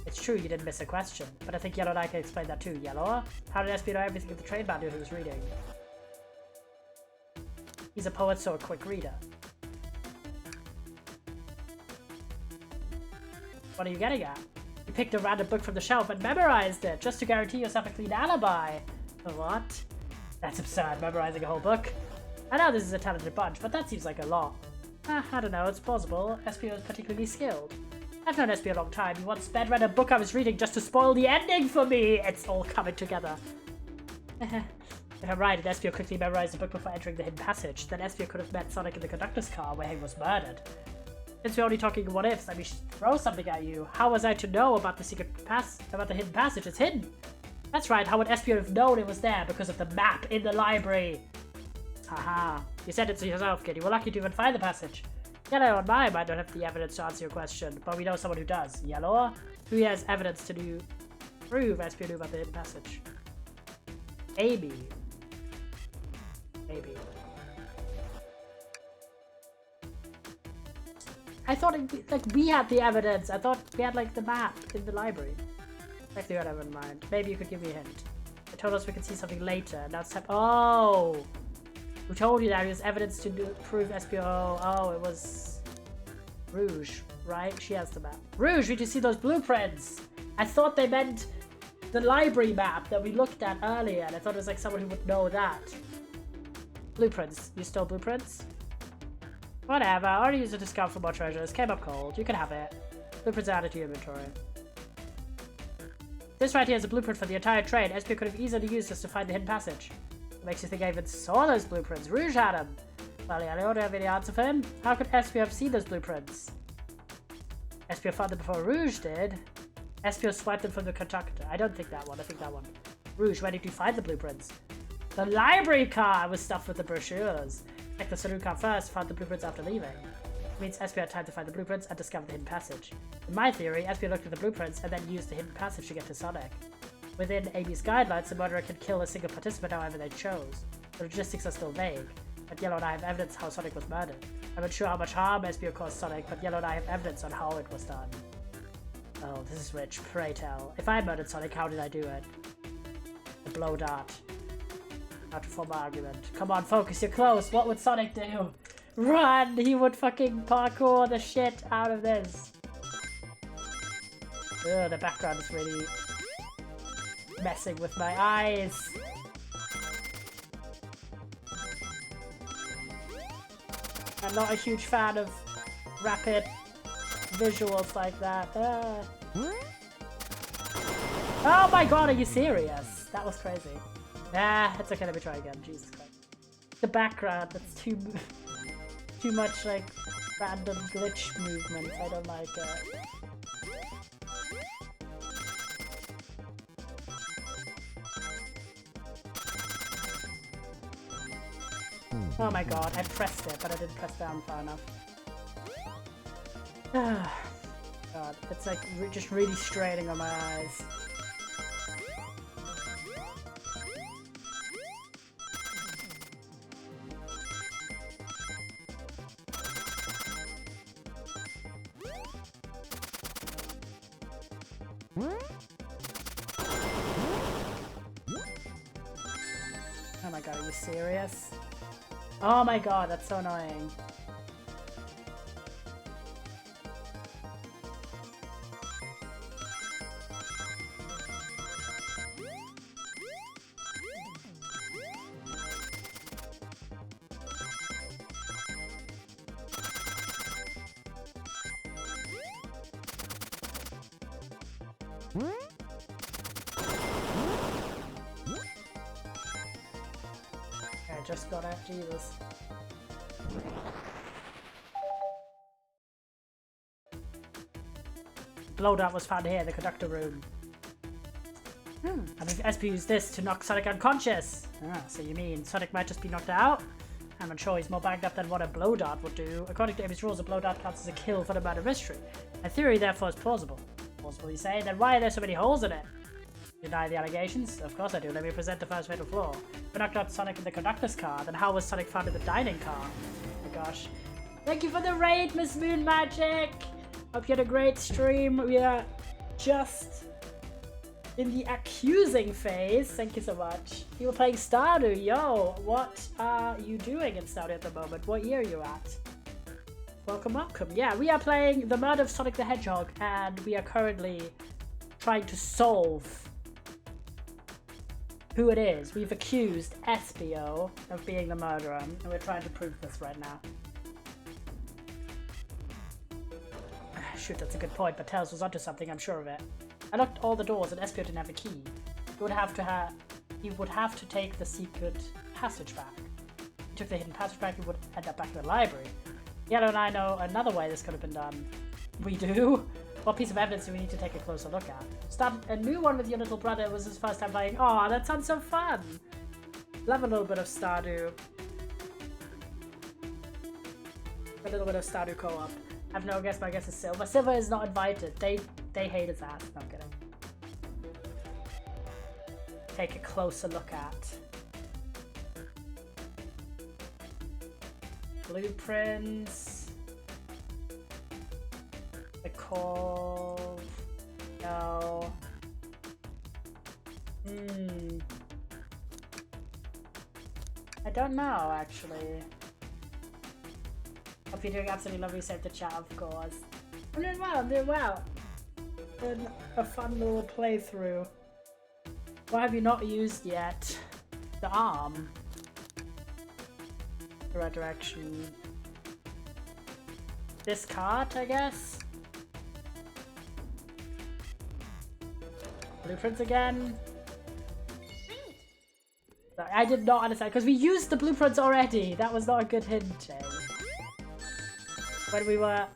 It's true you didn't miss a question, but I think Yellow and I can explain that too. Yellow? How did Espio know everything of the train manual he was reading? He's a poet, so a quick reader. What are you getting at? You picked a random book from the shelf and memorized it, just to guarantee yourself a clean alibi. What? That's absurd, memorizing a whole book. I know this is a talented bunch, but that seems like a lot. I don't know, it's plausible. Espio is particularly skilled. I've known Espio a long time. He once sped read a book I was reading just to spoil the ending for me. It's all coming together. If I'm right, and Espio quickly memorized the book before entering the hidden passage, then Espio could have met Sonic in the conductor's car where he was murdered. Since we're only talking what ifs, let me throw something at you. How was I to know about the hidden passage? It's hidden. That's right, how would Espio have known it was there? Because of the map in the library. Haha. You said it to yourself, kid. You were lucky to even find the passage. Yellow and I might not have the evidence to answer your question, but we know someone who does. Yellow? Who has evidence to prove Espio knew about the hidden passage? Amy. Maybe. I thought we had the evidence. I thought we had like the map in the library. Actually, whatever, in mind. Maybe you could give me a hint. It told us we could see something later. Now it's time. Oh, who told you that? It was evidence to prove Espio. Oh, it was Rouge, right? She has the map. Rouge, we can see those blueprints. I thought they meant the library map that we looked at earlier, and I thought it was like someone who would know that. Blueprints. You stole blueprints? Whatever, I already used a discount for more treasures. Came up cold. You can have it. Blueprints added to your inventory. This right here is a blueprint for the entire train. Espio could have easily used this to find the hidden passage. What makes you think I even saw those blueprints? Rouge had them. Well, I don't have any answer for him. How could Espio have seen those blueprints? Espio found them before Rouge did. Espio swiped them from the conductor. I don't think that one. I think that one. Rouge, where did you find the blueprints? The library car was stuffed with the brochures. Check the saloon car first, found the blueprints after leaving. It means Espio had time to find the blueprints and discover the hidden passage. In my theory, Espio looked at the blueprints and then used the hidden passage to get to Sonic. Within Amy's guidelines, the murderer can kill a single participant however they chose. The logistics are still vague, but Yellow and I have evidence how Sonic was murdered. I'm not sure how much harm Espio caused Sonic, but Yellow and I have evidence on how it was done. Oh, this is rich. Pray tell. If I murdered Sonic, how did I do it? The blow dart. How to form an argument. Come on, focus, you're close. What would Sonic do? Run! He would fucking parkour the shit out of this. Ugh, the background is really messing with my eyes. I'm not a huge fan of rapid visuals like that. Oh my god, are you serious? That was crazy. Ah, it's okay, let me try again. Jesus Christ. The background, that's too much like random glitch movements. I don't like it. Oh my god, I pressed it, but I didn't press down far enough. God, it's like just really straining on my eyes. Oh my god, are you serious? Oh my god, that's so annoying. just got it. Jesus. Blow dart was found here in the conductor room. I mean, SP used this to knock Sonic unconscious. So you mean Sonic might just be knocked out? I'm unsure he's more banged up than what a blow dart would do. According to Amy's rules, a blow dart counts as a kill for the murder mystery. A theory, therefore, is plausible. Plausible, you say? Then why are there so many holes in it? Deny the allegations? Of course I do. Let me present the first fatal flaw. We knocked out Sonic in the conductor's car. Then how was Sonic found in the dining car? Oh my gosh. Thank you for the raid, Miss Moon Magic! Hope you had a great stream. We are just in the accusing phase. Thank you so much. You were playing Stardew. Yo, what are you doing in Stardew at the moment? What year are you at? Welcome, welcome. Yeah, we are playing The Murder of Sonic the Hedgehog, and we are currently trying to solve who it is. We've accused Espio of being the murderer, and we're trying to prove this right now. Shoot, that's a good point, but Tails was onto something, I'm sure of it. I locked all the doors and Espio didn't have a key. He would have to take the secret passage back. If he took the hidden passage back, he would end up back in the library. Yellow and I know another way this could have been done. We do? What piece of evidence do we need to take a closer look at? Started a new one with your little brother. It was his first time playing. Aw, that sounds so fun! Love a little bit of Stardew. A little bit of Stardew co-op. I have no guess, but I guess it's Silver. Silver is not invited. They hate his ass. No, I'm kidding. Take a closer look at. Blueprints. The call. No. I don't know, actually. Hope you're doing absolutely lovely. Save the chat, of course. I'm doing well, I'm doing well. Been a fun little playthrough. What have you not used yet? The arm. The right direction. This cart, I guess? Blueprints again? Sorry, I did not understand, because we used the blueprints already. That was not a good hint, Jay. When we were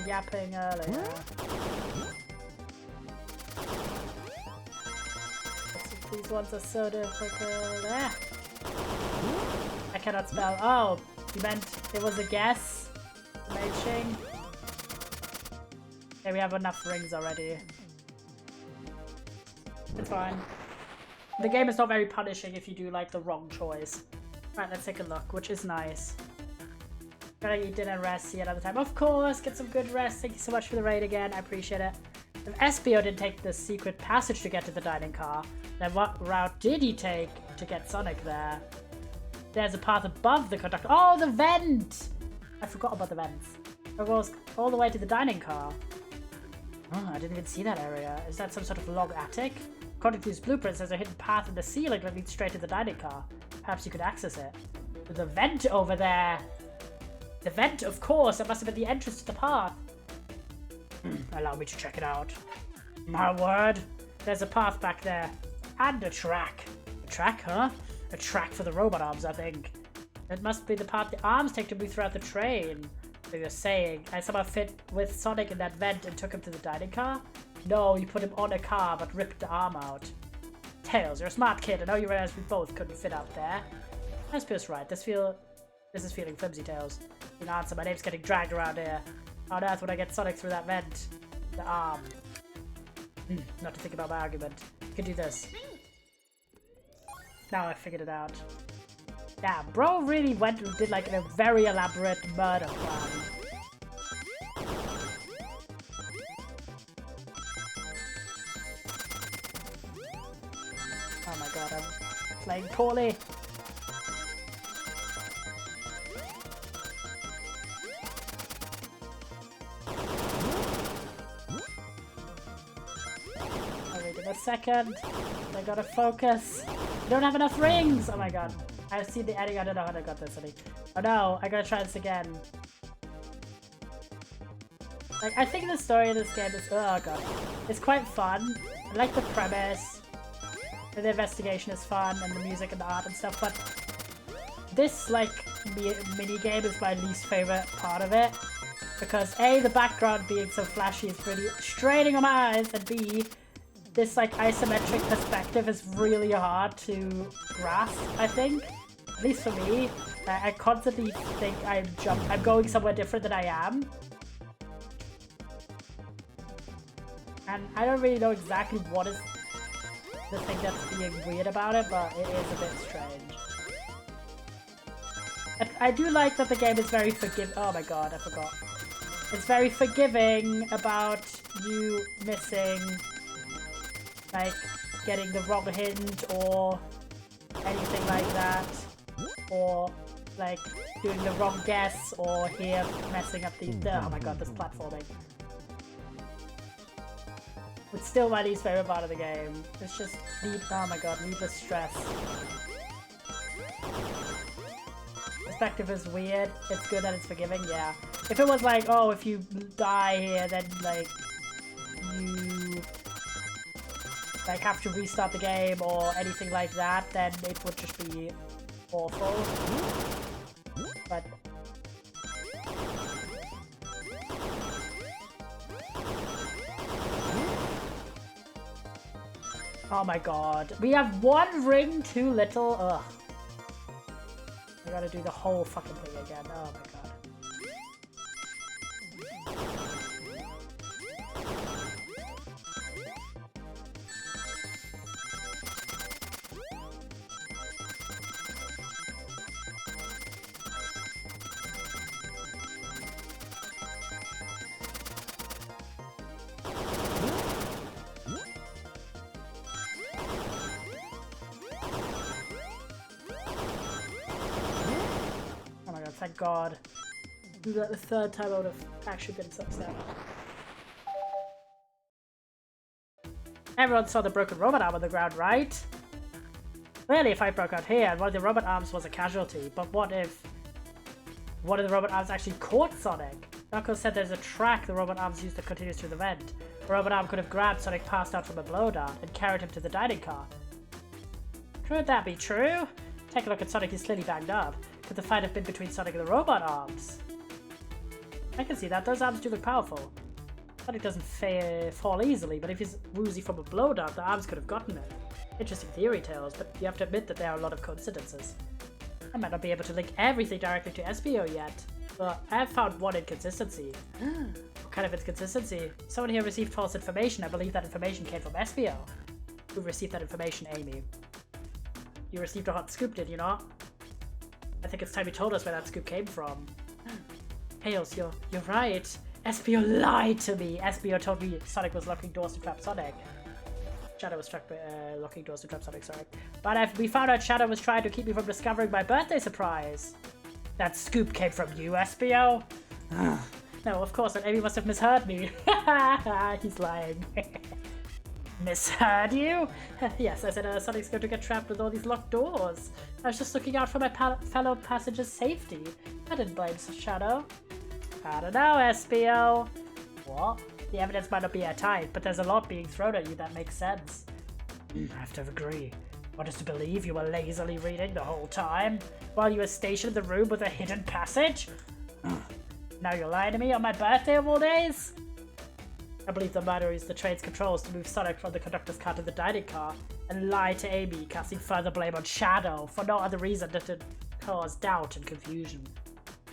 yapping earlier. These ones are so difficult. I cannot spell. Oh, you meant it was a guess? Matching. Okay, we have enough rings already. It's fine. The game is not very punishing if you do like the wrong choice. Right, let's take a look, which is nice. Gotta eat dinner and rest, see you another time. Of course, get some good rest. Thank you so much for the raid again, I appreciate it. If Espio didn't take the secret passage to get to the dining car, then what route did he take to get Sonic there? There's a path above the conductor. Oh, the vent! I forgot about the vents. It goes all the way to the dining car. Oh, I didn't even see that area. Is that some sort of log attic? According to these blueprints, there's a hidden path in the ceiling that leads straight to the dining car. Perhaps you could access it. There's a vent over there. The vent, of course. That must have been the entrance to the path. Allow me to check it out. My word. There's a path back there. And a track. A track, huh? A track for the robot arms, I think. It must be the path the arms take to move throughout the train. So you're saying I somehow fit with Sonic in that vent and took him to the dining car? No, you put him on a car but ripped the arm out. Tails, you're a smart kid. I know you realize we both couldn't fit out there. Espio's right. This is feeling flimsy, Tails. You know, answer. My name's getting dragged around here. How on earth would I get Sonic through that vent? The arm. Not to think about my argument. You can do this. Now I figured it out. Yeah, bro really went and did like a very elaborate murder plan. Oh my god, I'm playing poorly. I'll wait in a second. I gotta focus. I don't have enough rings! Oh my god. I've seen the ending. I don't know how I got this. Oh no, I gotta try this again. Like, I think the story of this game is, oh god, it's quite fun. I like the premise. The investigation is fun, and the music and the art and stuff, but this, like, mini game is my least favorite part of it. Because A, the background being so flashy is really straining on my eyes, and B, this, like, isometric perspective is really hard to grasp, I think. At least for me. I constantly think I'm going somewhere different than I am. And I don't really know exactly what is the thing that's being weird about it, but it is a bit strange. I do like that the game is very forgiving. Oh my god, I forgot. It's very forgiving about you missing, like, getting the wrong hint or anything like that. Or, like, doing the wrong guess or here messing up the... Oh my god, this platforming. It's still my least favorite part of the game. It's just, oh my god, needless stress. Perspective is weird. It's good that it's forgiving, yeah. If it was like, oh, if you die here, then, like, you, like, have to restart the game or anything like that, then it would just be awful. But... oh my god. We have one ring too little. Ugh. I gotta do the whole fucking thing again. Oh my god. Thank god. Do that the third time, I would have actually been so upset. Everyone saw the broken robot arm on the ground, right? Clearly a fight broke out here, and one of the robot arms was a casualty. But what if one of the robot arms actually caught Sonic? Knuckles said there's a track the robot arms used that continues through the vent. The robot arm could have grabbed Sonic passed out from a blow dart and carried him to the dining car. Could that be true? Take a look at Sonic, he's clearly banged up. Could the fight have been between Sonic and the robot arms? I can see that. Those arms do look powerful. Sonic doesn't fall easily, but if he's woozy from a blow dart, the arms could have gotten it. Interesting theory, Tails, but you have to admit that there are a lot of coincidences. I might not be able to link everything directly to SBO yet, but I have found one inconsistency. What kind of inconsistency? Someone here received false information. I believe that information came from SBO. Who received that information, Amy? You received a hot scoop, did you not? I think it's time you told us where that scoop came from. Tails, you're right. SBO lied to me. SBO told me Sonic was locking doors to trap Sonic. Shadow was locking doors to trap Sonic, sorry. But we found out Shadow was trying to keep me from discovering my birthday surprise. That scoop came from you, SBO? No, of course, and Amy must have misheard me. He's lying. Misheard you? Yes, I said Sonic's going to get trapped with all these locked doors. I was just looking out for my fellow passengers' safety. I didn't blame Shadow. I don't know, SBO. What? The evidence might not be airtight, but there's a lot being thrown at you that makes sense. I have to agree. Want us to believe you were lazily reading the whole time? While you were stationed in the room with a hidden passage? Now you're lying to me on my birthday of all days? I believe the murderer used the train's controls to move Sonic from the conductor's car to the dining car and lie to Amy, casting further blame on Shadow for no other reason than to cause doubt and confusion.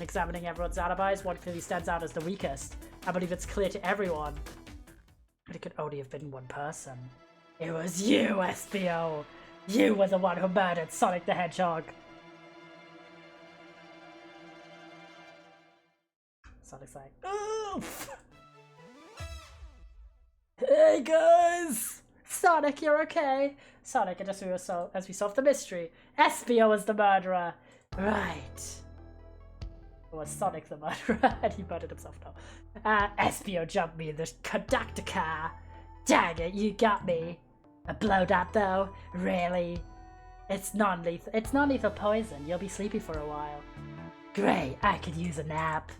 Examining everyone's alibis, one clearly stands out as the weakest. I believe it's clear to everyone. But it could only have been one person. It was you, SBO! You were the one who murdered Sonic the Hedgehog! Sonic's like, oof! Hey guys! Sonic, you're okay? Sonic, and as we solve the mystery, SBO was the murderer. Right. Or was Sonic the murderer? And he murdered himself now. SBO jumped me in the conductor car. Dang it, you got me. A blow dart though? Really? It's non-lethal. It's non-lethal poison. You'll be sleepy for a while. Great, I could use a nap.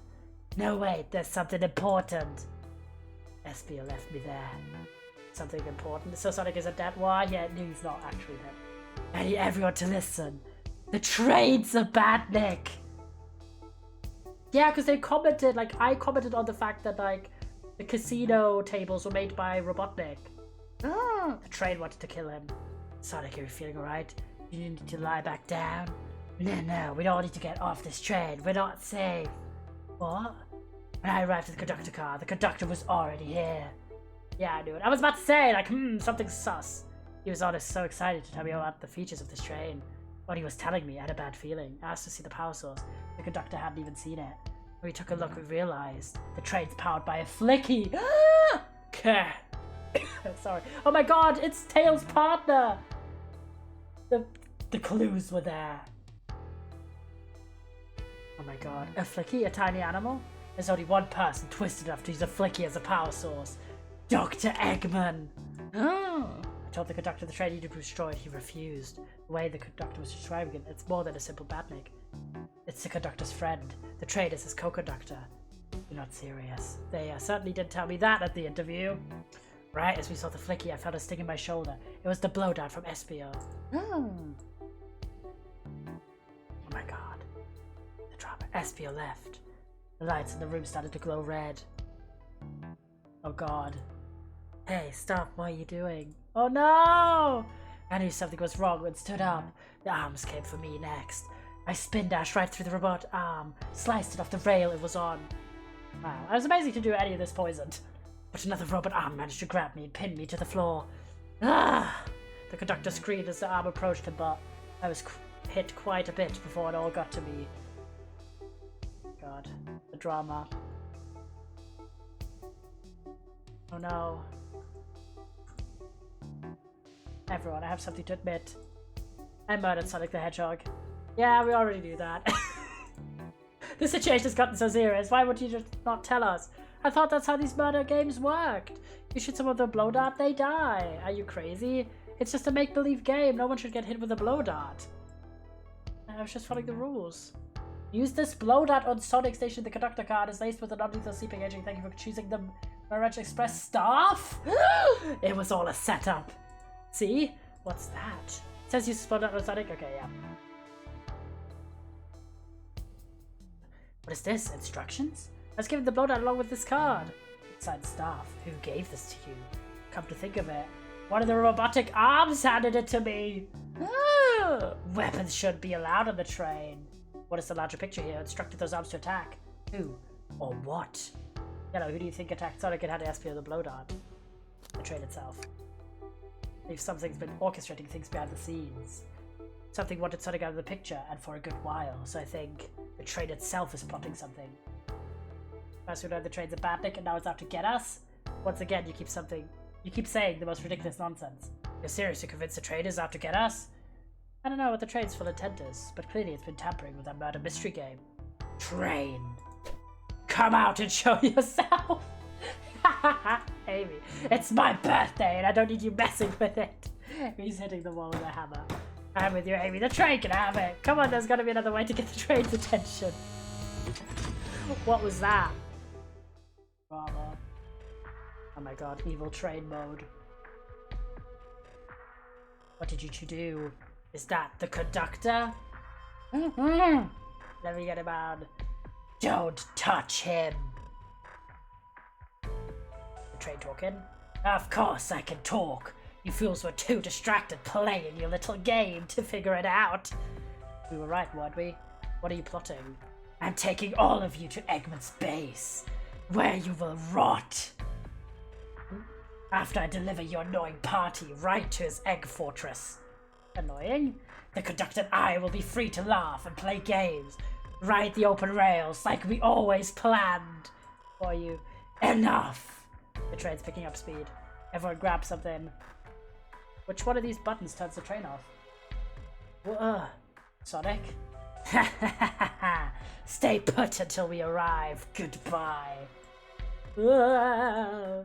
No wait, there's something important. SBO left me there. Something important. So Sonic isn't dead. Why? Yeah, no, he's not actually dead. I need everyone to listen. The train's a Batnik. Yeah, because they commented, like, I commented on the fact that, like, the casino tables were made by Robotnik. The train wanted to kill him. Sonic, are you feeling alright? You need to lie back down? No, we don't need to get off this train. We're not safe. What? When I arrived at the conductor car, the conductor was already here. Yeah, I knew it. I was about to say, like, something sus. He was honest, so excited to tell me about the features of this train. When he was telling me, I had a bad feeling. I asked to see the power source. The conductor hadn't even seen it. When we took a look, we realized the train's powered by a flicky. Sorry. Oh my god, it's Tails' partner! The clues were there. Oh my god. A flicky? A tiny animal? There's only one person twisted enough to use a flicky as a power source. Dr. Eggman! I told the conductor the train needed to be destroyed. He refused. The way the conductor was describing it, it's more than a simple Batnik. It's the conductor's friend. The train is his co-conductor. You're not serious. They certainly didn't tell me that at the interview. Right as we saw the flicky, I felt a sting in my shoulder. It was the blowdown from Espio. Oh my god. The drama. Espio left. The lights in the room started to glow red. Oh god. Hey, stop. What are you doing? Oh no! I knew something was wrong and stood up. The arms came for me next. I spin dashed right through the robot arm, sliced it off the rail it was on. Wow, I was amazing to do any of this poisoned. But another robot arm managed to grab me and pin me to the floor. Ah! The conductor screamed as the arm approached him, but I was hit quite a bit before it all got to me. God, the drama. Oh no. Everyone, I have something to admit. I murdered Sonic the Hedgehog. Yeah, we already knew that. The situation has gotten so serious. Why would you just not tell us? I thought that's how these murder games worked. You shoot someone with a blow dart, they die. Are you crazy? It's just a make-believe game. No one should get hit with a blow dart. I was just following the rules. Use this blow dart on Sonic Station. The conductor card is laced with an non-lethal sleeping agent. Thank you for choosing the Mirage Express staff. It was all a setup. See? What's that? It says you spawned out on Sonic? Okay, yeah. What is this? Instructions? I was given the blow dart along with this card. Inside staff. Who gave this to you? Come to think of it, one of the robotic arms handed it to me. Weapons should be allowed on the train. What is the larger picture here? Instructed those arms to attack. Who? Or what? Yellow, who do you think attacked Sonic and had to Espio the blow dart? The train itself. If something's been orchestrating things behind the scenes. Something wanted Sonic out of the picture, and for a good while, so I think the train itself is plotting something. First we know the train's a Batnik, and now it's out to get us? Once again, you keep saying the most ridiculous nonsense. You're serious? You're convinced the train is out to get us? I don't know what the train's full intent is, but clearly it's been tampering with that murder mystery game. Train! Come out and show yourself! Amy, it's my birthday and I don't need you messing with it. He's hitting the wall with a hammer. I'm with you, Amy. The train can have it. Come on, there's got to be another way to get the train's attention. What was that? Drama. Oh my god, evil train mode. What did you two do? Is that the conductor? Let me get him on. Don't touch him. The train talking? Of course I can talk. You fools were too distracted playing your little game to figure it out. We were right, weren't we? What are you plotting? I'm taking all of you to Eggman's base, where you will rot. After I deliver your annoying party right to his egg fortress. Annoying? The conductor and I will be free to laugh and play games. Ride the open rails like we always planned. For you. Enough! The train's picking up speed. Everyone grab something. Which one of these buttons turns the train off? Sonic? Stay put until we arrive. Goodbye. I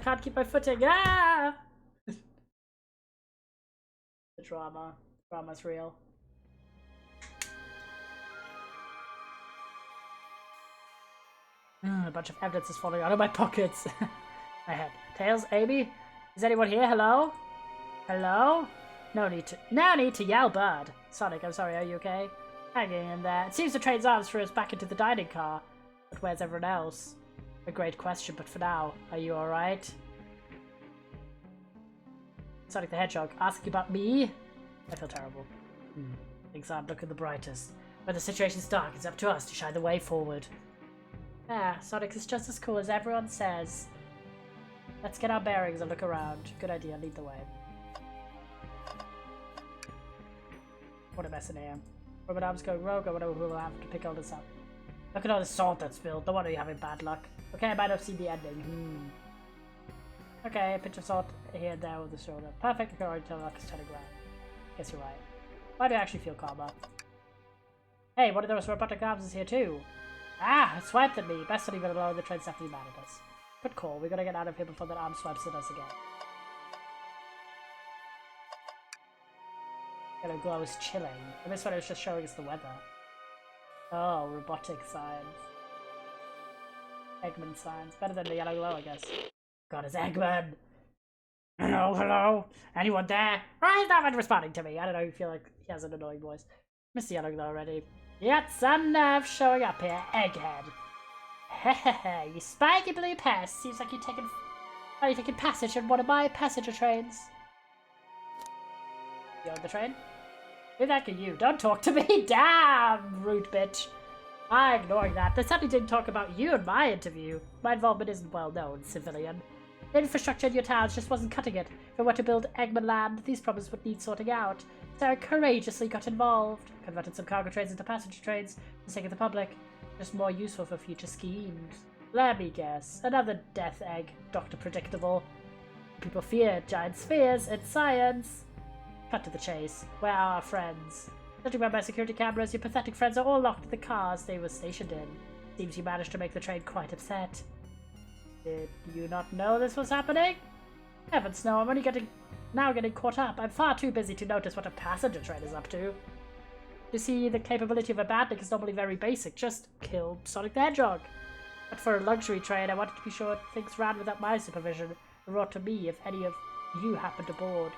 can't keep my footing. The drama. Drama's real. A bunch of evidence is falling out of my pockets. My head. Tails, Amy? Is anyone here? Hello? Hello? No need to yell, bird. Sonic, I'm sorry, are you okay? Hanging in there. It seems the train's arms threw us back into the dining car. But where's everyone else? A great question, but for now, are you alright? Sonic the Hedgehog, asking about me? I feel terrible. Things aren't looking the brightest. When the situation's dark, it's up to us to shine the way forward. Ah, Sonic is just as cool as everyone says. Let's get our bearings and look around. Good idea, lead the way. What a mess in here. Robot arms going rogue, I wonder who will have to pick all this up. Look at all the salt that's spilled. No wonder you're having bad luck. Okay, I might have seen the ending. Okay, a pinch of salt here and there with the shoulder. Perfect, I can already tell luck is turning around. Guess you're right. Why do I actually feel calmer? Hey, one of those robotic arms is here too. Ah, it swiped at me. Best not even allow the train staff to be mad at us. Good call, we gotta get out of here before that arm swipes at us again. Yellow glow is chilling. And this one it was just showing us the weather. Oh, robotic signs. Eggman signs. Better than the yellow glow, I guess. God, it's Eggman! Hello, hello? Anyone there? Why is no one responding to me? I don't know, I feel like he has an annoying voice. Missed the yellow glow already. Yet some nerve showing up here, Egghead. Hehehe, you spiky blue pest. Seems like you're taking passage in one of my passenger trains. You on the train? Who the heck are you? Don't talk to me! Damn, rude bitch. I'm ignoring that. They certainly didn't talk about you in my interview. My involvement isn't well known, civilian. The infrastructure in your towns just wasn't cutting it. If we were to build Eggman Land, these problems would need sorting out. So I courageously got involved. Converted some cargo trains into passenger trains for the sake of the public. Just more useful for future schemes. Let me guess. Another death egg, Dr. Predictable. People fear giant spheres. It's science. Cut to the chase. Where are our friends? Judging by my security cameras, your pathetic friends are all locked in the cars they were stationed in. Seems you managed to make the train quite upset. Did you not know this was happening? Heavens no, I'm only getting caught up. I'm far too busy to notice what a passenger train is up to. You see, the capability of a bandit is normally very basic. Just kill Sonic the Hedgehog. But for a luxury train, I wanted to be sure things ran without my supervision and brought to me if any of you happened aboard.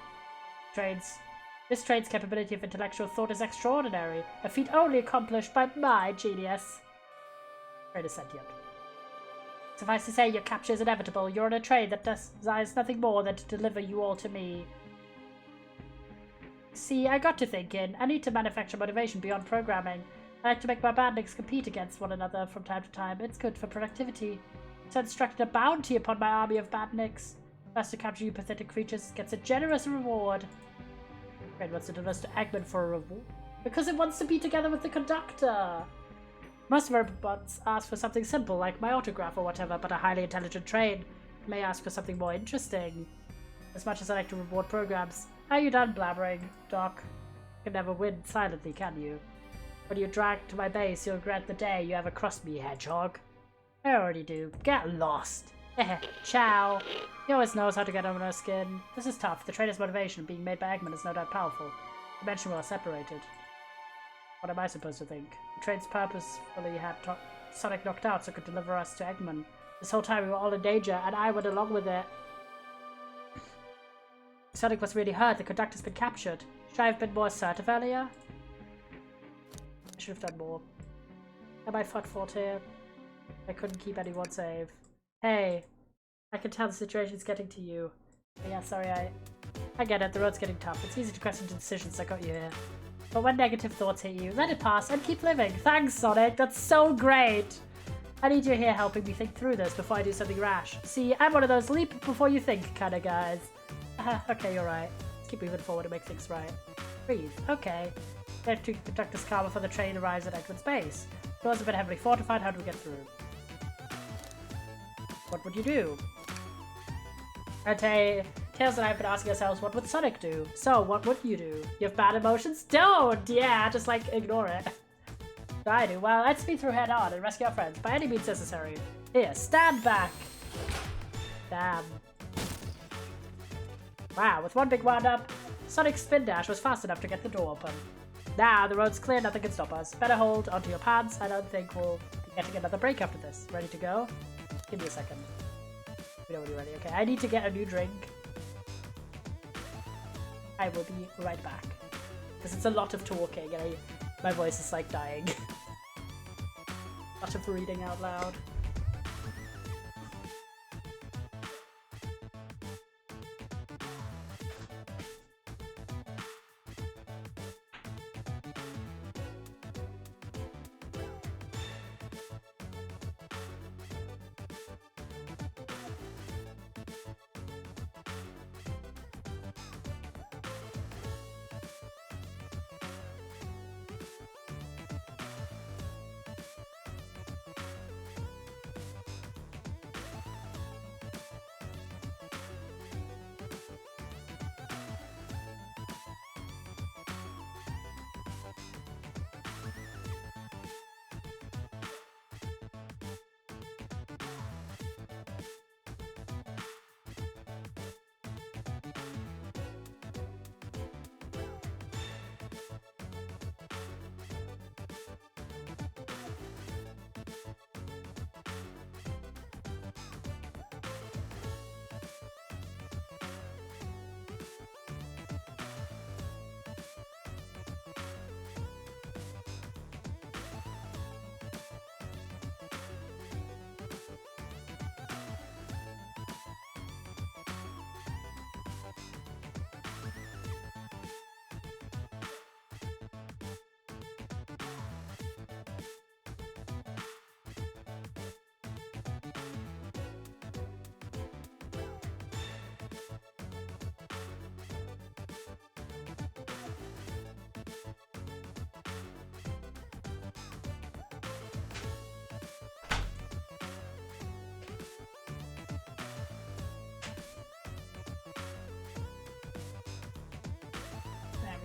This train's capability of intellectual thought is extraordinary, a feat only accomplished by my genius. Train is sentient. Suffice to say, your capture is inevitable. You're on a train that desires nothing more than to deliver you all to me. See, I got to thinking, I need to manufacture motivation beyond programming. I like to make my bandits compete against one another from time to time. It's good for productivity. So I instructed a bounty upon my army of bandits. First to capture you pathetic creatures gets a generous reward. Train wants to deliver us to Eggman for a reward. Because it wants to be together with the conductor. Most of our robots ask for something simple, like my autograph or whatever, but a highly intelligent train may ask for something more interesting. As much as I like to reward programs, are you done blabbering, Doc? You can never win silently, can you? When you're dragged to my base, you'll regret the day you ever crossed me, Hedgehog. I already do. Get lost. Ciao. He always knows how to get under our skin. This is tough. The trainer's motivation being made by Eggman is no doubt powerful. You mentioned we are separated. What am I supposed to think? The train's purposefully had Sonic knocked out so it could deliver us to Eggman. This whole time we were all in danger, and I went along with it. Sonic was really hurt. The conductor's been captured. Should I have been more assertive earlier? I should have done more. Am I fucked here? I couldn't keep anyone safe. Hey, I can tell the situation's getting to you. But yeah, sorry, I get it. The road's getting tough. It's easy to question the decisions that got you here. But when negative thoughts hit you, let it pass and keep living. Thanks, Sonic. That's so great. I need you here helping me think through this before I do something rash. See, I'm one of those leap before you think kind of guys. Okay, you're right. Let's keep moving forward to make things right. Breathe. Okay. We have to conduct this car before the train arrives at Eggman's base. Doors have been heavily fortified. How do we get through? What would you do? Tails and I have been asking ourselves, what would Sonic do? So, what would you do? You have bad emotions? Don't! Yeah, just like, ignore it. I do. Well, let's speed through head on and rescue our friends, by any means necessary. Here, stand back! Damn. Wow, with one big wound up, Sonic's spin dash was fast enough to get the door open. Now, the road's clear, nothing can stop us. Better hold onto your pants. I don't think we'll be getting another break after this. Ready to go? Give me a second. We know when you're ready. Okay, I need to get a new drink. I will be right back. Because it's a lot of talking and my voice is like dying. A lot of reading out loud.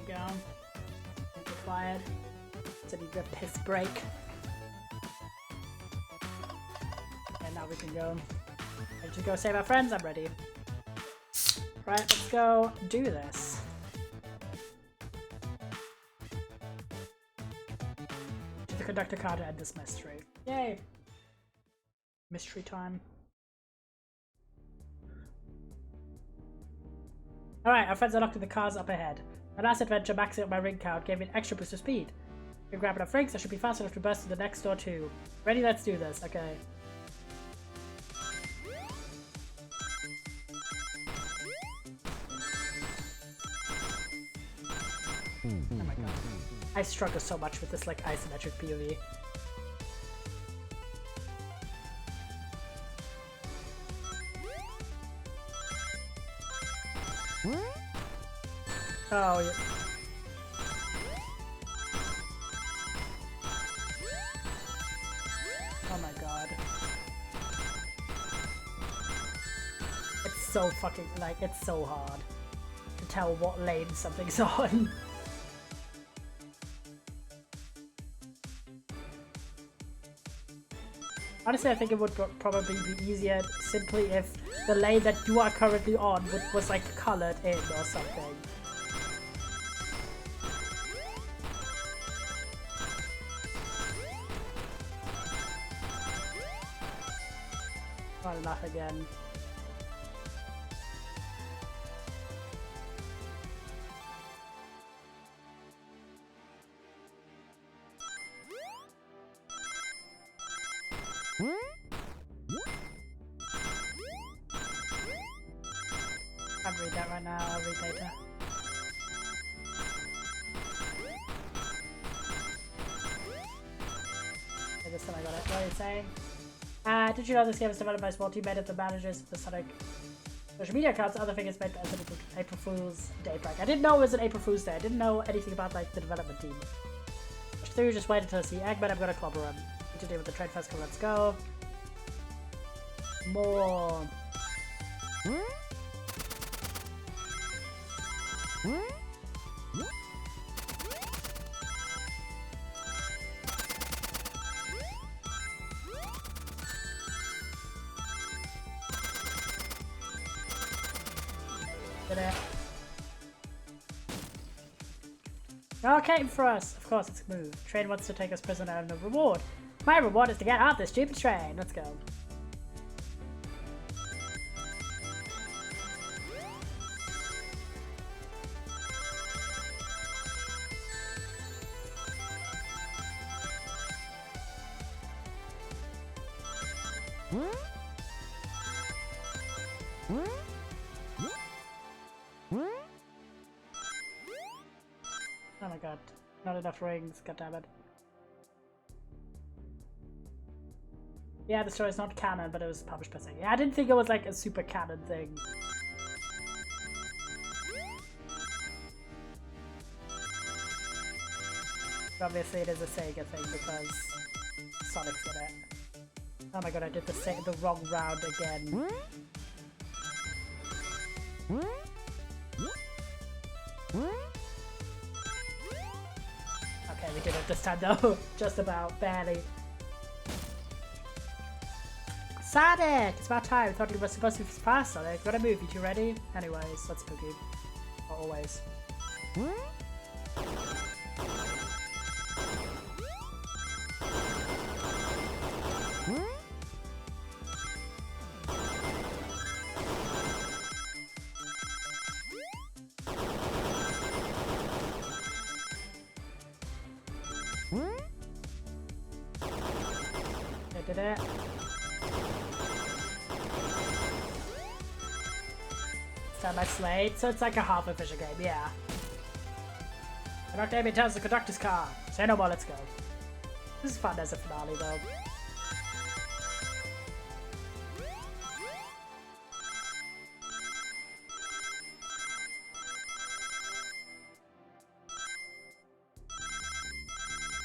Go. Be quiet. So need a piss break. And now we can go. Ready to go save our friends? I'm ready. Right, let's go do this. To the conductor car to end this mystery. Yay! Mystery time. Alright, our friends are locked in the cars up ahead. My last adventure, maxing up my ring count, gave me an extra boost of speed. If we grab enough rings, I should be fast enough to burst to the next door too. Ready? Let's do this. Okay. Oh my god. I struggle so much with this like isometric POV. Oh, yeah. Oh my god. It's so fucking, like, it's so hard to tell what lane something's on. Honestly, I think it would probably be easier simply if the lane that you are currently on was like colored in or something. Not enough again. Can't read that right now, I'll read later. Okay, this time I got it. What are you saying? Did you know this game is developed by a small team made up of the managers of the Sonic social media accounts, other things made as an April Fool's Day prank? I didn't know it was an April Fool's Day. I didn't know anything about like the development team. Through, just wait until I see Eggman, I'm gonna clobber him. Need to deal with the trade festival, let's go. More. Did it. Oh, it came for us. Of course, it's a move. Train wants to take us prisoner and no reward. My reward is to get off this stupid train. Let's go. Oh my god, not enough rings, goddammit. Yeah, the story's not canon, but it was published per se. Yeah, I didn't think it was like a super canon thing. Obviously it is a Sega thing because Sonic's in it. Oh my god, I did the wrong round again. Okay, we did it this time though. Just about, barely. Sonic! It's about time. I thought you were supposed to be fast, Sonic. Gotta move. You ready? Anyways, let's boogie. Always. I did it. Time I slayed, so it's like a half official game, yeah. Conductor Amy tells the conductor's car. Say no more, let's go. This is fun as a finale though.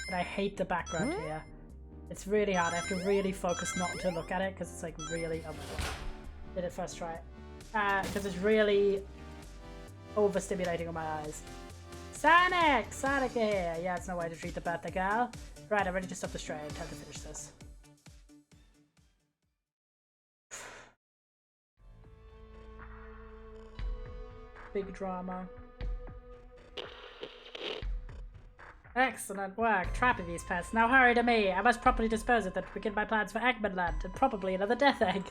But I hate the background here. It's really hard. I have to really focus not to look at it because it's like really... Oh my god. Did it first try. Because it's really overstimulating on my eyes. Sonic! Sonic here! Yeah, it's no way to treat the birthday girl. Right, I'm ready to stop the strain. Time to finish this. Big drama. Excellent work, trapping these pests. Now hurry to me. I must properly dispose of them to begin my plans for Eggmanland, and probably another death egg.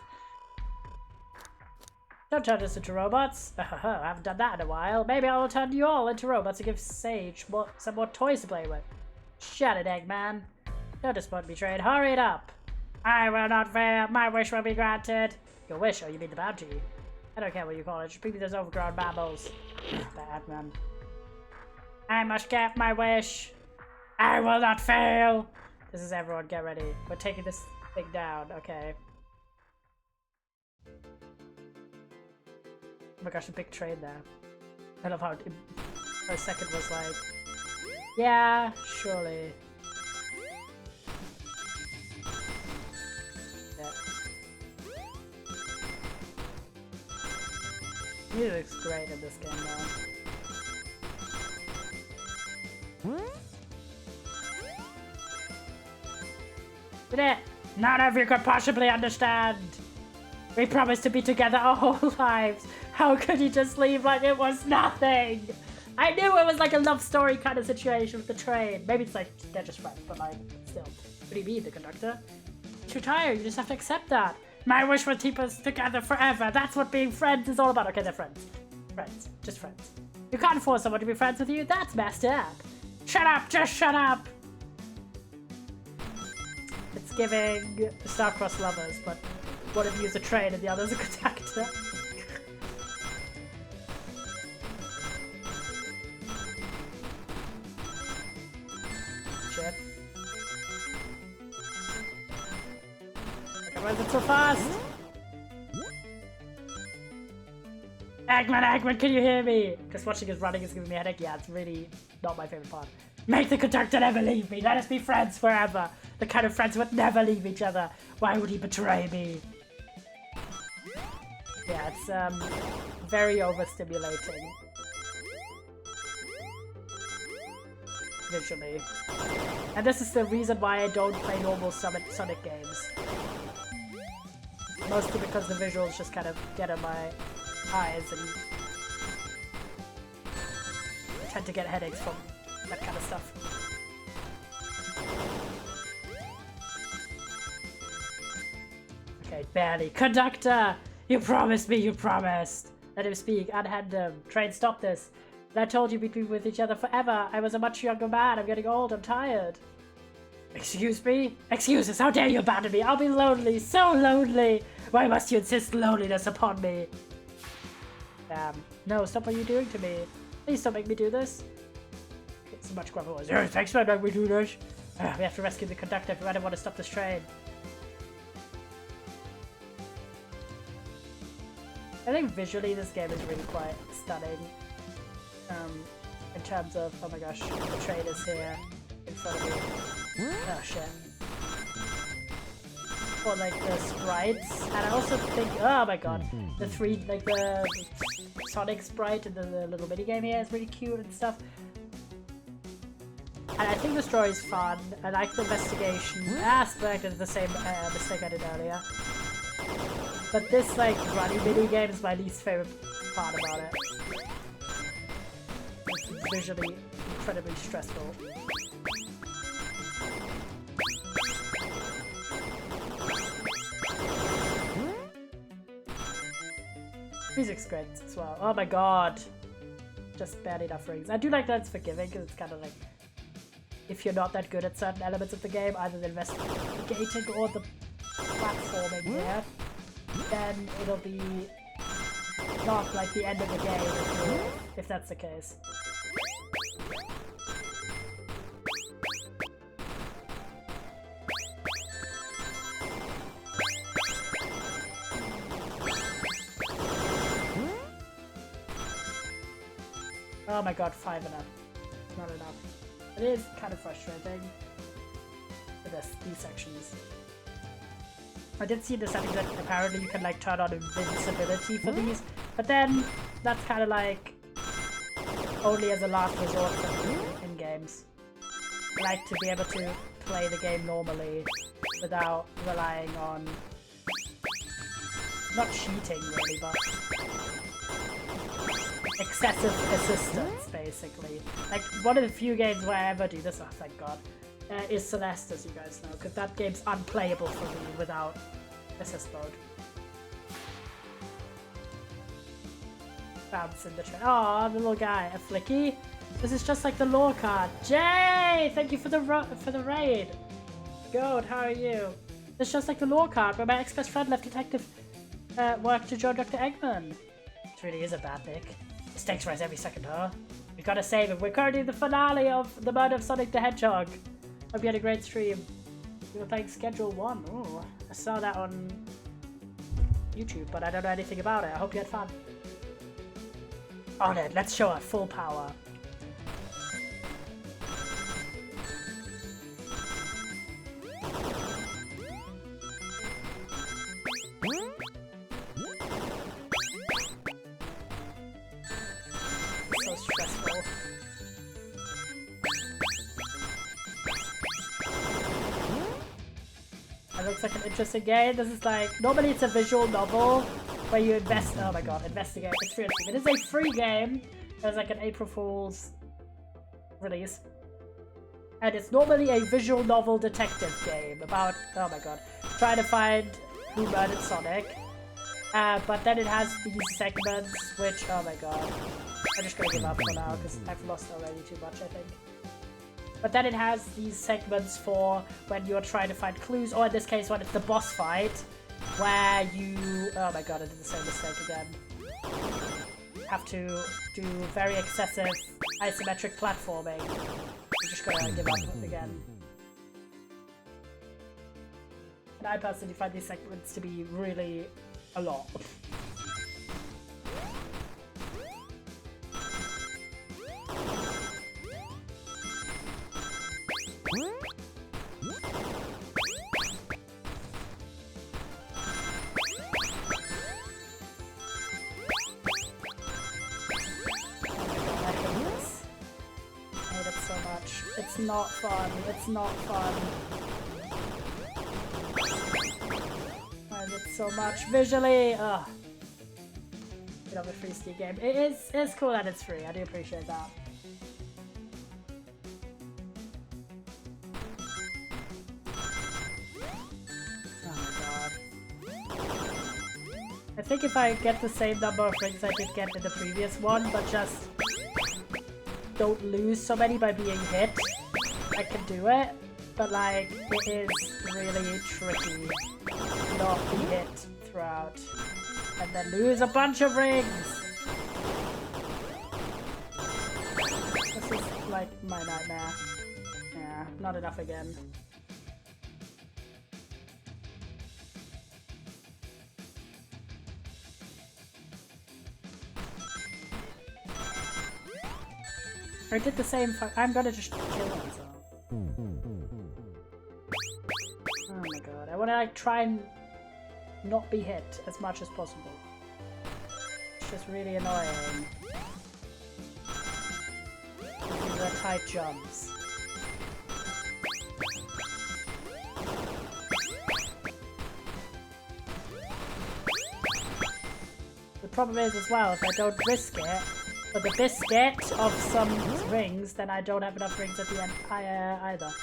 Don't turn us into robots. I haven't done that in a while. Maybe I will turn you all into robots and give Sage some more toys to play with. Shut it, Eggman. Don't disappoint me, Trade. Hurry it up. I will not fail. My wish will be granted. Your wish? Oh, you mean the bounty? I don't care what you call it. Just bring me those overgrown mammals. Bad man. I must get my wish. I will not fail. This is everyone. Get ready. We're taking this thing down. Okay. Oh my gosh, a big train there. I love how it, for a second was like, yeah, surely. Yeah. Music's great in this game though. Did it? None of you could possibly understand. We promised to be together our whole lives. How could you just leave like it was nothing? I knew it was like a love story kind of situation with the train. Maybe it's like they're just friends, but like still. What do you mean, the conductor? Too tired, you just have to accept that. My wish will keep us together forever. That's what being friends is all about. Okay, they're friends. Friends. Just friends. You can't force someone to be friends with you. That's messed up. Shut up, just shut up. It's giving star-crossed lovers, but one of you is a train and the other is a conductor. Shit. Okay, why is it so fast? Eggman, can you hear me? Just watching his running is giving me a headache. Yeah, it's really not my favorite part. Make the conductor never leave me. Let us be friends forever. The kind of friends who would never leave each other. Why would he betray me? Yeah, it's very overstimulating. Visually. And this is the reason why I don't play normal Sonic games. Mostly because the visuals just kind of get in my eyes and I tend to get headaches from that kind of stuff. Okay, barely. Conductor! You promised me, you promised! Let him speak, unhand him. Train, stop this. And I told you we'd be with each other forever. I was a much younger man. I'm getting old. I'm tired. Excuse me? Excuses, how dare you abandon me? I'll be lonely, so lonely! Why must you insist loneliness upon me? No, stop what you're doing to me. Please don't make me do this. It's much grumpy voice. Yeah, thanks for making me do this. We have to rescue the conductor if we don't want to stop this train. I think visually this game is really quite stunning. In terms of, oh my gosh, the train is here in front of me. Oh shit. Or like the sprites, and I also think, oh my god, the Sonic sprite and the little mini game here is really cute and stuff. And I think the story is fun. I like the investigation aspect of the same mistake I did earlier. But this like running mini game is my least favorite part about it. It's visually incredibly stressful. Music's great as well. Oh my god. Just barely enough rings. I do like that it's forgiving because it's kind of like if you're not that good at certain elements of the game, either the investigating or the platforming here, then it'll be not like the end of the game if that's the case. Oh my god, 5 enough. It's not enough. It is kind of frustrating for these sections. I did see in the settings that apparently you can like turn on invincibility for these, but then that's kind of like only as a last resort for me in games. I like to be able to play the game normally without relying on, not cheating really, but excessive assistance, basically. Like, one of the few games where I ever do this, oh thank god, is Celeste, as you guys know, because that game's unplayable for me without assist mode. Bounce in the train. Oh, the little guy, a flicky. This is just like the lore card. Jay, thank you for the raid. Good, how are you? It's just like the lore card where my ex-best friend left detective work to join Dr. Eggman. It really is a bad nick. The stakes rise every second, huh? We gotta save him. We're currently in the finale of The Murder of Sonic the Hedgehog. Hope you had a great stream. You were playing Schedule 1. Ooh, I saw that on YouTube, but I don't know anything about it. I hope you had fun. On it, let's show our full power. So stressful. It looks like an interesting game. This is like, normally it's a visual novel where you oh my god, investigate. It's free. It is a free game. There's like an April Fool's release. And it's normally a visual novel detective game about, oh my god, trying to find who murdered Sonic. But then it has these segments which, oh my god. I'm just gonna give up for now because I've lost already too much, I think. But then it has these segments for when you're trying to find clues, or in this case when it's the boss fight, where you, oh my god, I did the same mistake again. Have to do very excessive isometric platforming. I'm just gonna give up again. And I personally find these segments to be really a lot. It's not fun. It's not fun. I hate it so much visually. Ugh. Get off a free Steam game. It's cool that it's free. I do appreciate that. Oh my god. I think if I get the same number of rings I did get in the previous one, but just don't lose so many by being hit, I can do it. but like, it is really tricky not be hit throughout and then lose a bunch of rings. This is like my nightmare. Yeah, not enough again. I did the same I'm gonna just kill myself. Oh my god, I wanna like try and not be hit as much as possible. It's just really annoying. These are tight jumps. The problem is as well, if I don't risk it, for the biscuit of some rings, then I don't have enough rings at the end either.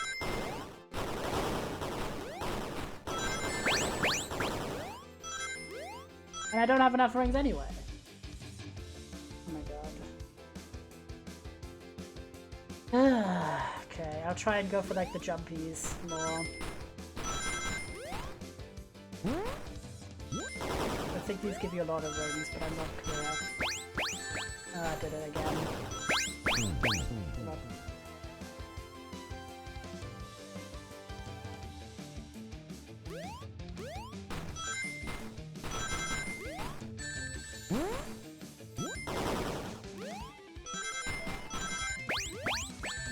And I don't have enough rings anyway. Oh my god. Okay, I'll try and go for like the jumpies more. I think these give you a lot of rings, but I'm not clear. Oh, I did it again.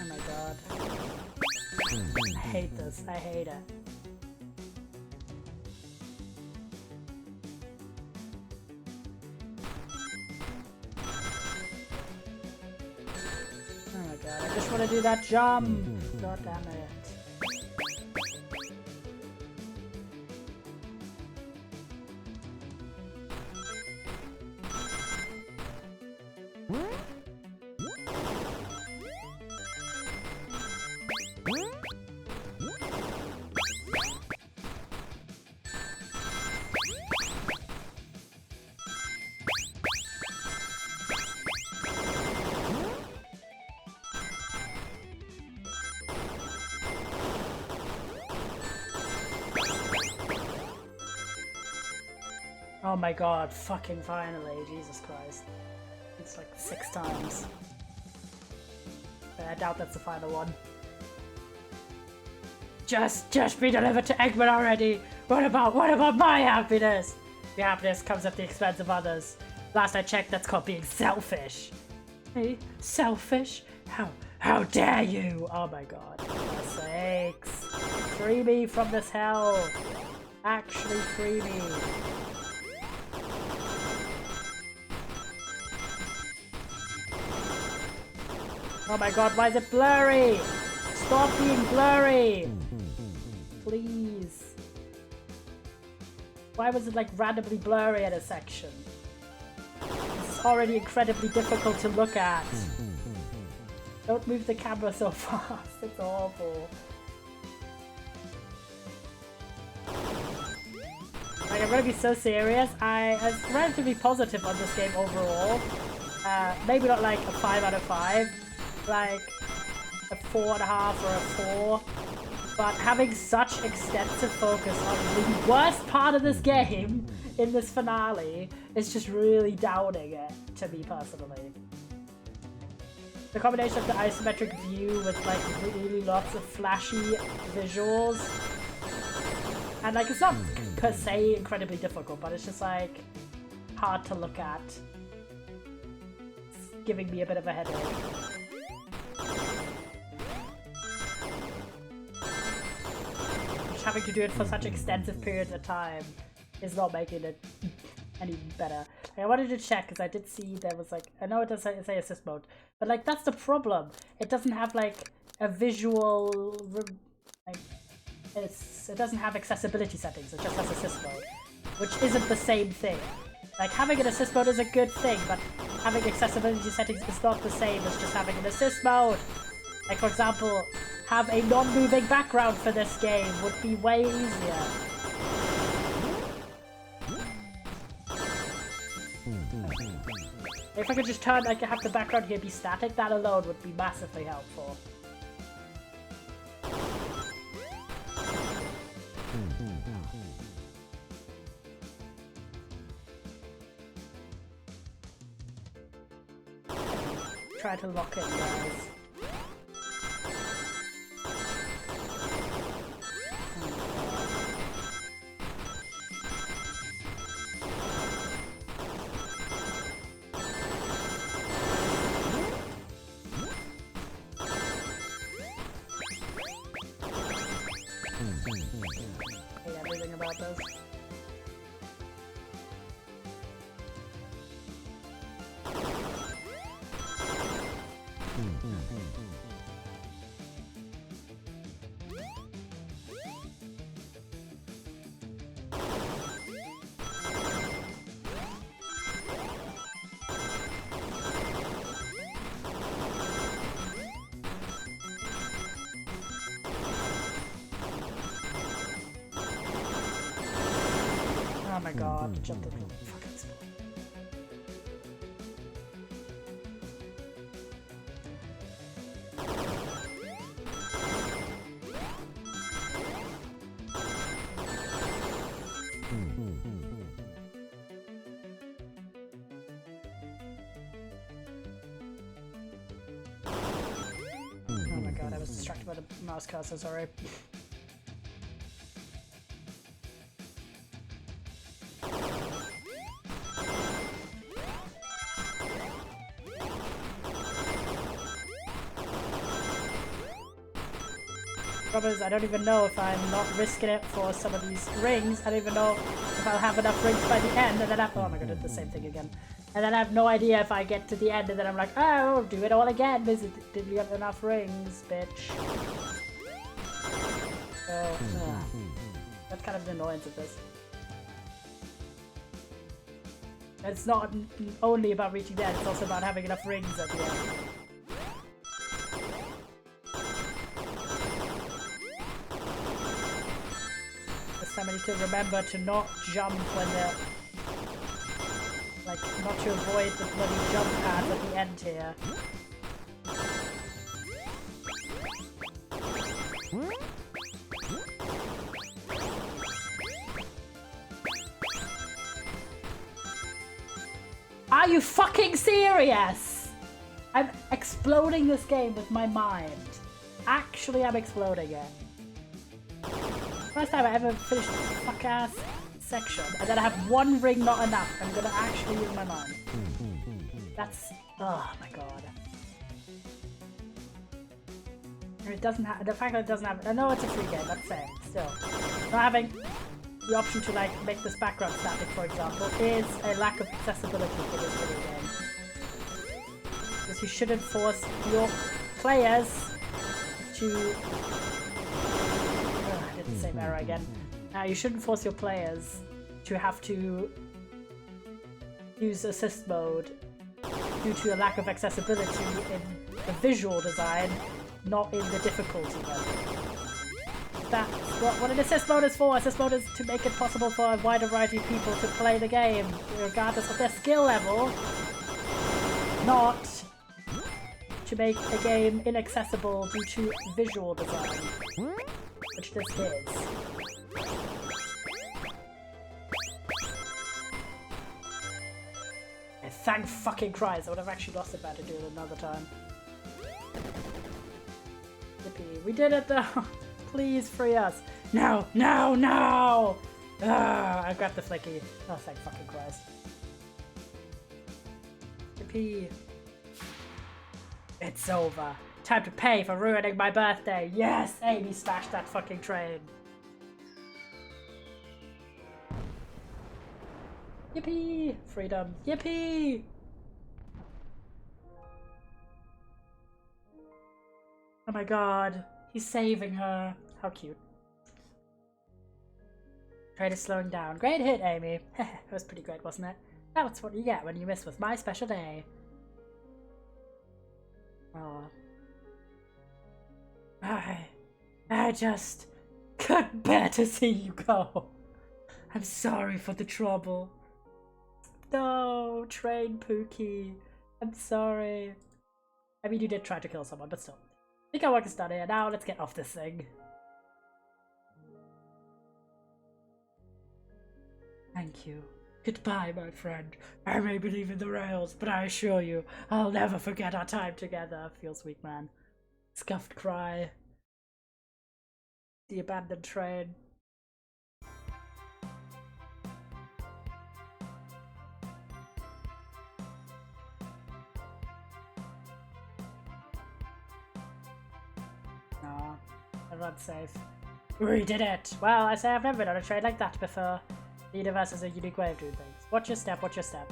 Oh my god. I hate this. I hate it. I just want to do that jump. God damn it. Oh my god, fucking finally, Jesus Christ. It's like 6 times. But I doubt that's the final one. Just be delivered to Eggman already! What about my happiness? Your happiness comes at the expense of others. Last I checked, that's called being selfish. Hey, selfish? How dare you? Oh my god, for my sakes. Free me from this hell. Actually free me. Oh my god, why is it blurry? Stop being blurry! Please. Why was it like randomly blurry at a section? This is already incredibly difficult to look at. Don't move the camera so fast, it's awful. Like, I'm gonna be so serious. I was relatively positive on this game overall. Maybe not like a 5 out of 5. Like a 4.5 or a 4, but having such extensive focus on the worst part of this game in this finale is just really downing it to me personally. The combination of the isometric view with like really lots of flashy visuals, and like it's not per se incredibly difficult, but it's just like hard to look at. It's giving me a bit of a headache. Having to do it for such extensive periods of time is not making it any better. I wanted to check because I did see there was like, I know it does say assist mode, but like that's the problem. It doesn't have like a visual, like it doesn't have accessibility settings. It just has assist mode, which isn't the same thing. Like having an assist mode is a good thing, but having accessibility settings is not the same as just having an assist mode. Like for example, have a non-moving background for this game would be way easier. If I could just turn, like, have the background here be static, that alone would be massively helpful. Try to lock it, guys. Hate everything about this. Oh my god, jumped into the fucking spot. Oh my god, I was distracted by the mouse cursor, sorry. Problem is, I don't even know if I'm not risking it for some of these rings. I don't even know if I'll have enough rings by the end, and then oh my god, I did the same thing again. And then I have no idea if I get to the end, and then I'm like, oh, I'll do it all again. Did we have enough rings, bitch? So, that's kind of the annoyance of this. It's not only about reaching the end, it's also about having enough rings at the end. I need to remember to not jump when they're like, not to avoid the bloody jump pads at the end here. Are you fucking serious? I'm exploding this game with my mind. Actually, I'm exploding it. First time I ever finished this fuck-ass section, and then I have one ring not enough. I'm gonna actually use my mind. That's... oh my god. And it doesn't have... the fact that it doesn't have... I know it's a free game, that's it. Still. Not having the option to, like, make this background static, for example, is a lack of accessibility for this video game. Because you shouldn't force your players to... the same error again. You shouldn't force your players to have to use assist mode due to a lack of accessibility in the visual design, not in the difficulty level. That's what an assist mode is for. Assist mode is to make it possible for a wider variety of people to play the game, regardless of their skill level, not to make a game inaccessible due to visual design. Which this is. And thank fucking Christ, I would have actually lost it by to do it another time. Yippee, we did it though! Please free us! No, no, no! I grabbed the flicky. Oh, thank fucking Christ. Yippee. It's over. Time to pay for ruining my birthday. Yes, Amy smashed that fucking train. Yippee! Freedom. Yippee! Oh my god. He's saving her. How cute. Train is slowing down. Great hit, Amy. That was pretty great, wasn't it? That's what you get when you miss with my special day. Aww. I just couldn't bear to see you go. I'm sorry for the trouble. No, train Pookie. I'm sorry. I mean, you did try to kill someone, but still. I think our work is done here. Now let's get off this thing. Thank you. Goodbye, my friend. I may be leaving the rails, but I assure you, I'll never forget our time together. Feels weak, man. Scuffed cry. The abandoned train. Aw, everyone's safe. We did it! Well, I say I've never been on a train like that before. The universe is a unique way of doing things. Watch your step, watch your step.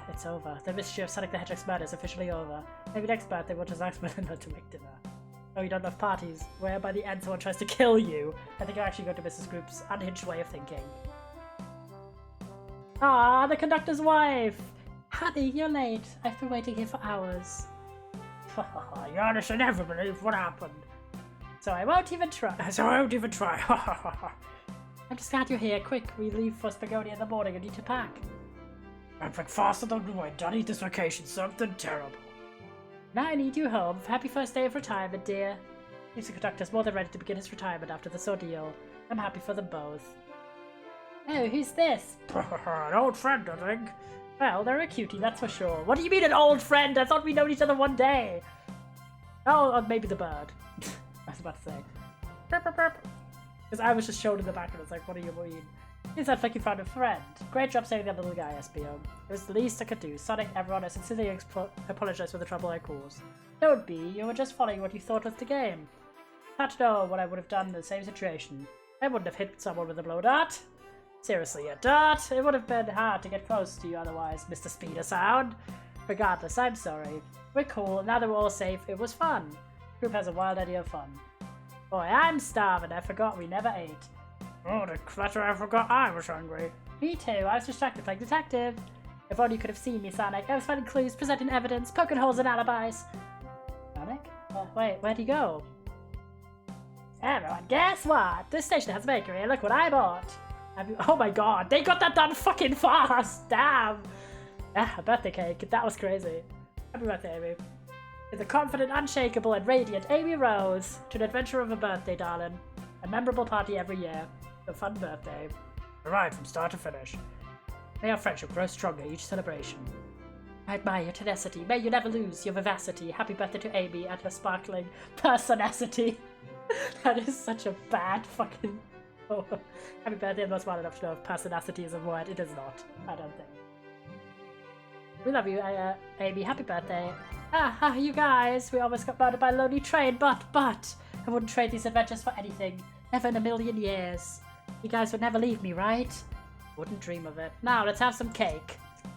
It's over. The mystery of Sonic the Hedgehog's murder is officially over. Maybe next birthday we'll just ask Melinda to make dinner. Oh, you don't love parties, where by the end someone tries to kill you. I think you're actually going to Mrs. Group's unhinged way of thinking. Ah, the conductor's wife! Honey, you're late. I've been waiting here for hours. You honestly never believe what happened. So I won't even try. I'm just glad you're here. Quick, we leave for Spaghetti in the morning and need to pack. I'm faster than the wind. I need this vacation. Something terrible. Now I need you home. Happy first day of retirement, dear. Seems the conductor's more than ready to begin his retirement after this ordeal. I'm happy for them both. Oh, who's this? An old friend, I think. Well, they're a cutie, that's for sure. What do you mean an old friend? I thought we known each other one day. Oh, or maybe the bird. I was about to say. Because I was just shown in the back and I was like, what do you mean? It sounds like you found a friend. Great job saving that little guy, SBO. It was the least I could do. Sonic, everyone, I sincerely apologize for the trouble I caused. Don't be. You were just following what you thought was the game. Hard to know what I would have done in the same situation. I wouldn't have hit someone with a blow dart. Seriously, a dart? It would have been hard to get close to you otherwise, Mr. Speeder Sound. Regardless, I'm sorry. We're cool. Now that we're all safe, it was fun. Group has a wild idea of fun. Boy, I'm starving. I forgot we never ate. Oh, the clutter, I forgot I was hungry. Me too. I was distracted playing detective. If only you could have seen me, Sonic. I was finding clues, presenting evidence, poking holes in alibis. Sonic? Wait, where'd he go? Everyone, guess what? This station has a bakery. Look what I bought. Oh my god, they got that done fucking fast! Damn! Ah, a birthday cake. That was crazy. Happy birthday, Amy. With the confident, unshakable, and radiant Amy Rose, to an adventure of a birthday, darling. A memorable party every year. A fun birthday. A ride from start to finish. May our friendship grow stronger each celebration. I admire your tenacity. May you never lose your vivacity. Happy birthday to Amy and her sparkling personacity. That is such a bad fucking... Oh, happy birthday, I'm not smart enough to know if personacity is a word. It is not. I don't think. We love you, Amy. Happy birthday. You guys. We almost got murdered by a lonely train, but, I wouldn't trade these adventures for anything. Never in a million years. You guys would never leave me, right? Wouldn't dream of it. Now, let's have some cake.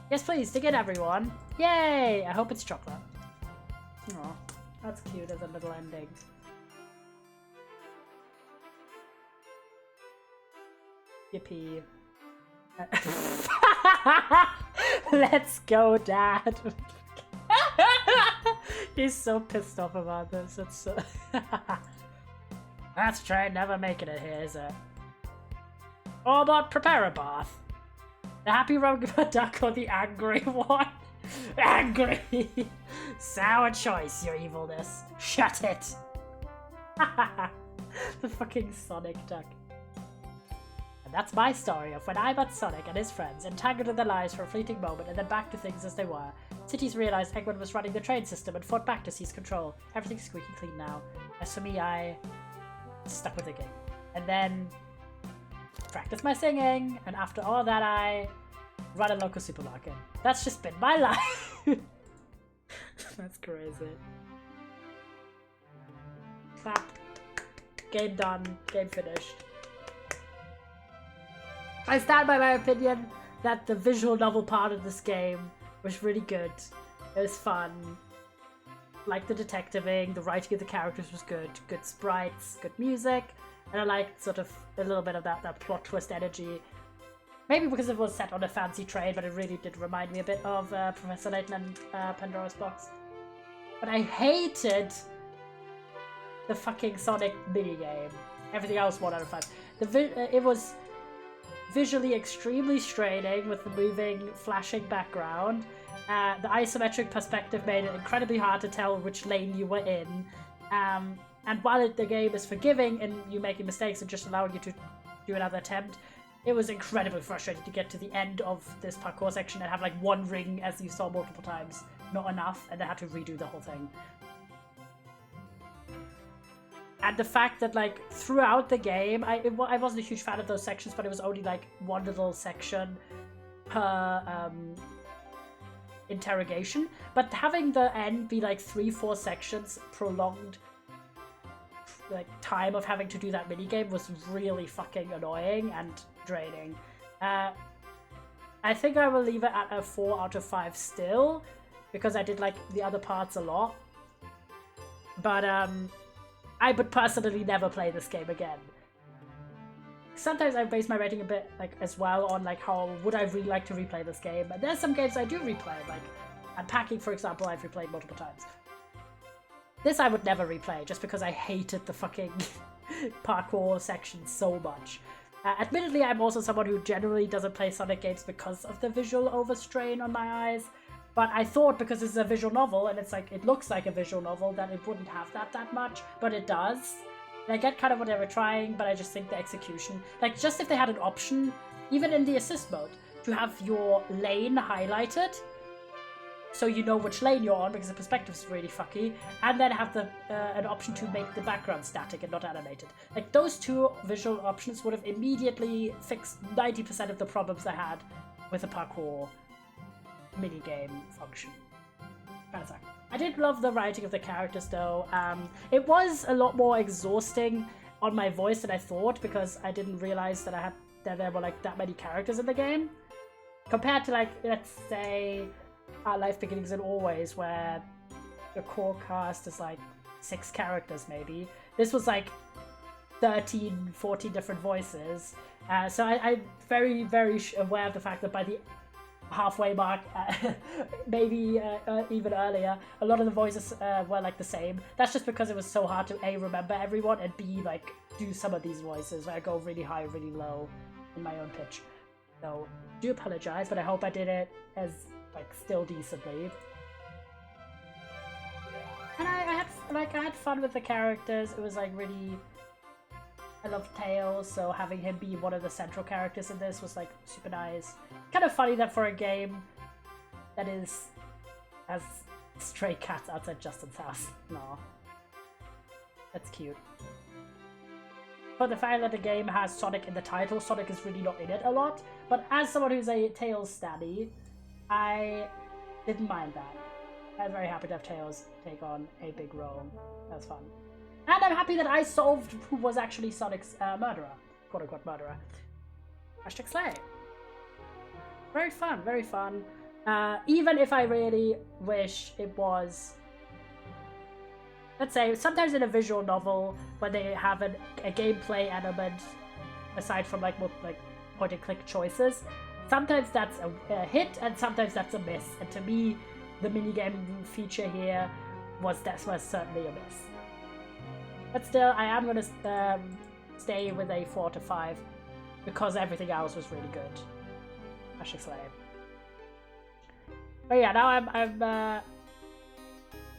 Yes, please, dig in, everyone. Yay! I hope it's chocolate. Aw, that's cute as a little ending. Yippee. Let's go, Dad. He's so pissed off about this. It's so... That's train never making it here, is it? Or about prepare a bath. The happy robot duck or the angry one? Angry! Sour choice, your evilness. Shut it! The fucking Sonic duck. And that's my story of when I met Sonic and his friends, entangled in their lives for a fleeting moment and then back to things as they were. Cities realized Eggman was running the train system and fought back to seize control. Everything's squeaky clean now. As for me, I stuck with the game. And then practice my singing, and after all that I run a local supermarket. That's just been my life. That's crazy. Clap. Game done. Game finished. I stand by my opinion that the visual novel part of this game was really good. It was fun. Like the detectiving, the writing of the characters was good. Good sprites, good music, and I liked sort of a little bit of that plot twist energy. Maybe because it was set on a fancy train, but it really did remind me a bit of Professor Layton and Pandora's Box. But I hated the fucking Sonic minigame. Everything else 1 out of 5. It was visually extremely straining with the moving, flashing background. The isometric perspective made it incredibly hard to tell which lane you were in. And while the game is forgiving in you making mistakes and just allowing you to do another attempt, it was incredibly frustrating to get to the end of this parkour section and have like one ring, as you saw multiple times, not enough, and then had to redo the whole thing. And the fact that like throughout the game, I wasn't a huge fan of those sections, but it was only like one little section per interrogation. But having the end be like 3-4 sections, prolonged like time of having to do that minigame was really fucking annoying and draining. I think I will leave it at a 4 out of 5 still, because I did like the other parts a lot. But I would personally never play this game again. Sometimes I base my rating a bit like as well on like how would I really like to replay this game. And there's some games I do replay, like Unpacking, for example, I've replayed multiple times. This I would never replay, just because I hated the fucking parkour section so much. Admittedly, I'm also someone who generally doesn't play Sonic games because of the visual overstrain on my eyes. But I thought because this is a visual novel, and it's like it looks like a visual novel, that it wouldn't have that much, but it does. And I get kind of what they were trying, but I just think the execution... Like, just if they had an option, even in the assist mode, to have your lane highlighted, so you know which lane you're on, because the perspective is really fucky, and then have the an option to make the background static and not animated. Like, those two visual options would have immediately fixed 90% of the problems I had with the parkour minigame function. Kind of suck. I did love the writing of the characters though. It was a lot more exhausting on my voice than I thought, because I didn't realize that there were like that many characters in the game. Compared to like, let's say, Life Beginnings and Always, where the core cast is like 6 characters maybe. This was like 13, 14 different voices. So I'm very, very aware of the fact that by the halfway mark, maybe even earlier, a lot of the voices were like the same. That's just because it was so hard to A, remember everyone, and B, like do some of these voices where I go really high, really low in my own pitch. So do apologize, but I hope I did it as like still decently. And I had fun with the characters. It was like really, I love Tails, so having him be one of the central characters in this was like super nice. Kind of funny that for a game that has stray cats outside Justin's house. No, that's cute. But the fact that the game has Sonic in the title, Sonic is really not in it a lot. But as someone who's a Tails stanny, I didn't mind that. I was very happy to have Tails take on a big role. That was fun. And I'm happy that I solved who was actually Sonic's murderer. Quote-unquote murderer. Hashtag slay. Very fun, very fun. Even if I really wish it was... Let's say, sometimes in a visual novel, when they have a gameplay element, aside from like point-and-click choices, sometimes that's a hit and sometimes that's a miss. And to me, the minigame feature here was certainly a miss. But still, I am going to stay with a 4 to 5 because everything else was really good. Hashtag slay. But yeah, now I'm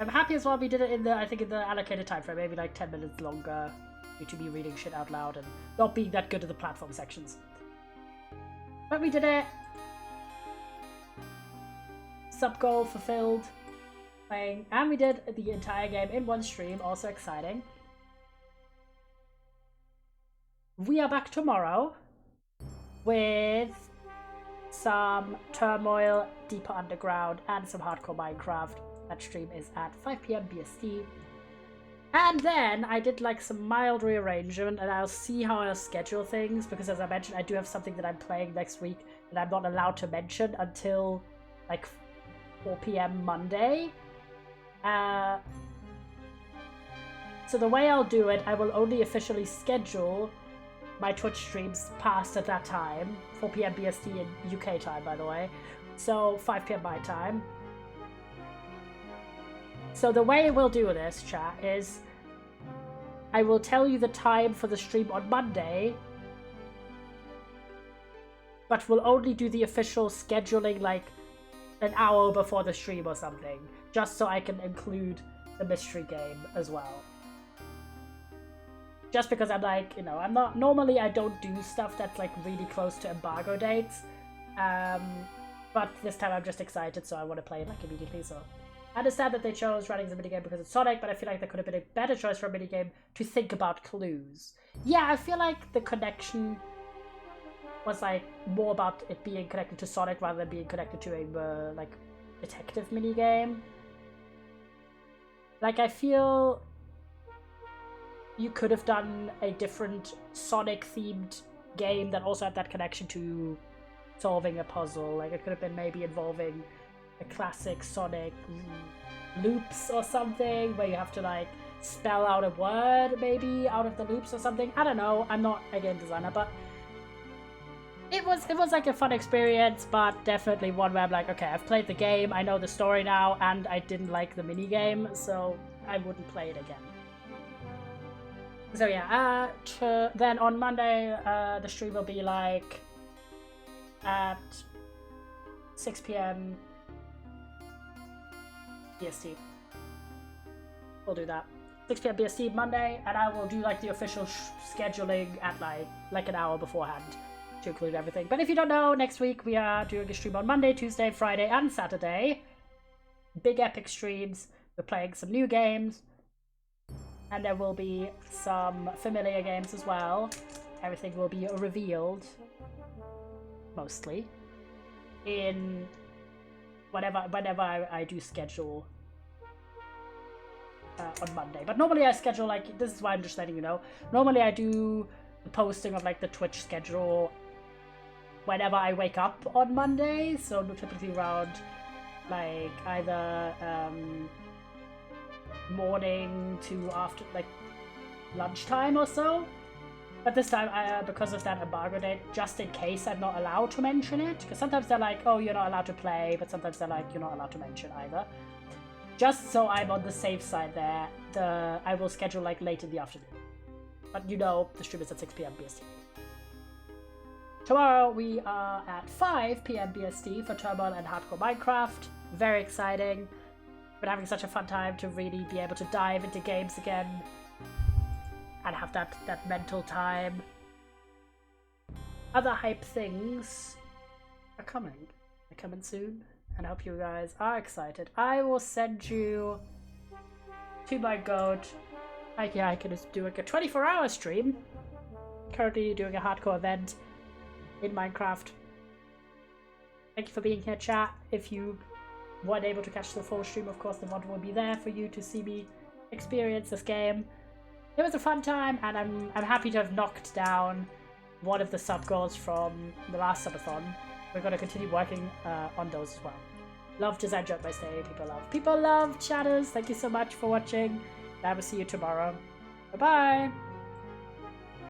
happy as well. We did it in the allocated time frame, maybe like 10 minutes longer, due to me reading shit out loud and not being that good at the platform sections. But we did it. Sub goal fulfilled. Playing, and we did the entire game in one stream. Also exciting. We are back tomorrow with some Turmoil, Deeper Underground, and some Hardcore Minecraft. That stream is at 5 PM BST. And then I did like some mild rearrangement, and I'll see how I'll schedule things, because as I mentioned, I do have something that I'm playing next week that I'm not allowed to mention until like 4 PM Monday. So the way I'll do it, I will only officially schedule my Twitch streams past at that time, 4 PM BST in UK time, by the way, so 5 PM my time. So the way we'll do this, chat, is I will tell you the time for the stream on Monday, but we'll only do the official scheduling like an hour before the stream or something, just so I can include the mystery game as well. Just because I'm like, you know, I'm not, normally I don't do stuff that's like really close to embargo dates. But this time I'm just excited, so I want to play it like immediately, so. I understand that they chose running as a minigame because it's Sonic, but I feel like there could have been a better choice for a minigame to think about clues. Yeah, I feel like the connection was like more about it being connected to Sonic rather than being connected to a like detective minigame. Like, I feel you could have done a different Sonic-themed game that also had that connection to solving a puzzle. Like, it could have been maybe involving a classic Sonic loops or something, where you have to, like, spell out a word, maybe, out of the loops or something. I don't know. I'm not a game designer, but it was like a fun experience, but definitely one where I'm like, okay, I've played the game, I know the story now, and I didn't like the minigame, so I wouldn't play it again. So yeah, then on Monday, the stream will be like at 6 p.m. BST. We'll do that. 6 p.m. BST Monday, and I will do like the official scheduling at like an hour beforehand to include everything. But if you don't know, next week we are doing a stream on Monday, Tuesday, Friday, and Saturday. Big epic streams. We're playing some new games. And there will be some familiar games as well. Everything will be revealed, mostly, in whenever I do schedule on Monday. But normally I schedule, like, this is why I'm just letting you know. Normally I do the posting of like the Twitch schedule whenever I wake up on Monday. So typically around like either morning to after like lunchtime or so. But this time, because of that embargo date, just in case I'm not allowed to mention it, because sometimes they're like, oh, you're not allowed to play, but sometimes they're like, you're not allowed to mention either. Just so I'm on the safe side there, I will schedule like late in the afternoon. But you know, the stream is at 6 p.m. BST. Tomorrow we are at 5 p.m. BST for Turmoil and Hardcore Minecraft. Very exciting. Been having such a fun time to really be able to dive into games again and have that mental time. Other hype things are coming. They're coming soon, and I hope you guys are excited. I will send you to my goat. I can just do like a 24-hour stream. Currently doing a hardcore event in Minecraft. Thank you for being here, chat. If you weren't able to catch the full stream, of course the VOD will be there for you to see me experience this game. It was a fun time, and I'm happy to have knocked down one of the sub goals from the last subathon. We're going to continue working on those as well. Loved as I enjoyed my stay. People love chatters. Thank you so much for watching. I will see you tomorrow. Bye bye.